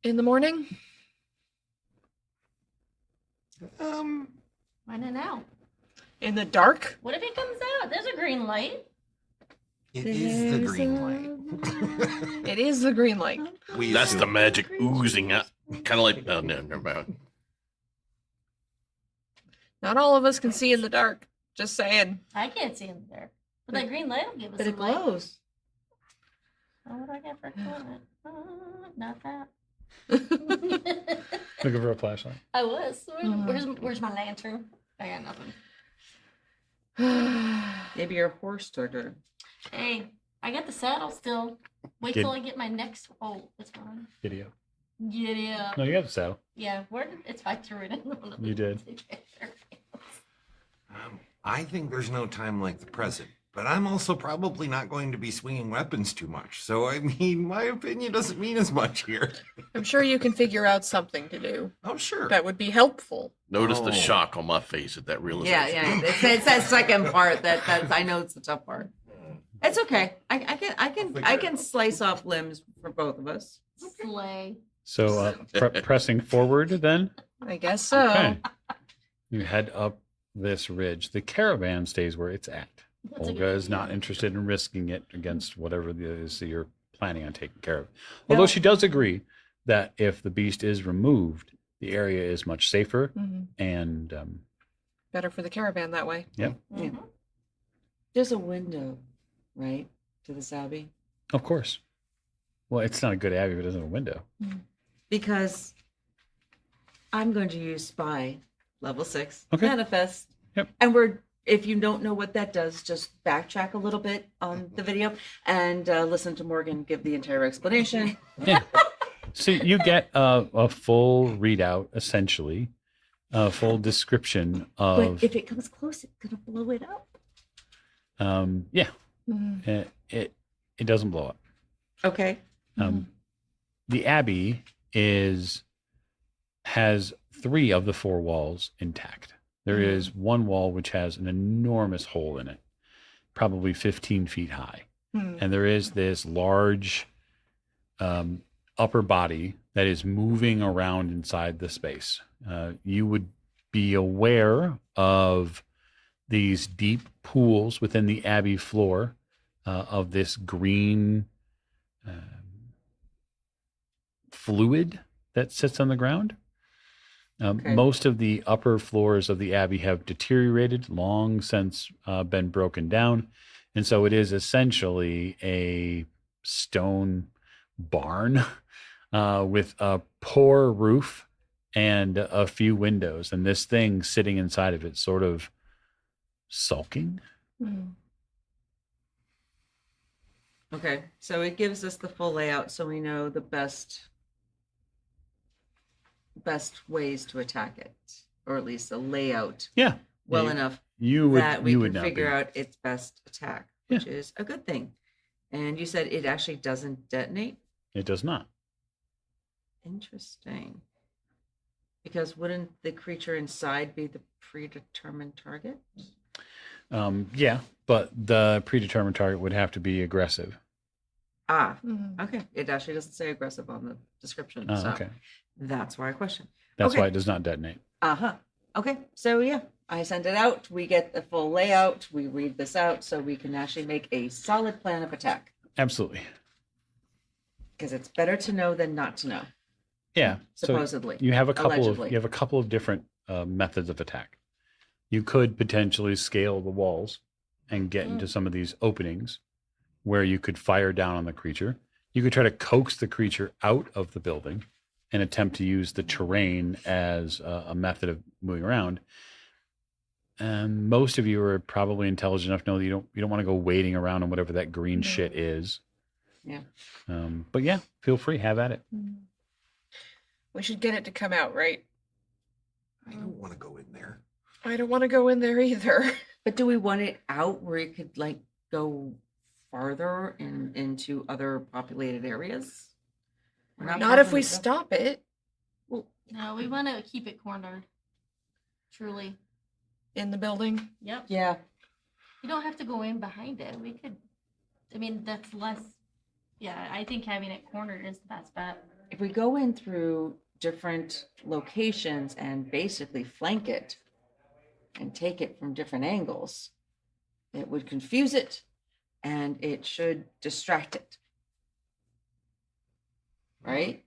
in the morning, Why not now? in the dark. What if it comes out? There's a green light. It is the green light. It is the green light. That's the magic oozing out. Kind of like, oh, no, never mind. Not all of us can see in the dark. Just saying. I can't see in there. But that green light will give us But it some light. glows. Oh, what do I get for doing it? Not that. Looking for a flashlight. I was. Where's my lantern? I got nothing. Maybe your horse took her. Hey, I got the saddle still. Wait till I get my next. Oh, it's gone. Video. Yeah. No, you have the saddle. Yeah. Where did it's I threw it in one of You the did. together. I think there's no time like the present, but I'm also probably not going to be swinging weapons too much. So, I mean, my opinion doesn't mean as much here. I'm sure you can figure out something to do Oh, sure. that would be helpful. Notice the Oh. shock on my face at that realization. Yeah. It's that second part that's I know it's the tough part. It's okay. I can slice off limbs for both of us. Slay. So pressing forward then. I guess so. Okay. You head up this ridge. The caravan stays where it's at. That's a Olga good is not idea. interested in risking it against whatever it is that you're planning on taking care of. Although she does agree that if the beast is removed, the area is much safer Mhm. and Better for the caravan that way. Mhm. There's a window, right, to this abbey, of course. Well, it's not a good abbey if it doesn't have a window. because I'm going to use spy level 6 Okay. manifest. Yep. And if you don't know what that does, just backtrack a little bit on the video and listen to Morgan give the entire explanation. So you get a full readout, essentially, a full description But of if it comes close, it's gonna blow it up. yeah, Mhm. it doesn't blow up. Okay. The abbey has 3 of the 4 walls intact. There is one wall which has an enormous hole in it, probably 15 feet high. Hmm. And there is this large upper body that is moving around inside the space. You would be aware of these deep pools within the abbey floor of this green fluid that sits on the ground. Okay. Most of the upper floors of the abbey have deteriorated, long since been broken down. And so it is essentially a stone barn with a poor roof and a few windows. And this thing sitting inside of it, sort of sulking. Okay, so it gives us the full layout so we know the best ways to attack it, or at least the layout Yeah. well You- enough You would, that we you can would not figure be. out its best attack, which is a good thing. And you said it actually doesn't detonate? It does not. Interesting. Because wouldn't the creature inside be the predetermined target? Yeah, but the predetermined target would have to be aggressive. Ah, Mhm. okay. It actually doesn't say aggressive on the description. Oh, so okay. that's why I question. That's Okay. why it does not detonate. Uh-huh. Okay, so yeah, I send it out. We get the full layout. We read this out so we can actually make a solid plan of attack. Absolutely. Because it's better to know than not to know, Yeah. So supposedly. you have a couple Allegedly. of different methods of attack. You could potentially scale the walls and get into some of these openings where you could fire down on the creature. You could try to coax the creature out of the building and attempt to use the terrain as a method of moving around. And most of you are probably intelligent enough to know that you don't want to go wading around on whatever that green shit is. Yeah. But yeah, feel free, have at it. We should get it to come out, right? I don't want to go in there. I don't want to go in there either. But do we want it out where it could like go farther into other populated areas? We're Not if talking we about- stop it Well, no, we want to keep it cornered. Truly. in the building. Yep. Yeah. You don't have to go in behind it. We could. I mean, that's less. Yeah, I think having it cornered is the best bet. If we go in through different locations and basically flank it and take it from different angles, it would confuse it and it should distract it. Right?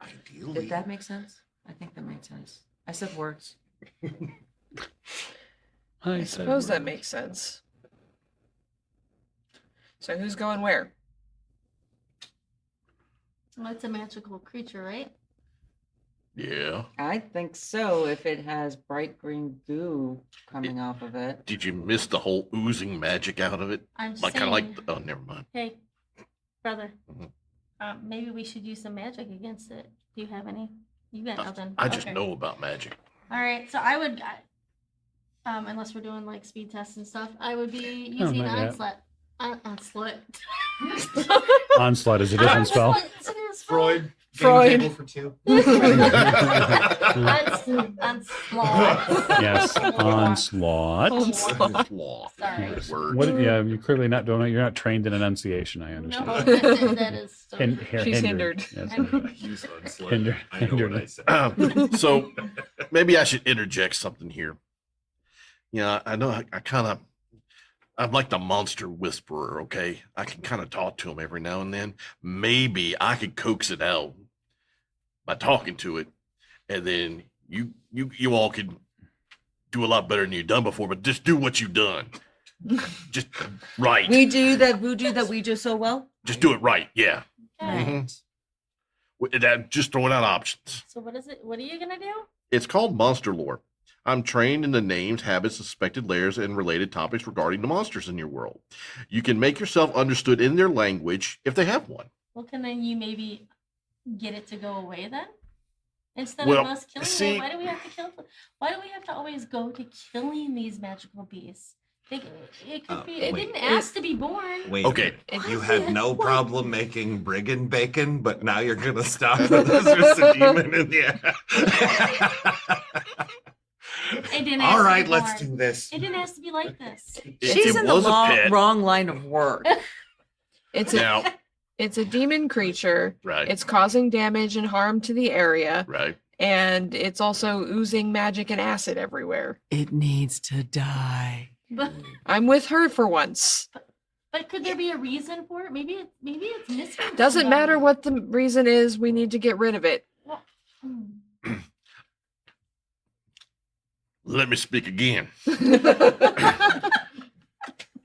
Ideally. Did that make sense? I think that made sense. I said words. I suppose that makes sense. So who's going where? Well, it's a magical creature, right? Yeah. I think so if it has bright green goo coming off of it. Did you miss the whole oozing magic out of it? I'm just Like kind saying. of like. Oh, never mind. Hey, brother. Mhm. Maybe we should use some magic against it. Do you have any? You got nothing. I just Okay. know about magic. All right, so I would, unless we're doing like speed tests and stuff, I would be using not yet. onslaught. Onslaught. Onslaught is a different spell. Onslaught is a different spell. Freud. Freud. Game table for two. Onslaught. Yes, onslaught. Onslaught. Sorry. Words. What? Yeah, you're clearly not doing. You're not trained in enunciation. I No, understand. that is. So She's hindered. Yes. Use onslaught. Hindered. I know Hindered. what I said. So maybe I should interject something here. Yeah, I know I'm like the monster whisperer, okay? I can kind of talk to him every now and then. Maybe I could coax it out by talking to it, and then you all could do a lot better than you've done before, but just do what you've done. Just right. We do that voodoo that we do so well. Just do it right, yeah. Okay. Mhm. Just throwing out options. So what is it? What are you gonna do? It's called monster lore. I'm trained in the names, habits, suspected layers, and related topics regarding the monsters in your world. You can make yourself understood in their language if they have one. Well, can then you maybe get it to go away then? Instead Well, of us killing see- it, why do we have to kill? Why do we have to always go to killing these magical beasts? It could be. It wait. didn't ask to be born. Wait. Okay. You had no problem making brigand bacon, but now you're gonna stop because there's a demon in the. It didn't. All ask right, to be let's born. do this. It didn't ask to be like this. She's in the was a pet. wrong line of work. It's a Now, it's a demon creature. right, It's causing damage and harm to the area, right. and it's also oozing magic and acid everywhere. It needs to die. But I'm with her for once. could there be a reason for it? Maybe it's missing. Doesn't somebody. matter what the reason is, we need to get rid of it. Hmm. Let me speak again.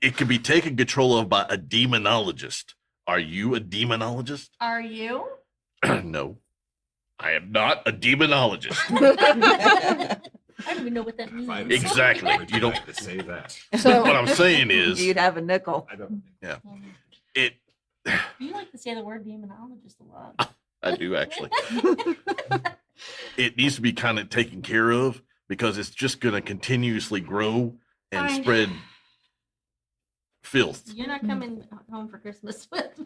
It can be taken control of by a demonologist. Are you a demonologist? Are you? No, I am not a demonologist. I don't even know what that means. Exactly. You don't. to say that. So What I'm saying is, You'd have a nickel. I don't. it. You like to say the word demonologist a lot. I do actually. It needs to be kind of taken care of because it's just going to continuously grow and Fine. spread filth. You're not coming home for Christmas with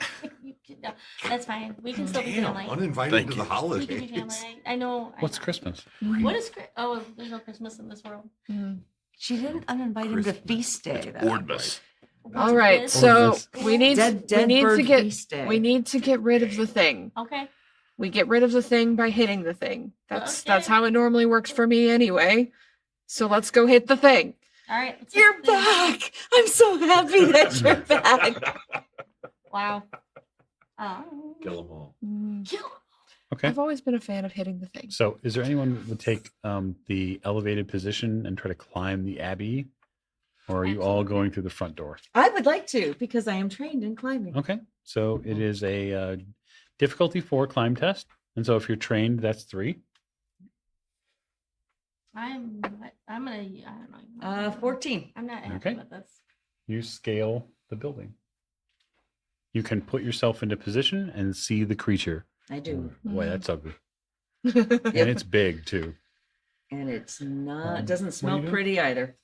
me. No, that's fine. We can still be Damn, family. uninvited Thank to you. the We can be holidays. family. I know. I What's know. Christmas? What is Oh, there's no Christmas in this world. She didn't uninvite him to Christmas. feast day. Though. Boardmas. all right, so we need Dead bird to get feast day. we need to get rid of the thing. Okay. We get rid of the thing by hitting the thing. That's Okay. how it normally works for me anyway. So let's go hit the thing. All right. let's You're hit the thing. back. I'm so happy that you're back. Wow. Oh. Kill them all. Kill. Okay. I've always been a fan of hitting the thing. So, is there anyone that would take the elevated position and try to climb the abbey, or are you all going through the front door? I would like to because I am trained in climbing. Okay. So it is a difficulty 4 climb test, and so if you're trained, that's 3. I'm gonna. I don't know. 14. I'm not happy Okay. with this. You scale the building. You can put yourself into position and see the creature. I do. Boy, that's ugly, and it's big too. And it's not, Um, doesn't what are smell you doing? pretty either.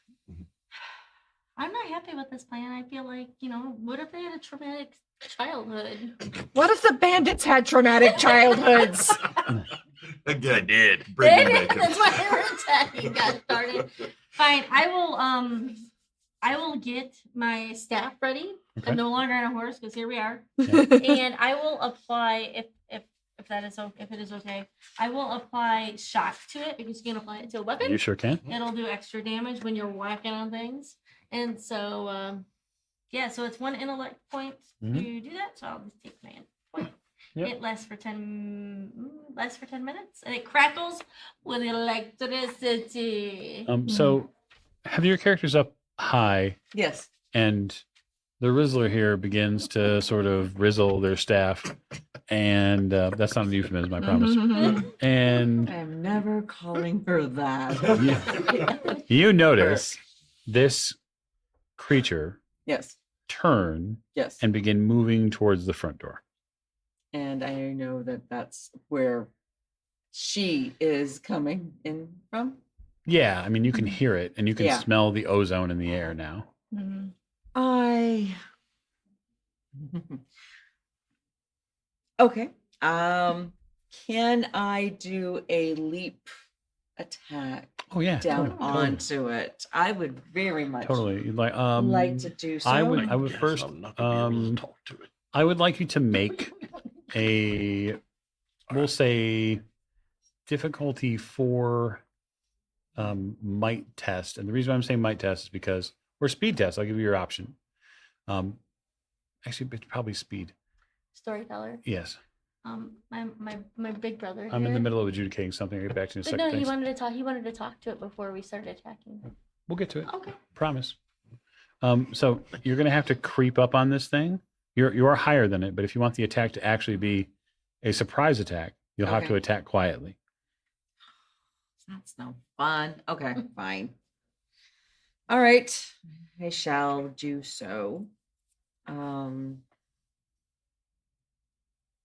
I'm not happy with this plan. I feel like, what if they had a traumatic childhood? What if the bandits had traumatic childhoods? Again, I did. bring me back. That's why they were attacking got started. Fine. I will get my staff ready. Okay. I'm no longer on a horse because here we are. Yeah. And I will apply if that is if it is okay. I will apply shock to it because you can apply it to a weapon. You sure can. It'll do extra damage when you're whacking on things. And so yeah, so it's 1 intellect point Mhm. to do that. So I'll just take my point. Yep. It lasts for 10 minutes and it crackles with electricity. So have your characters up high, Yes. and the Rizzler here begins to sort of rizzle their staff, and that's not a euphemism, I promise. And I am never calling her that. you notice this creature Yes. turn Yes. and begin moving towards the front door. And I know that that's where she is coming in from. Yeah, I mean, you can hear it, and you can Yeah. smell the ozone in the air now. Okay. Can I do a leap attack Oh yeah, down totally, onto it? I would very much totally. You'd like like to do so. I would Guess first I'm not gonna be able to talk to it. I would like you to make a, we'll say, difficulty 4 might test. And the reason why I'm saying might test is because, or speed test, I'll give you your option. Actually, it's probably speed. Storyteller. Yes. My big brother. I'm in the here- middle of adjudicating something. I'll get back to you in a But second. no, he Thanks. wanted to talk. He wanted to talk to it before we started attacking. We'll get to it. Okay. Promise. So you're going to have to creep up on this thing. You are higher than it, but if you want the attack to actually be a surprise attack, you'll have to Okay. attack quietly. That's no fun. Okay, fine. All right. I shall do so.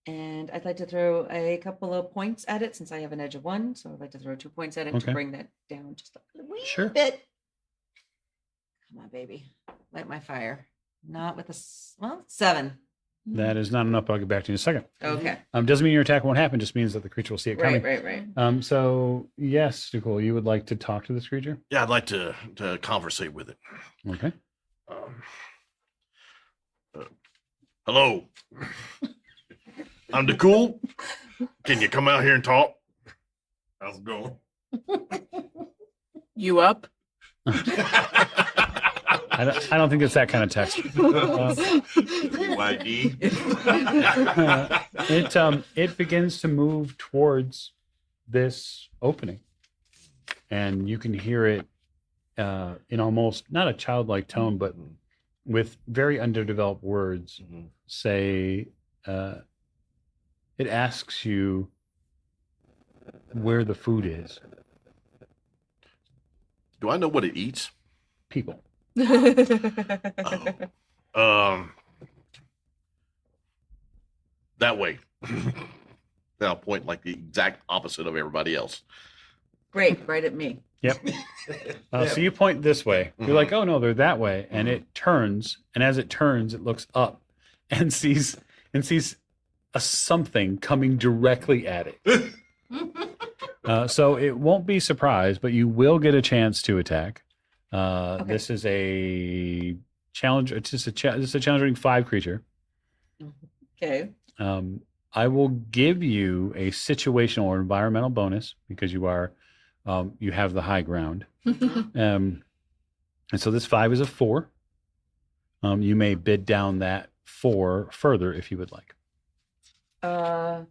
And I'd like to throw a couple of points at it since I have an edge of 1. So I'd like to throw 2 points at it Okay. to bring that down just a wee Sure. bit. Come on, baby. Light my fire. Not with a 7. That is not enough. But I'll get back to you in a second. Okay. Doesn't mean your attack won't happen. Just means that the creature will see it coming. Right. So yes, Dukul, you would like to talk to this creature? Yeah, I'd like to conversate with it. Okay. Hello. I'm the cool. Can you come out here and talk? How's it going? You up? I don't think it's that kind of text. BYD. It begins to move towards this opening, and you can hear it in almost not a childlike tone, but with very underdeveloped words, Mhm. say, it asks you where the food is. Do I know what it eats? People. That way. Then I'll point like the exact opposite of everybody else. Great, right at me. Yep. So you point this way. You're like, oh no, they're that way, and it turns. And as it turns, it looks up and sees a something coming directly at it. So it won't be surprised, but you will get a chance to attack. This is a challenge. It's just this is a challenging 5 creature. Okay. I will give you a situational or environmental bonus because you are you have the high ground. And so this 5 is a 4. You may bid down that 4 further if you would like. I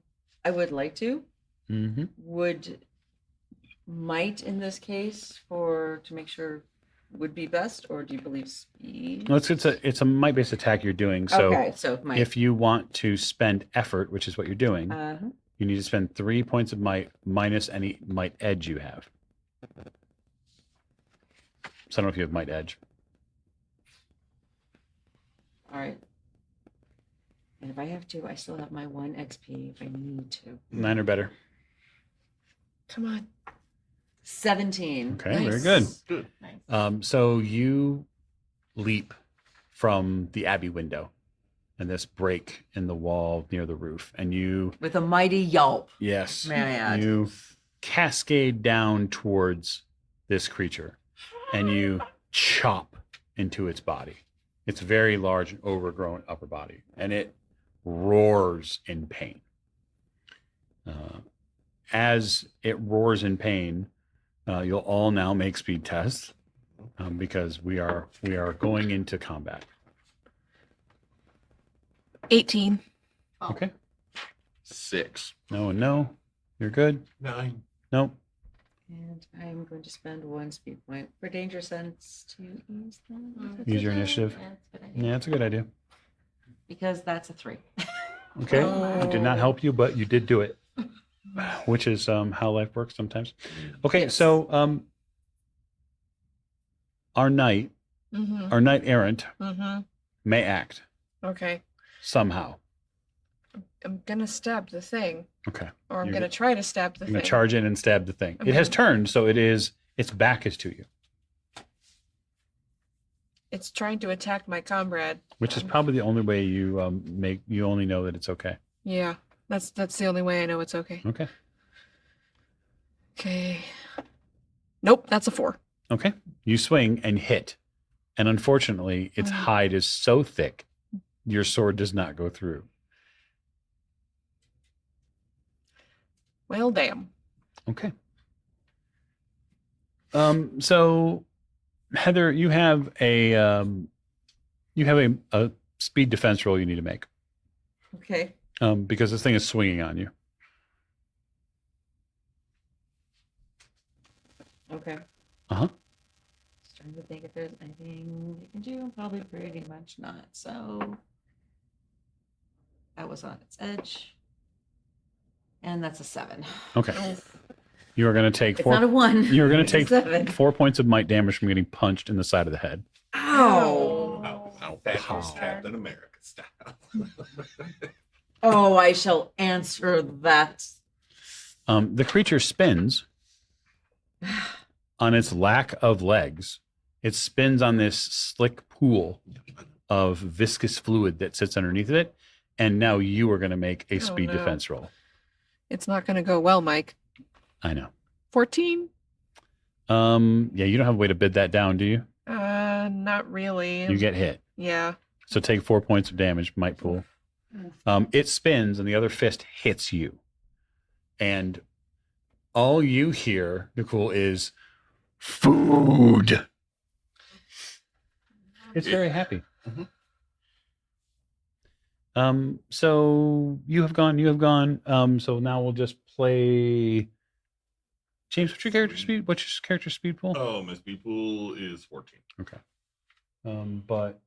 would like to. Mm-hmm. Would might in this case to make sure would be best, or do you believe speed? Well, it's a might based attack you're doing. So okay, so might. if you want to spend effort, which is what you're doing, you need to spend 3 points of might minus any might edge you have. So I don't know if you have might edge. All right. And if I have to, I still have my 1 XP if I need to. 9 or better. Come on. 17. Okay, very good. Good. So you leap from the abbey window and this break in the wall near the roof, and you With a mighty yelp, yes, may I add. you cascade down towards this creature, and you chop into its body. It's very large and overgrown upper body, and it roars in pain. As it roars in pain, you'll all now make speed tests because we are going into combat. 18. Okay. 6. No and no. You're good. 9. Nope. And I'm going to spend 1 speed point for danger sense to ease them. Use your initiative. Yeah, that's a good idea. Yeah, that's a good idea. Because that's a 3. Okay. It did not help you, but you did do it, which is how life works sometimes. Okay. Yes. So our knight errant may act Okay. somehow. I'm gonna stab the thing. Okay. Or I'm You're gonna try to stab the I'm going thing. to charge in and stab the thing. It has turned, so its back is to you, It's trying to attack my comrade. which is probably the only way you you only know that it's okay. Yeah. That's the only way I know it's okay. Okay. Okay. Nope, that's a 4. Okay. You swing and hit. And unfortunately, its hide is so thick, your sword does not go through. Well, damn. Okay. So Heather, you have a speed defense roll you need to make. Okay. Because this thing is swinging on you. Okay. Uh-huh. Just trying to think if there's anything you can do. Probably pretty much not. So that was on its edge. And that's a 7. Okay. You are going to take It's not a 1. You're going It's to a take 7. 4 points of might damage from getting punched in the side of the head. Ow. That was Captain America style. Oh, I shall answer that. The creature spins on its lack of legs. It spins on this slick pool of viscous fluid that sits underneath it. And now you are going to make a speed no. defense roll. It's not gonna go well, Mike. I know. 14? Yeah, you don't have a way to bid that down, do you? Not really. You get hit. Yeah. So take 4 points of damage, might pool. It spins and the other fist hits you. And all you hear, Nicole, is food. It's very happy. So you have gone. So now we'll just play. James, what's your character speed? What's your character speed pool? Oh, my speed pool is 14. Okay. But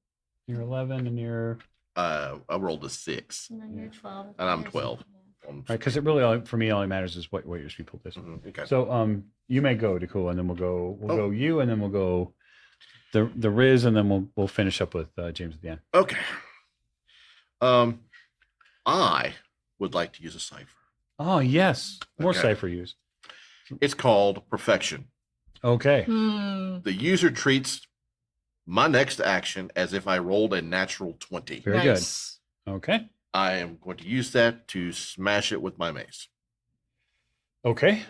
You're 11 and you're I rolled a 6. And then you're 12. And I'm 12. right, because it really for me all it matters is what your speed pool is. Okay. So you may go to cool, and then we'll Oh. go you, and then we'll go the Riz, and then we'll finish up with James at the end. Okay. I would like to use a cipher. Oh yes, more Okay. cipher use. It's called Perfection. Okay. The user treats my next action as if I rolled a natural 20. Very Nice. good. Okay. I am going to use that to smash it with my mace. Okay.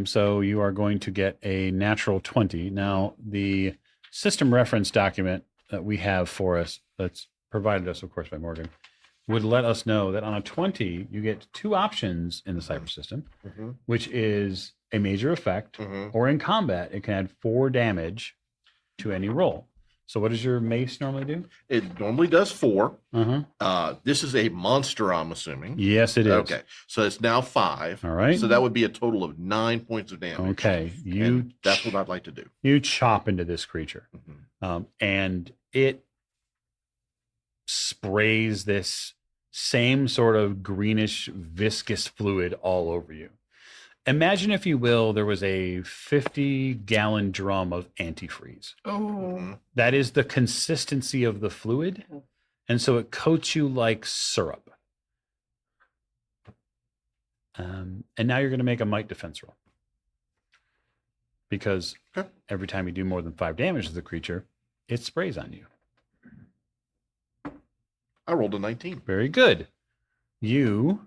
So you are going to get a natural 20. Now, the system reference document that we have for us, that's provided us, of course, by Morgan, would let us know that on a 20, you get 2 options in the Cypher System, which is a major effect, or in combat, it can add 4 damage to any roll. So what does your mace normally do? It normally does 4. Uh-huh. This is a monster, I'm assuming. Yes, it is. Okay. So it's now 5. All right. So that would be a total of 9 points of damage. Okay. And that's what I'd like to do. You chop into this creature, and it sprays this same sort of greenish viscous fluid all over you. Imagine, if you will, there was a 50-gallon drum of antifreeze. Oh. That is the consistency of the fluid, and so it coats you like syrup. And now you're going to make a might defense roll, because Okay. every time you do more than 5 damage to the creature, it sprays on you. I rolled a 19. Very good. You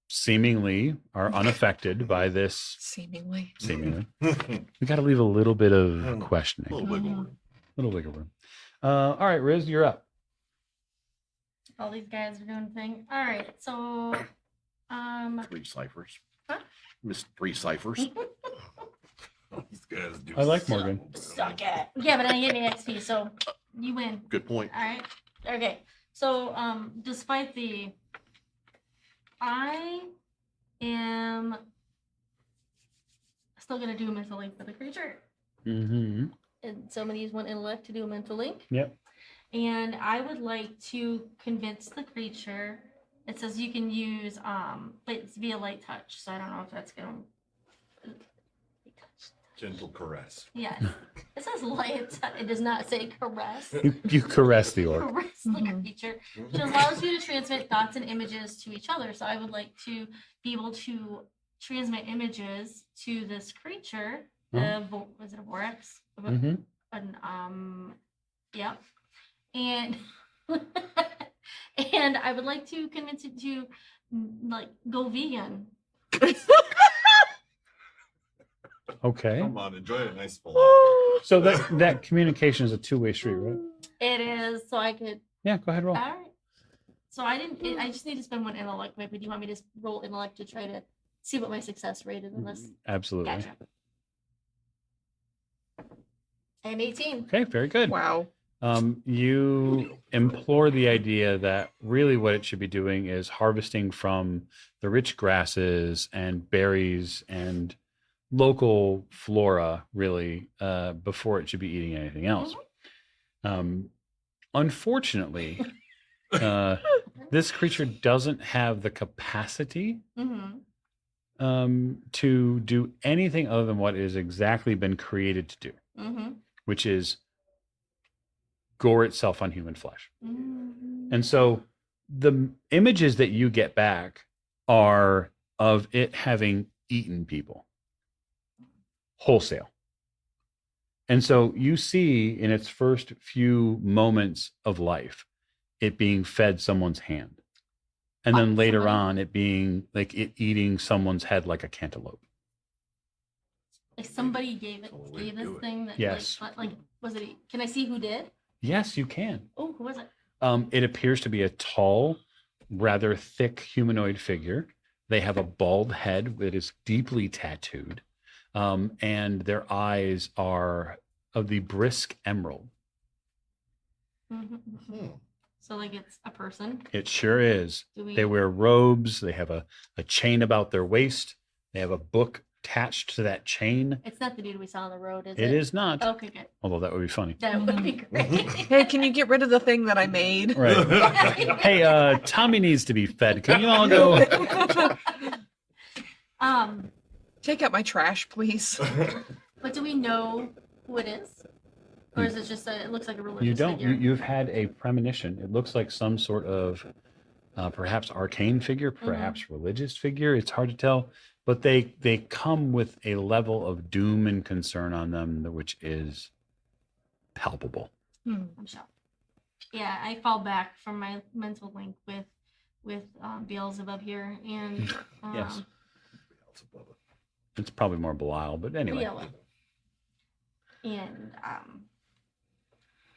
seemingly are unaffected by this. Seemingly. Seemingly, we got to leave a little bit of questioning, A little wiggle room. little wiggle room. All right, Riz, you're up. All these guys are doing thing. All right, so 3 ciphers. Huh? Missed 3 ciphers. These guys do I like Morgan. suck it. Yeah, but then you get me XP, so you win. Good point. All right. Okay. So, despite I am still gonna do a mental link for the creature, Mm-hmm. and so I'm gonna use 1 intellect to do a mental link. Yep. And I would like to convince the creature. It says you can use but it's via light touch, so I don't know if that's gonna. gentle caress. Yes, it says light touch. It does not say caress. You caress the orc. Caress the creature, which allows you to transmit thoughts and images to each other. So I would like to be able to transmit images to this creature. Was it a Vorax? Mm-hmm. Yep. And and I would like to convince it to like go vegan. Okay. Come on, enjoy a nice falafel. So that communication is a 2-way street, right? It is, so I could. Yeah. Go ahead, roll. All right. So I didn't. I just need to spend 1 intellect. Maybe do you want me to just roll intellect to try to see what my success rate is in this? Absolutely. Gotcha. I'm 18. Okay. Very good. Wow. You implore the idea that really what it should be doing is harvesting from the rich grasses and berries and local flora, really, before it should be eating anything else. Unfortunately, this creature doesn't have the capacity Mm-hmm. to do anything other than what it has exactly been created to do, Mm-hmm. which is gore itself on human flesh. Mm-hmm. And so the images that you get back are of it having eaten people wholesale. And so you see in its first few moments of life, it being fed someone's hand. And then later Somebody- on, it being like it eating someone's head like a cantaloupe. Like somebody gave Totally this do it. thing that Yes. like was it? Can I see who did? Yes, you can. Oh, who was it? It appears to be a tall, rather thick humanoid figure. They have a bald head that is deeply tattooed, and their eyes are of the brisk emerald. Mm-hmm. So like it's a person. It sure is. Do we? They wear robes. They have a chain about their waist. They have a book attached to that chain. It's not the dude we saw on the road, is it? It is not. Okay, good. Although that would be funny. That would be great. Hey, can you get rid of the thing that I made? Right. Hey, Tommy needs to be fed. Can you all go? Take out my trash, please. But do we know who it is? Or is it just it looks like a religious You don't. figure? You've had a premonition. It looks like some sort of perhaps arcane figure, perhaps religious figure. It's hard to tell. But they come with a level of doom and concern on them, which is palpable. I'm shocked. Yeah, I fall back from my mental link with Beelzebub here, and Yes. It's probably more Belial, but anyway. yeah, well, and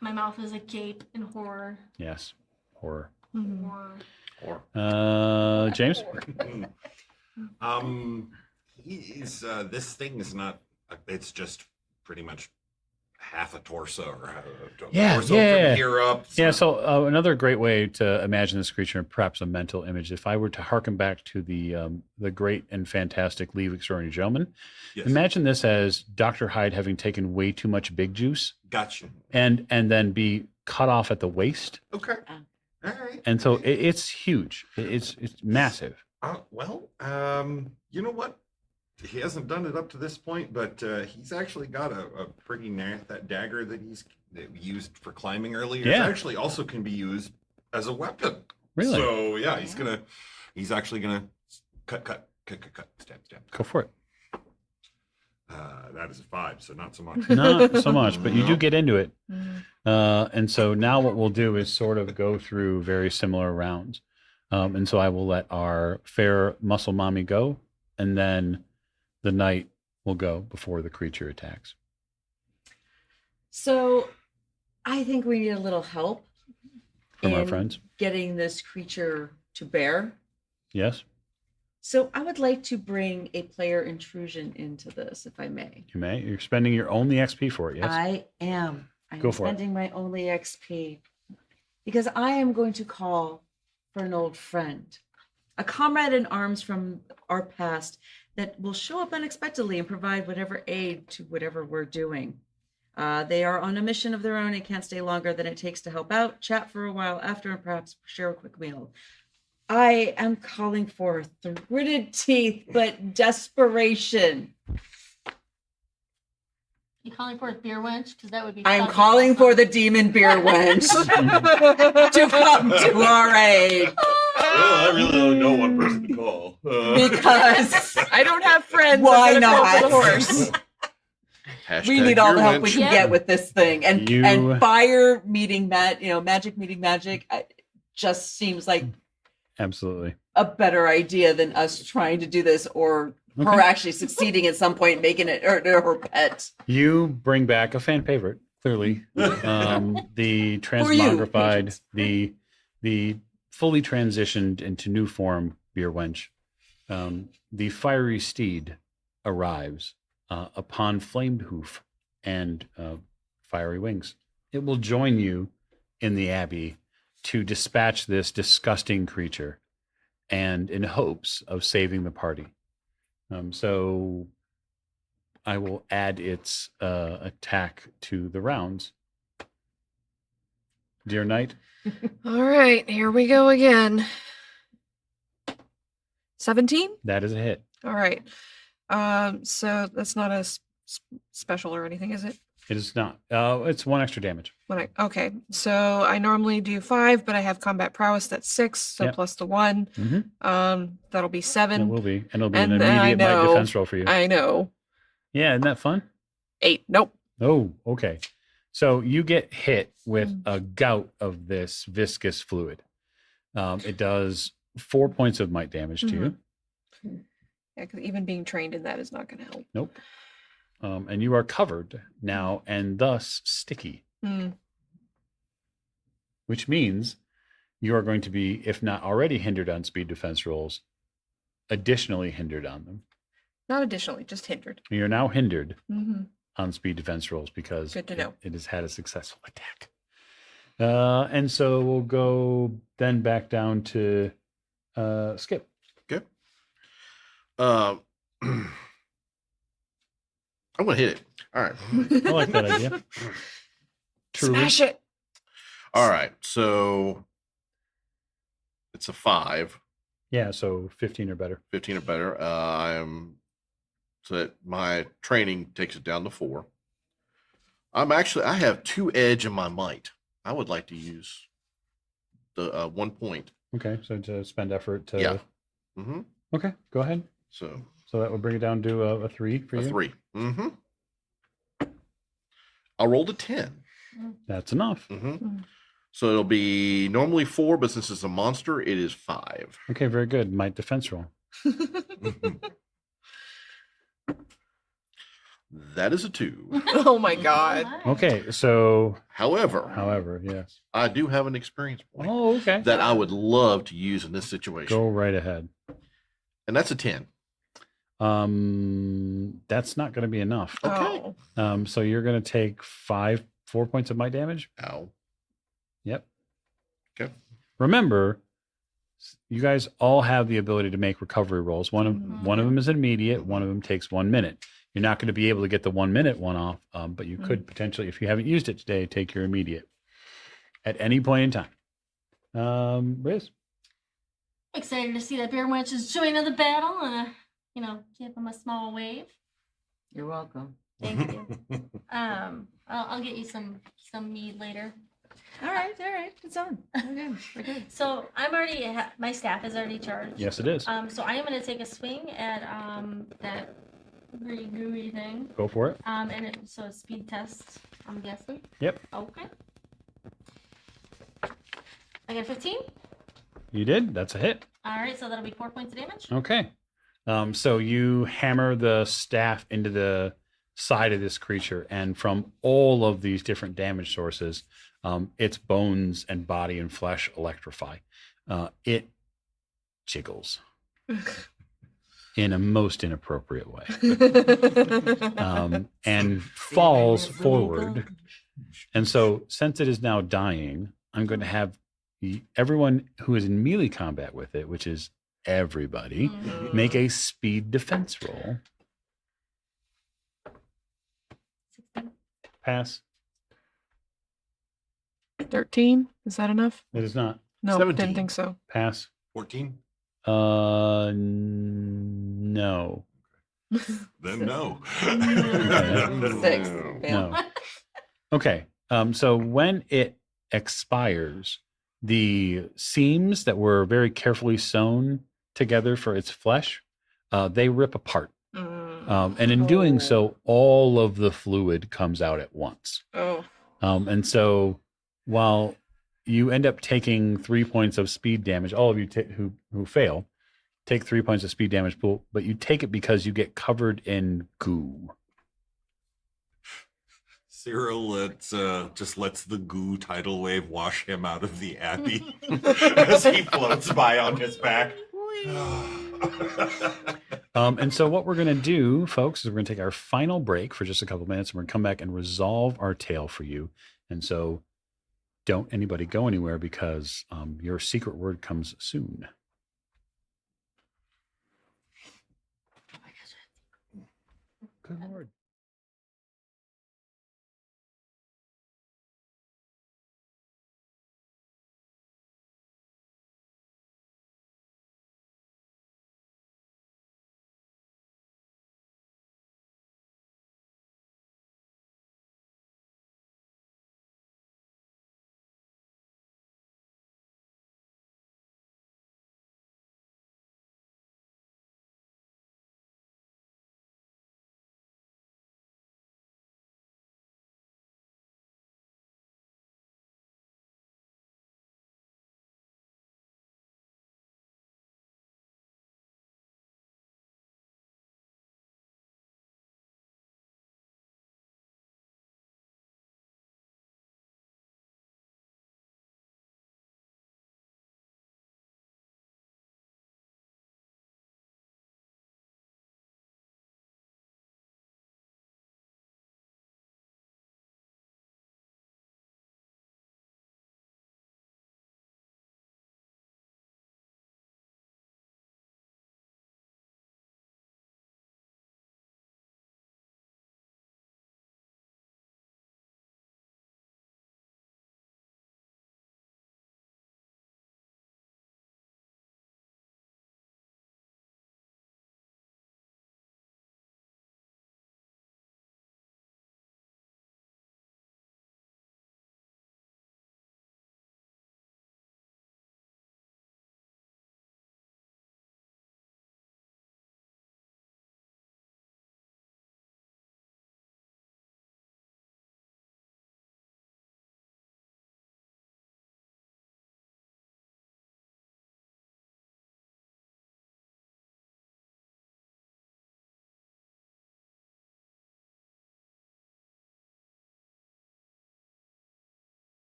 my mouth is agape in horror. Yes. Horror. Horror. James? He's this thing is not. It's just pretty much half a torso or Yeah, torso yeah. from here up. Yeah, so another great way to imagine this creature, perhaps a mental image, if I were to harken back to the great and fantastic Leave Extraordinary Gentleman, Yes. imagine this as Dr. Hyde having taken way too much big juice Gotcha. and then be cut off at the waist. Okay. All right. And so it's huge. It's massive. Well, you know what? He hasn't done it up to this point, but he's actually got a pretty that dagger that that we used for climbing earlier. Yeah. It actually also can be used as a weapon. Really? So yeah, he's actually gonna cut, stab. Go for it. That is a 5, so not so much. Not so much, but you do get into it. And so now what we'll do is sort of go through very similar rounds. And so I will let our fair muscle mommy go, and then the knight will go before the creature attacks. So I think we need a little help From our in friends. getting this creature to bear. Yes, So I would like to bring a player intrusion into this, if I may. you may. You're spending your only XP for it. Yes. I am. Go I'm for it. spending my only XP because I am going to call for an old friend, a comrade in arms from our past that will show up unexpectedly and provide whatever aid to whatever we're doing. They are on a mission of their own and can't stay longer than it takes to help out, chat for a while after, and perhaps share a quick meal. I am calling for gritted teeth, but desperation. You calling for a beer wench? Because that would be. I'm fucking calling awesome. for the demon beer wench to come to our aid Well, I really don't know one person to call. because I don't have friends. Why I'm gonna call for the not? horse. we need all the help we Wench. can Yeah. get with this thing. And You- and fire meeting magic meeting magic just seems like Absolutely. a better idea than us trying to do this or her Okay. actually succeeding at some point making it her pet. You bring back a fan favorite, clearly. The transmogrified, the fully transitioned into new form beer wench. The fiery steed arrives upon flamed hoof and fiery wings. It will join you in the abbey to dispatch this disgusting creature and in hopes of saving the party. So I will add its attack to the rounds. Dear Knight, All right, here we go again. 17? that is a hit. All right. So that's not a special or anything, is it? It is not. It's 1 extra damage. Okay, so I normally do 5, but I have combat prowess. That's 6, so Yep. plus the 1. That'll be 7. It will be. And it'll be an And then I immediate might know- defense roll for you. I know. Yeah, isn't that fun? 8. Nope. Oh, okay. So you get hit with a gout of this viscous fluid. It does 4 points of might damage to you. Yeah, 'cause even being trained in that is not going to help. Nope. And you are covered now and thus sticky, which means you are going to be, if not already hindered on speed defense rolls, additionally hindered on them. Not additionally, just hindered. You're now hindered Mm-hmm. on speed defense rolls because Good to know. it has had a successful attack. And so we'll go then back down to Skip. Okay. I'm gonna hit it. All right. I like that idea. Truly. Smash it. All right. So it's a 5, Yeah, so 15 or better. 15 or better. So that my training takes it down to 4. I have 2 edge in my might. I would like to use the 1 point. Okay, so to spend effort to. Yeah. Mm-hmm. Okay, go ahead. So So that would bring it down to a 3 for a you. 3. Mm-hmm. I rolled a 10. That's enough. Mm-hmm. So it'll be normally 4, but since it's a monster, it is 5. Okay, very good. Might defense roll. That is a 2. Oh my god. Okay, so However, yes. I do have an experience point Oh, okay. that I would love to use in this situation. Go right ahead. And that's a 10. That's not going to be enough. Okay. Oh. So you're going to take 4 points of might damage. Ow. Yep. Okay. Remember, you guys all have the ability to make recovery rolls. One of them is immediate. One of them takes 1 minute. You're not going to be able to get the 1 minute one off, but you could potentially, if you haven't used it today, take your immediate at any point in time. Riz? Excited to see that bear wenches join in the battle and, give them a small wave. You're welcome. Thank you. I'll get you some mead later. All right. It's on. We're good. So I'm already, my staff is already charged. Yes, it is. So I am going to take a swing at that gooey thing. Go for it. So it's speed test, I'm guessing. Yep. Okay. I got 15. You did. That's a hit. All right, so that'll be 4 points of damage. Okay. So you hammer the staff into the side of this creature, and from all of these different damage sources, its bones and body and flesh electrify. It jiggles in a most inappropriate way, and falls forward. And so, since it is now dying, I'm going to have everyone who is in melee combat with it, which is everybody, make a speed defense roll. 16. Pass. 13. Is that enough? It is not. No, 17. didn't think so. Pass. 14? No. Then no. 6. No. Okay. So when it expires, the seams that were very carefully sewn together for its flesh, they rip apart. And in doing so, all of the fluid comes out at once. Oh. And so while you end up taking 3 points of speed damage, all of you who fail take 3 points of speed damage, but you take it because you get covered in goo. Cyril just lets the goo tidal wave wash him out of the abbey as he floats by on his back. And so what we're going to do, folks, is we're going to take our final break for just a couple minutes, and we're going to come back and resolve our tale for you. And so don't anybody go anywhere, because your secret word comes soon. Good Lord.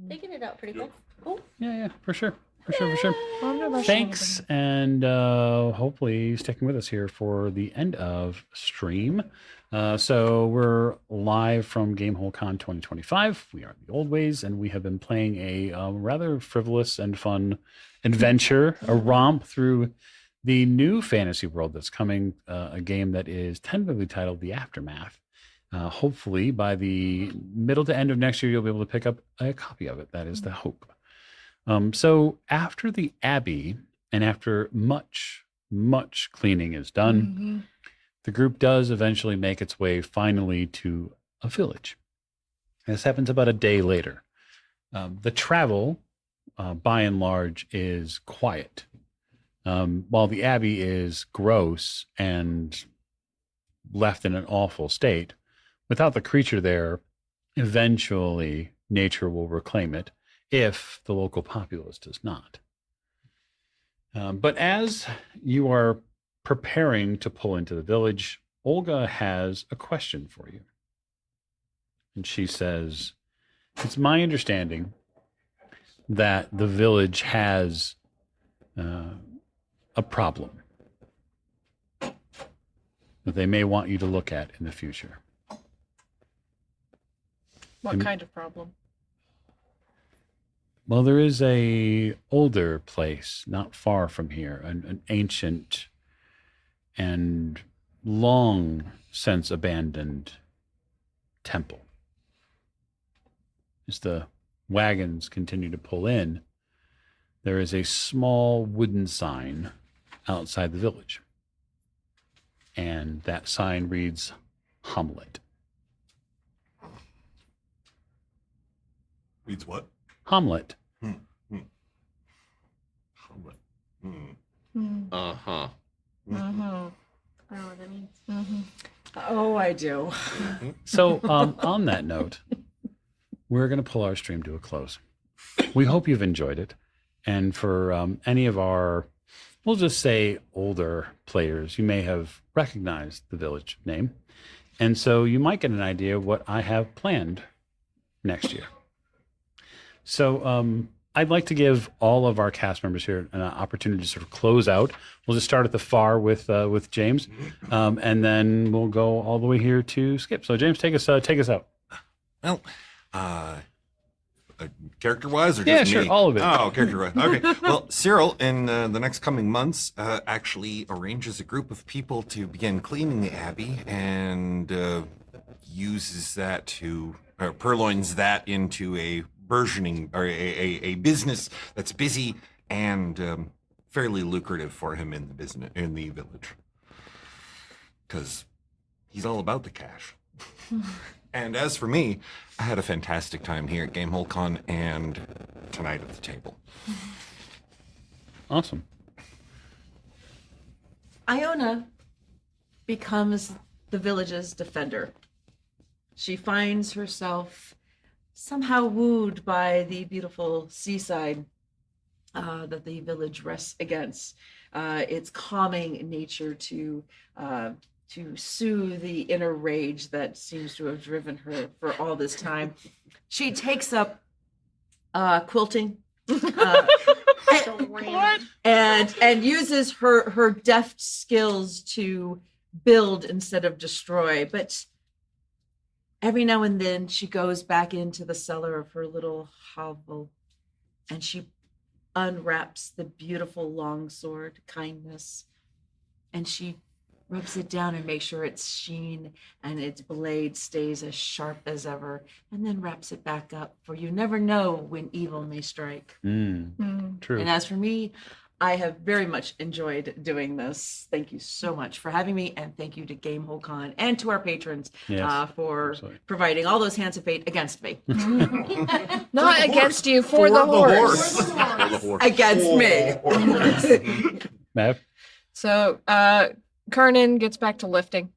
Figured it out pretty quick. Cool. Yeah, for sure. For sure, for sure. Well, I'm not rushing Thanks, and hopefully sticking with us here for the end of stream. So we're live from Gamehole Con 2025. We are the old ways, and we have been playing a rather frivolous and fun adventure, a romp through the new fantasy world that's coming, a game that is tentatively titled The Aftermath. Hopefully, by the middle to end of next year, you'll be able to pick up a copy of it. That is the hope. So after the Abbey and after much cleaning is done, the group does eventually make its way finally to a village. This happens about a day later. The travel, by and large, is quiet. While the Abbey is gross and left in an awful state, without the creature there, eventually nature will reclaim it, if the local populace does not. But as you are preparing to pull into the village, Olga has a question for you. And she says, it's my understanding that the village has a problem that they may want you to look at in the future. What kind of problem? Well, there is a older place not far from here, an ancient and long since abandoned temple. As the wagons continue to pull in, there is a small wooden sign outside the village. And that sign reads Hamlet. Reads what? Hamlet. Hamlet. Uh-huh. Mm-hmm. I don't know what that means. Oh, I do. So, on that note, we're going to pull our stream to a close. We hope you've enjoyed it. And for any of our, we'll just say older players, you may have recognized the village name. And so you might get an idea of what I have planned next year. So I'd like to give all of our cast members here an opportunity to sort of close out. We'll just start at the far with James, and then we'll go all the way here to Skip. So James, take us out. Well, character-wise or just Yeah, sure, me? all of it. Oh, character-wise. Okay. Well, Cyril, in the next coming months, actually arranges a group of people to begin cleaning the Abbey and uses that to, purloins that into a burgeoning, or a business that's busy and fairly lucrative for him in the village. Because he's all about the cash. And as for me, I had a fantastic time here at Gamehole Con and tonight at the table. Awesome. Iona becomes the village's defender. She finds herself somehow wooed by the beautiful seaside that the village rests against. Its calming nature to soothe the inner rage that seems to have driven her for all this time. She takes up quilting and uses her deft skills to build instead of destroy. But every now and then she goes back into the cellar of her little hovel and she unwraps the beautiful longsword, Kindness, and she rubs it down and makes sure its sheen and its blade stays as sharp as ever, and then wraps it back up, for you never know when evil may strike. True. And as for me, I have very much enjoyed doing this. Thank you so much for having me, and thank you to Gamehole Con and to our patrons Yes, for absolutely. providing all those hands of fate against me. Not against you, for the horse. For the horse. Against me. Mav? So Kernan gets back to lifting.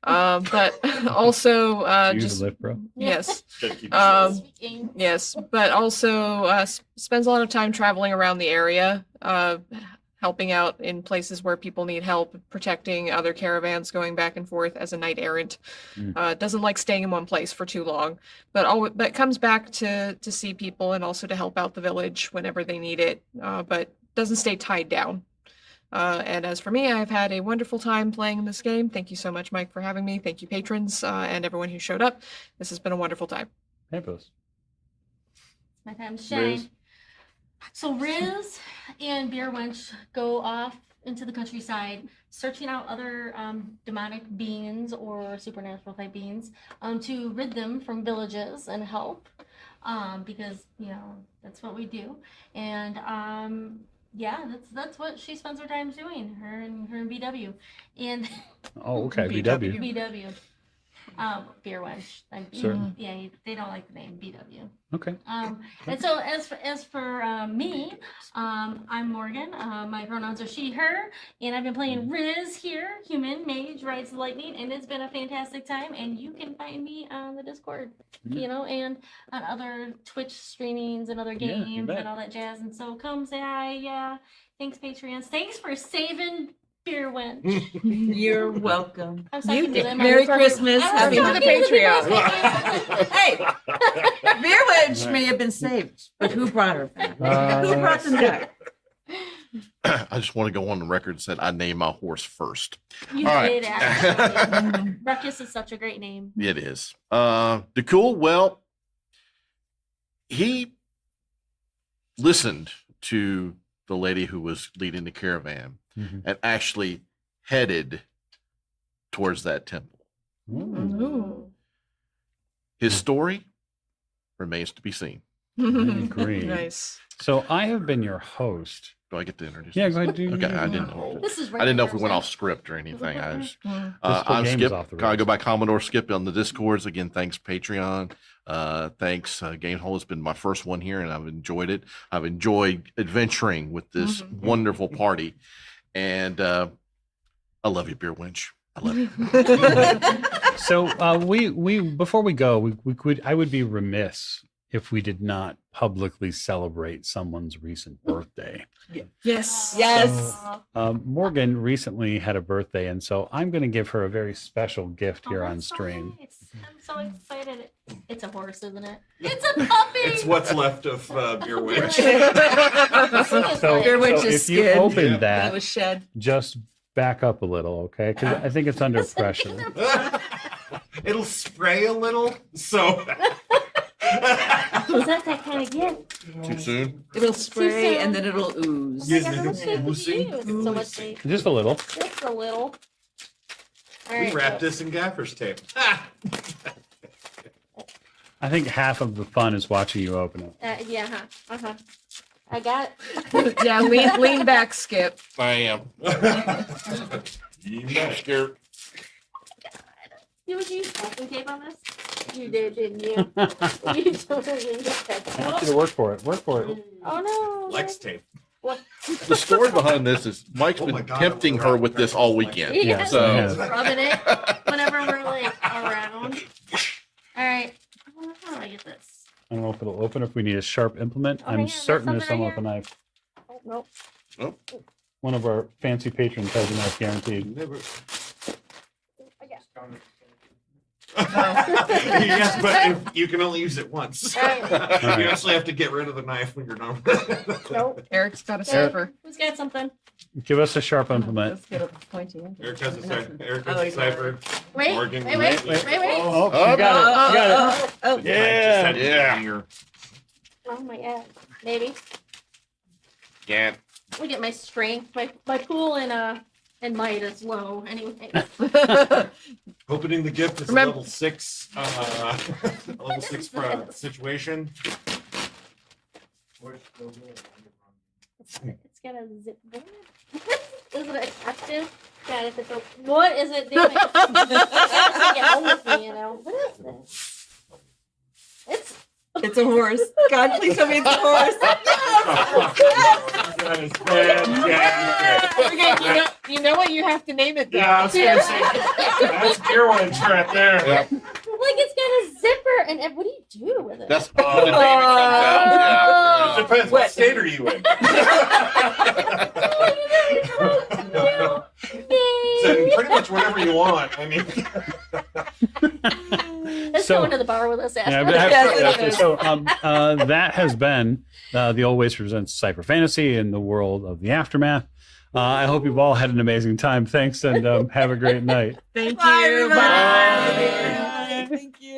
But also Use just the lift, bro. yes. Gotta keep Yes, but also spends a lot of time traveling around the area, helping out in places where people need help, protecting other caravans going back and forth as a knight errant. Doesn't like staying in one place for too long, but comes back to see people and also to help out the village whenever they need it, but doesn't stay tied down. And as for me, I've had a wonderful time playing in this game. Thank you so much, Mike, for having me. Thank you, patrons, and everyone who showed up. This has been a wonderful time. Hey, Puss. My time to shine. Riz? So Riz and Beer Wench go off into the countryside, searching out other demonic beings or supernatural type beings to rid them from villages and help, because that's what we do. And yeah, that's what she spends her time doing. Her and BW, and Oh, okay. BW. BW. Beer Wench. Certain. Yeah, they don't like the name BW. Okay. And so as for me, I'm Morgan. My pronouns are she, her, and I've been playing Riz here, human mage, rides the lightning, and it's been a fantastic time. And you can find me on the Discord, and on other Twitch streamings and other Yeah, you games bet. and all that jazz. And so come say hi. Yeah, thanks Patreons. Thanks for saving Beer Wench. You're welcome. I'm sorry, You- Dylan, Merry my- Christmas. I was Happy to the talking to the Patreon. people. Hey, Beer Wedge may have been saved, but who brought her back? Who brought them back? I just want to go on the record and said I named my horse first. You All right. did actually. Ruckus is such a great name. It is. DeCool, well, he listened to the lady who was leading the caravan Mhm. and actually headed towards that temple. Ooh. His story remains to be seen. Agreed. Nice. So I have been your host. Do I get to introduce? Yeah, myself? go ahead. Do Okay, I didn't know. know. This is I didn't know if we went off Thursday. script or anything. I was, Mm. I'm game is Skip. off the I rails. go by Commodore Skip on the Discords. Again, thanks Patreon. Thanks Gamehole has been my first one here, and I've enjoyed it. I've enjoyed adventuring with this wonderful party, and I love you, Beer Winch. I love you. So we before we go, we could I would be remiss if we did not publicly celebrate someone's recent birthday. Yes. Yes. Morgan recently had a birthday, and so I'm going to give her a very special gift here on that's so stream. nice. I'm so excited. It's a horse, isn't it? It's a puppy. It's what's left of Beer Witch. So, Beer Witch so is if you skin. open It that, was shed. just back up a little, okay? Because I think it's under pressure. It'll spray a little, so. Was that kind of gift? Too soon? It'll spray soon. and then it'll ooze. Yes. How much tape did you use? So much tape. Just a little. Just a little. All We right. wrapped this in gaffer's tape. I think half of the fun is watching you open it. Yeah. Uh-huh. I got it. Yeah, lean back, Skip. I am. Yeah. Scared. Did you use packing tape on this? You did, didn't you? You totally used packing I want tape. you to work for it. Work for it. Oh no. Flex tape. What? The story behind this is Mike's Oh been my God, tempting her with this all weekend. Yeah, So- rubbing it whenever we're like around. All right. How do I get this? I don't know if it'll open or if we need a sharp implement. Oh, I'm yeah, there's certain there's something someone right with a knife. Oh, nope. One of our fancy patrons has a knife guaranteed. Never. I got it. Yes, but if you can only use it once. All right. You actually have to get rid of the knife when you're done. Nope. Eric's got a Okay. cipher. Who's got something? Give us a sharp implement. Let's get a pointy end. Eric has a cipher. Eric Oh, has a he's cipher. Wait. Morgan, Wait. Oh, Oh, you got it. You got it. Oh, Yeah. Yeah. Oh my god. Maybe. Yeah. Let me get my strength. My pool and might is low anyway. Opening the gift is Remember- a level 6 situation. It's got a zip. Is it effective? God, if it's a, what is it doing? It has to get home with me, you know. What is this? It's it's a horse. God, please tell me it's a horse. That is fantastic. Okay, you know what you have to name it. Though. Yeah, I was gonna say that's Beer Witch right there. Yeah. like it's got a zipper, and what do you do with it? That's the name it comes out. It depends. What state are you in? Oh, you know, whatever you want. I mean, Let's So- go into the bar with us Yeah, after. but Yes, absolutely. it is. So that has been the Always Presents Cypher Fantasy in the world of the aftermath. I hope you've all had an amazing time. Thanks, and have a great night. Thank Bye, you. everybody. Bye. Thank you.